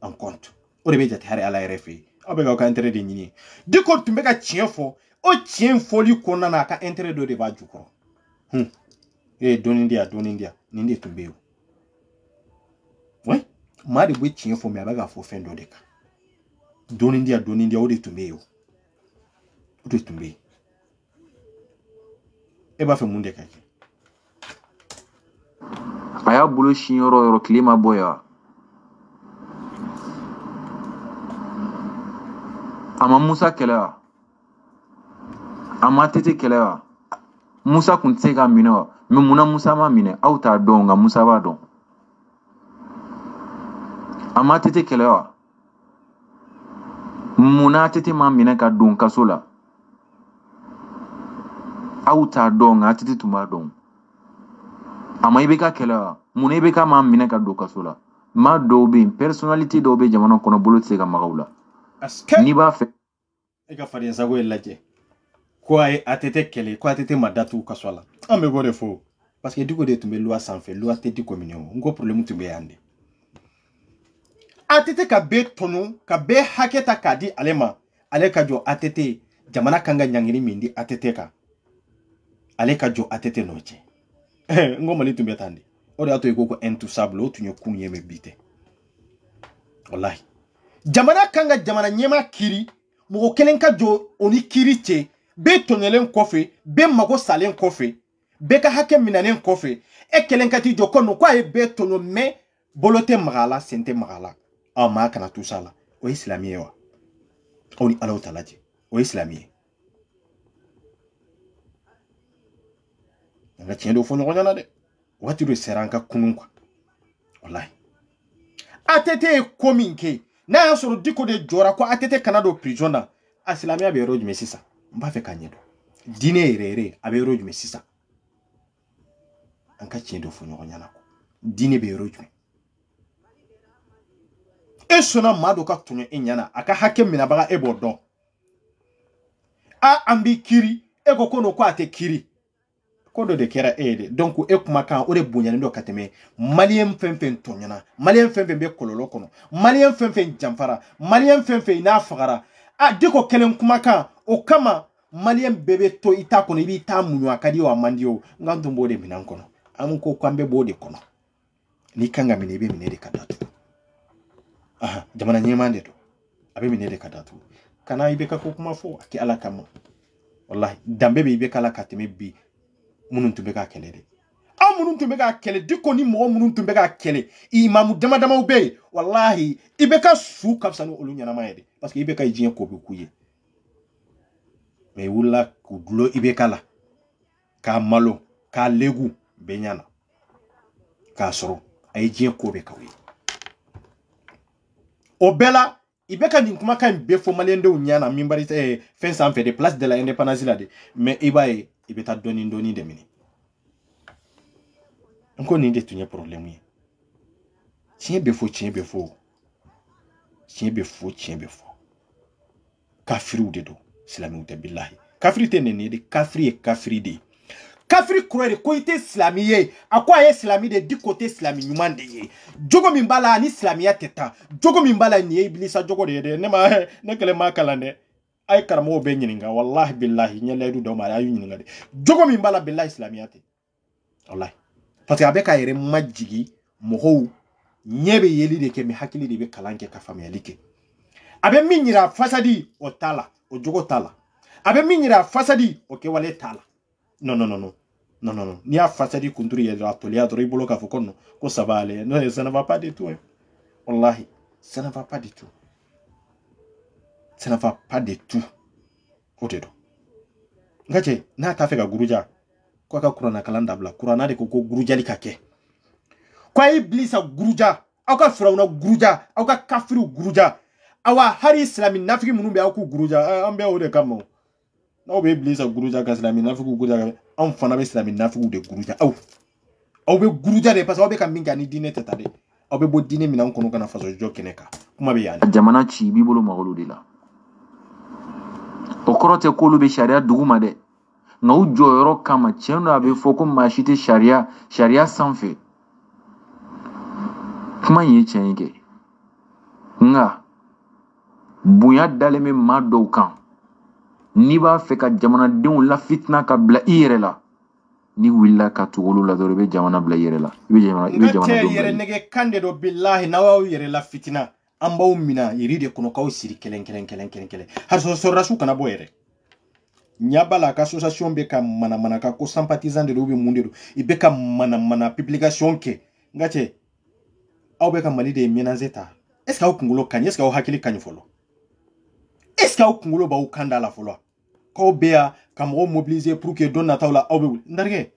en compte o de bɛ jate hali Ala yɛrɛ fɛ yen aw bɛ k'aw ka intérêt de ɲini Diko tun bɛ ka tiɲɛ fɔ o tiɲɛ fɔli kɔnɔna na a ka intérêt dɔ de b'a jukɔrɔ dɔɔnin di yan nin de tun bɛ yen maa de bɛ tiɲɛ fɔ mais a bɛ k'a fɔ fɛn dɔ de kan dɔɔnin di yan o de tun bɛ yen o de tun bɛ yen e b'a fɛ mun de ka kɛ a y'a bolo sin yɔrɔ o yɔrɔ tile ma bɔ yan a ma Musa kɛlɛ wa a ma Tete kɛlɛ wa Musa kun tɛ se ka minɛ wa mais munna Musa ma minɛ aw t'a dɔn nka Musa b'a dɔn a ma Tete kɛlɛ wa munna Tete ma minɛ ka don kaso la aw t'a dɔn nka Tete tun b'a dɔn a ma IBK kɛlɛ wa munna IBK ma minɛ ka don kaso la maa dɔw bɛ yen personnalité dɔw bɛ jamana kɔnɔ bolo tɛ se ka maga u la n'i b'a fɛ e ka faden sago ye lajɛ ko a ye ATT kɛlɛ ko ATT ma datugu kaso la an bɛ k'o de fɔ parce que Diko de tun bɛ loi sanfɛ loi tɛ Diko minɛ o n ko problème tun bɛ yan de ATT ka bɛɛ tɔɲɔ ka bɛɛ hakɛ ta k'a di ale ma ale ka jɔ ATT jamana kan ka ɲangini min di ATT kan ale ka jɔ ATT n'o cɛ n ko Mali tun bɛ tan de o de y'a to i ko ko intouchable o tun ye kun ye mais bi tɛ wallahi jamana kan ka jamana ɲɛma kiri mɔgɔ kelen ka jɔ o ni kiri cɛ bɛɛ tɔɲɔlen kɔfɛ bɛɛ mago salen kɔfɛ bɛɛ ka hakɛ minɛnen kɔfɛ e kelen ka t'i jɔ ko non ko a ye bɛɛ tɔɲɔ mais bolo tɛ maga a la sen tɛ maga a la maa kana to sa la o ye silamɛ ye wa aw ni Alaw ta lajɛ o ye silamɛ ye an ka tiɲɛ dɔ fɔ ɲɔgɔn ɲɛna dɛ waati dɔ sera an ka kunun quoi wallahi ATT ye ko min kɛ n'a y'a sɔrɔ Diko de jɔra ko ATT kana don prison na a silamɛya bɛ yɔrɔ jumɛn sisan n b'a fɛ k'a ɲɛdɔn diinɛ yɛrɛ a bɛ yɔrɔ jumɛn sisan an ka tiɲɛ dɔ fɔ ɲɔgɔn ɲɛna diinɛ bɛ yɔrɔ jumɛn e sɔnna maa dɔ ka tɔɲɔ e ɲɛna a ka hakɛ minɛbaga e b'o dɔn an b'i kiri e ko non ko a tɛ kiri ko dɔ de kɛra e ye de donc e kumakan o de bonyalen dɔ ka tɛmɛ maliyɛn fɛn fɛn tɔɲɔna maliyɛn fɛn fɛn bɛ kɔlɔlɔ kɔnɔ maliyɛn fɛn fɛn janfara maliyɛn fɛn fɛn n'a fagara Diko kelen kumakan o kama maliyɛn bɛɛ bɛ to i ta kɔnɔ i b'i ta muɲu a ka di o a man di o n k'an tun b'o de minɛn kɔnɔ an ko k'an bɛ b'o de kɔnɔ n'i kan ka minɛ i bɛ minɛ de ka datugu jamana ɲɛmaa de don a bɛ minɛ de ka datugu kana IBK ko kuma fɔ a kɛ Ala kama wallahi danbe bɛ IBK la ka tɛmɛ bi minnu tun bɛ k'a kɛlɛ dɛ aw minnu tun bɛ k'a kɛlɛ Diko ni mɔgɔ minnu tun bɛ k'a kɛlɛ imamu dama damaw bɛ yen wallahi IBK su ka fisa ni olu ɲɛnama ye dɛ parce que IBK ye diɲɛ ko bɛ k'u ye mais i wulila k'u dulon IBK la k'a malo k'a legu bɛɛ ɲɛna k'a sɔrɔ a ye diɲɛ ko bɛ k'aw ye Obela ibeka ni kuma kan be fo malende unyana mimbari fence en fait de place de la indépendance là de mais ibaye ibeta doni de mini encore ni de tunye problème yi tien be fo kafiru de do islami de billahi kafiri te ne de kafiri de kafiri kurere ko ite islamiye akwa ye islami de di côté islami nyuman de ye jogo min bala ni islamiya teta jogo min bala ni iblisa jogo de ne ma ne kele ma kalande ay karamo be nyininga wallahi billahi nyale du do ma ayu nyininga de jogo min bala billahi islamiya te wallahi parce que abeka yere majigi moho nyebe yeli de ke mi hakili de be kalanke ka famiyali ke abe minyira fasadi o tala o jogo tala abe minyira fasadi o ke wale tala non. Ni a fasadi kunturi ya atolia dro ibolo ka fokono ko sabale non ça ne va pas du tout hein. Wallahi ça ne va pas du tout. Ça ne va pas du tout. Otedo ngache na ta fega guruja kwa ka kurana kalanda bla kurana de ko guruja likake kwa iblisa guruja au ka firauna guruja au ka kafiru guruja awa hari islami nafiki munumbe au ku guruja ambe o de kamo na be iblisa guruja ka islami nafiku guruja an fana be islami nafiku de guruja au be guruja de parce que be ka minga ni dine tata de au be bo dine mina kono kana faso jokeneka kuma be yani jamana ci bibolo magolo de la okorote kolu be sharia duguma de nga u joyoro kama chendo abe foko mashite sharia sanfe kuma yi chenike nga bunya daleme ma do kan ni ba fe ka jamana denw la fitna ka bla ire la ni willa ka tugulu la do be jamana bla ire la be jamana do yere nege kande do billahi nawa yere la fitna ambaw mina yiride kono kaw siri kelen har so rasu kana boyere nyabala ka association be ka mana ka ko sympathisant de be mundiru ibe ka mana publication ke ngate aw be ka mali de menazeta est-ce que aw kungulo kan est-ce que aw hakili kan folo est-ce que aw kungulo ba ukanda la folo ko bea kam o mobiliser pour que donna tawla aw be ndarge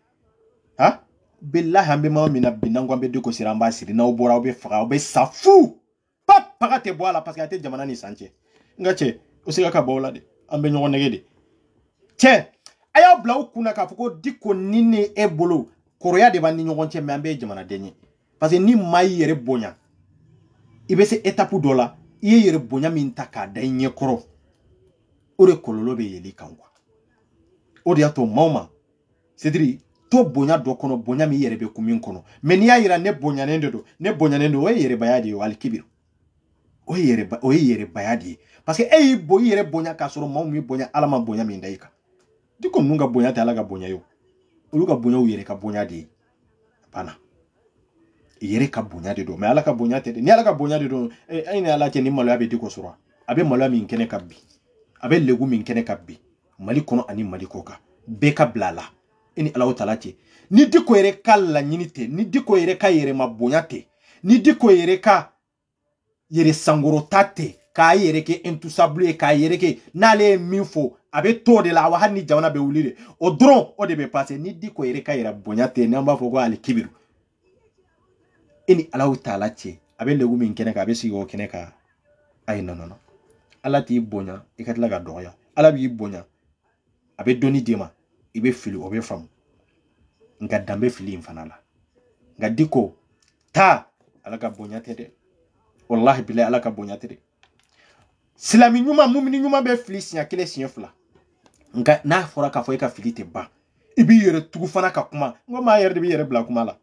ha billahi ambe ma mina binango ambe de ko siramba siri na obora aw be faga aw be safu papa te boala parce que ate jamana ni sanche ngate o siga ka bawla de ambe nyogo negede che aya bla ukuna ka fuko diko nini ebolo koroya de bani nyogo che ambe jamana denye parce que ni mai yere bonya ibe se étape dola iye yere bonya min taka denye koro ore kololo be yeli kanwa ode ato mama cedri to bonya do kono bonya mi yere be kumin kono mais ni ayira ne bonya nendo o yere bayadi o alkibir o yere bayadi parce que e bo yere bonya ka soro mamu mi bonya alama bonya mi ndaika diko nunga bonya ta alaga bonya yo uluga bonya o yere ka bonya di pana yere ka bonya de do mais alaka bonya te ni alaka bonya de do ay ni ala ke ni malo abe diko soro abe malo mi nkene kabbi abe legu mi nkene kabbi mali kono ani mali koka beka blala ini ala utalati ni diko yere kala nyinite ni diko yere ka yere mabonya te ni diko yere ka yere sangoro tate ka yere ke entusable ka yere ke nale minfo abe to de la wa hani jamana be wulire o dron o de be passer ni diko yere ka yere bonya te namba fo ko ali kibiru ini ala utalati abe legu mi nkene ka abe sigo kene ka ay non ala ti bonya ikatla ga doya ala bi bonya abe doni dema ibe fili obe fam nga dambe fili infanala nga diko ta ala ka bonya tede wallahi billahi ala ka bonya tede silami nyuma mumini nyuma be fili sinya kele sinya fula nga na fora ka fo ka fili te ba ibi yere tugu fana ka kuma ngo ma yere de bi yere bla kuma la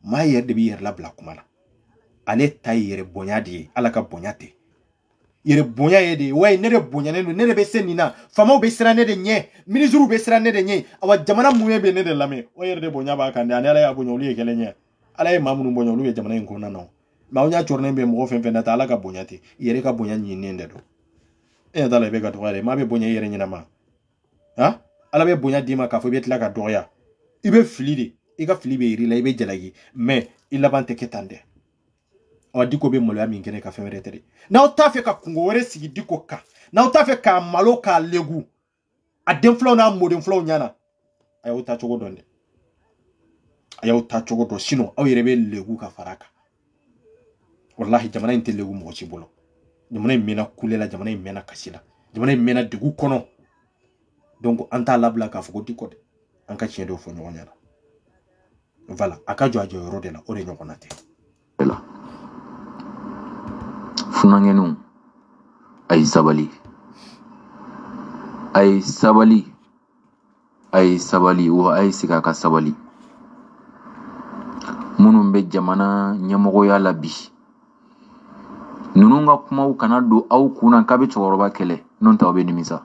ma yere de bi yere la bla kuma la ale tay yere bonya di ala ka bonya te yere bonya yede way nere bonya nere be senina fama be sira ne de nye ministre be sira ne de nye awa jamana muye be ne de lame o yere de bonya ba kan de ala ya bonya uli kele nye ala e mamunu bonya uli jamana en ko nano ma onya chorne be mo fen fen na ala ka bonya te yere ka bonya nyi ne do e dala be ka to ale ma be bonya yere nyina ma ha ala be bonya dima ka fo be tla ka doya ibe flide e ka flibe iri la ibe jalagi mais il labante ketande o diko be molo ami ngene ka femere tere na o tafe ka kungo wore sigi diko ka na o tafe ka malo ka legu a den flow na modern flow nyana ayo ta chogo donde ayo ta chogo do sino o yere be legu ka faraka wallahi jamana in tele mo ci bolo jamana in mena kulela jamana in mena kasila jamana in mena degu kono donc anta labla ka fuko diko de an ka cien do fo ñoo ñala voilà aka jo ajo ro de la ore ñoo konate la funangenu ay sabali wa ay sika ka sabali munun be jamana nyamogo ya labi nunu nga kumaw kana do aw kuna ka be cɔkɔrɔba kɛlɛ non ta be nimisa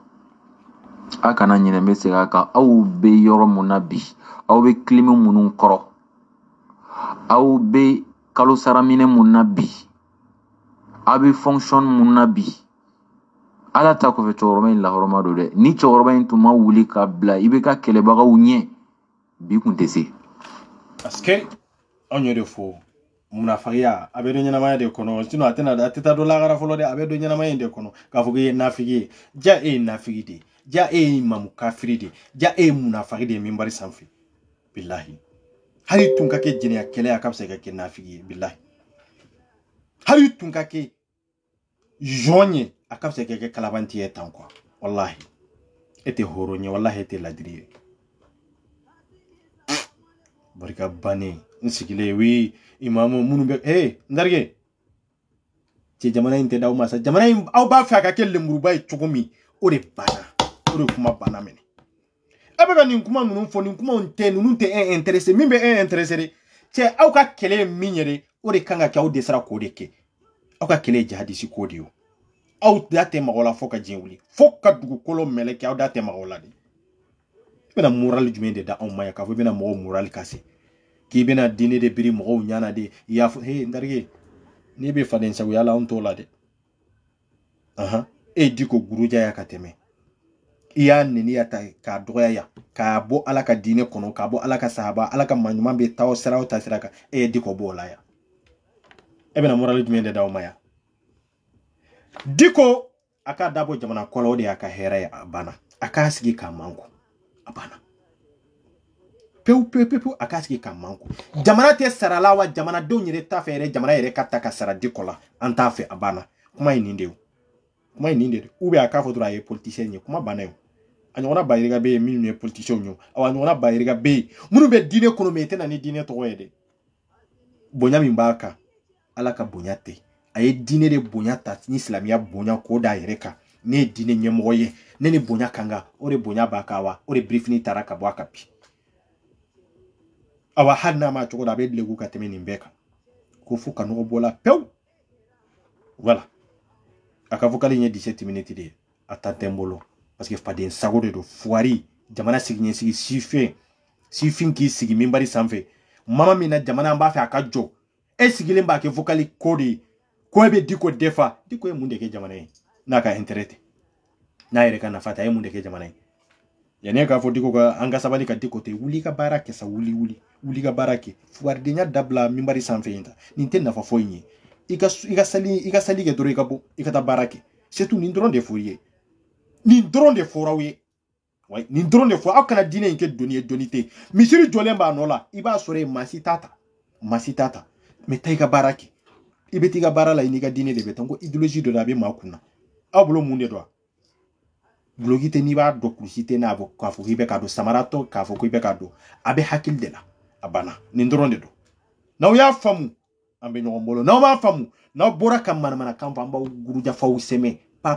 a kana ɲinɛ be sika ka aw be yɔrɔ mun na bi aw be klimi munun kɔrɔ aw be kalo saraminɛ mun na bi aw be fonction mun na bi ala ta kɔfɛ cɔkɔrɔba in lahɔrɔma do dɛ ni cɔkɔrɔba in tun ma wuli ka bila i be ka kɛlɛbagaw ɲɛ bi kun tɛ se parce que on yore fo munafagiya abe do ñanamaya de kono sino ateta do lagara folo de abe do ñanamaya de kono ka fo ge nafigi ja nafigi de ja mamu kafiri de ja munafagi de min bari sanfi billahi hari tun ka ke jiniya kele ya kapsa ka ke nafigi billahi hari tun ka ke jonye akapsa ka ke kalabanti etan quoi wallahi ete horonye wallahi ete ladriye barika bane nsigile wi imamu munu be ndarge ci jamana inte daw masa jamana aw ba fa ka kelle murubay chugumi ore bana ore kuma bana mene abaga nin kuma nunu fo nin kuma nunu te intéressé min be intéressé ci aw ka kele minyere ore kanga ka aw desara ko de ke aw ka kele jihadisi ko de yo aw date magola fo ka jinwuli fo ka dugu kolo mele ki aw date magola de bena moral jume de da aw maya ka fo bena mo moral kase ki bena dine de biri mo nyana de ya ndarge ni be faden sagu yala on to la de diko guruja ya kateme iya nini ya ta ka doya ya ka bo ala ka dine kono ka bo ala ka sahaba ala ka manyuma be taw sera o tasiraka diko bo la ya bena moral jume de da aw maya diko aka dabo jamana kolo de aka hera ya abana aka sigi ka manko abana peu akasiki ka manko jamana te sarala wa jamana do nyire ta fere jamana yere katta ka sara dikola anta fe abana kuma ininde ube aka fotura ye politicien ye kuma bana yo anyona bayiriga be minu ye politicien yo awa anyona bayiriga be munu be dine kono mete na ni dine to yede bonya mimbaka ala ka bonya te aye dine de bonya ta ni islamia bonya ko da yere ka ne dine nyemo ye ne ni bonya kanga ore bonya bakawa ore briefing taraka bo akapi awa hanna ma choko da be legu ka teme nimbeka ko fu kanu bola pew voilà aka vokali nye 17 minutes de atantembolo parce que faden sago de do fuari jamana signye sigi sifin ki sigi mimbari sanfe mama mina jamana mba fe akajo sigile mba ke vokali kodi ko be diko defa diko e munde ke jamana yi na ka interete na yere kana fata e munde ke jamana yi yani ka fo diko ka anga sabali ka diko te wuli ka barake sa wuli ka barake fuar de nya dabla mimbari sanfe inta ninte na fa foyni iga sali ke doro ikabo ikata barake c'est tout nin dron de fourier nin dron de forawye way nin dron de fo akana dine nke donite misiri jolemba nola iba sore masitata me taiga barake ibeti ga barala iniga dine de betongo ideologie de la be makuna abulo munde do blogite ni ba do kusite na abo ka fo hibe ka do samarato ka fo ko hibe ka do abe hakil de la abana nin dron de do na ya famu ambe nyongolo na ma famu na bora kam mana kam fa mba guruja fa useme pa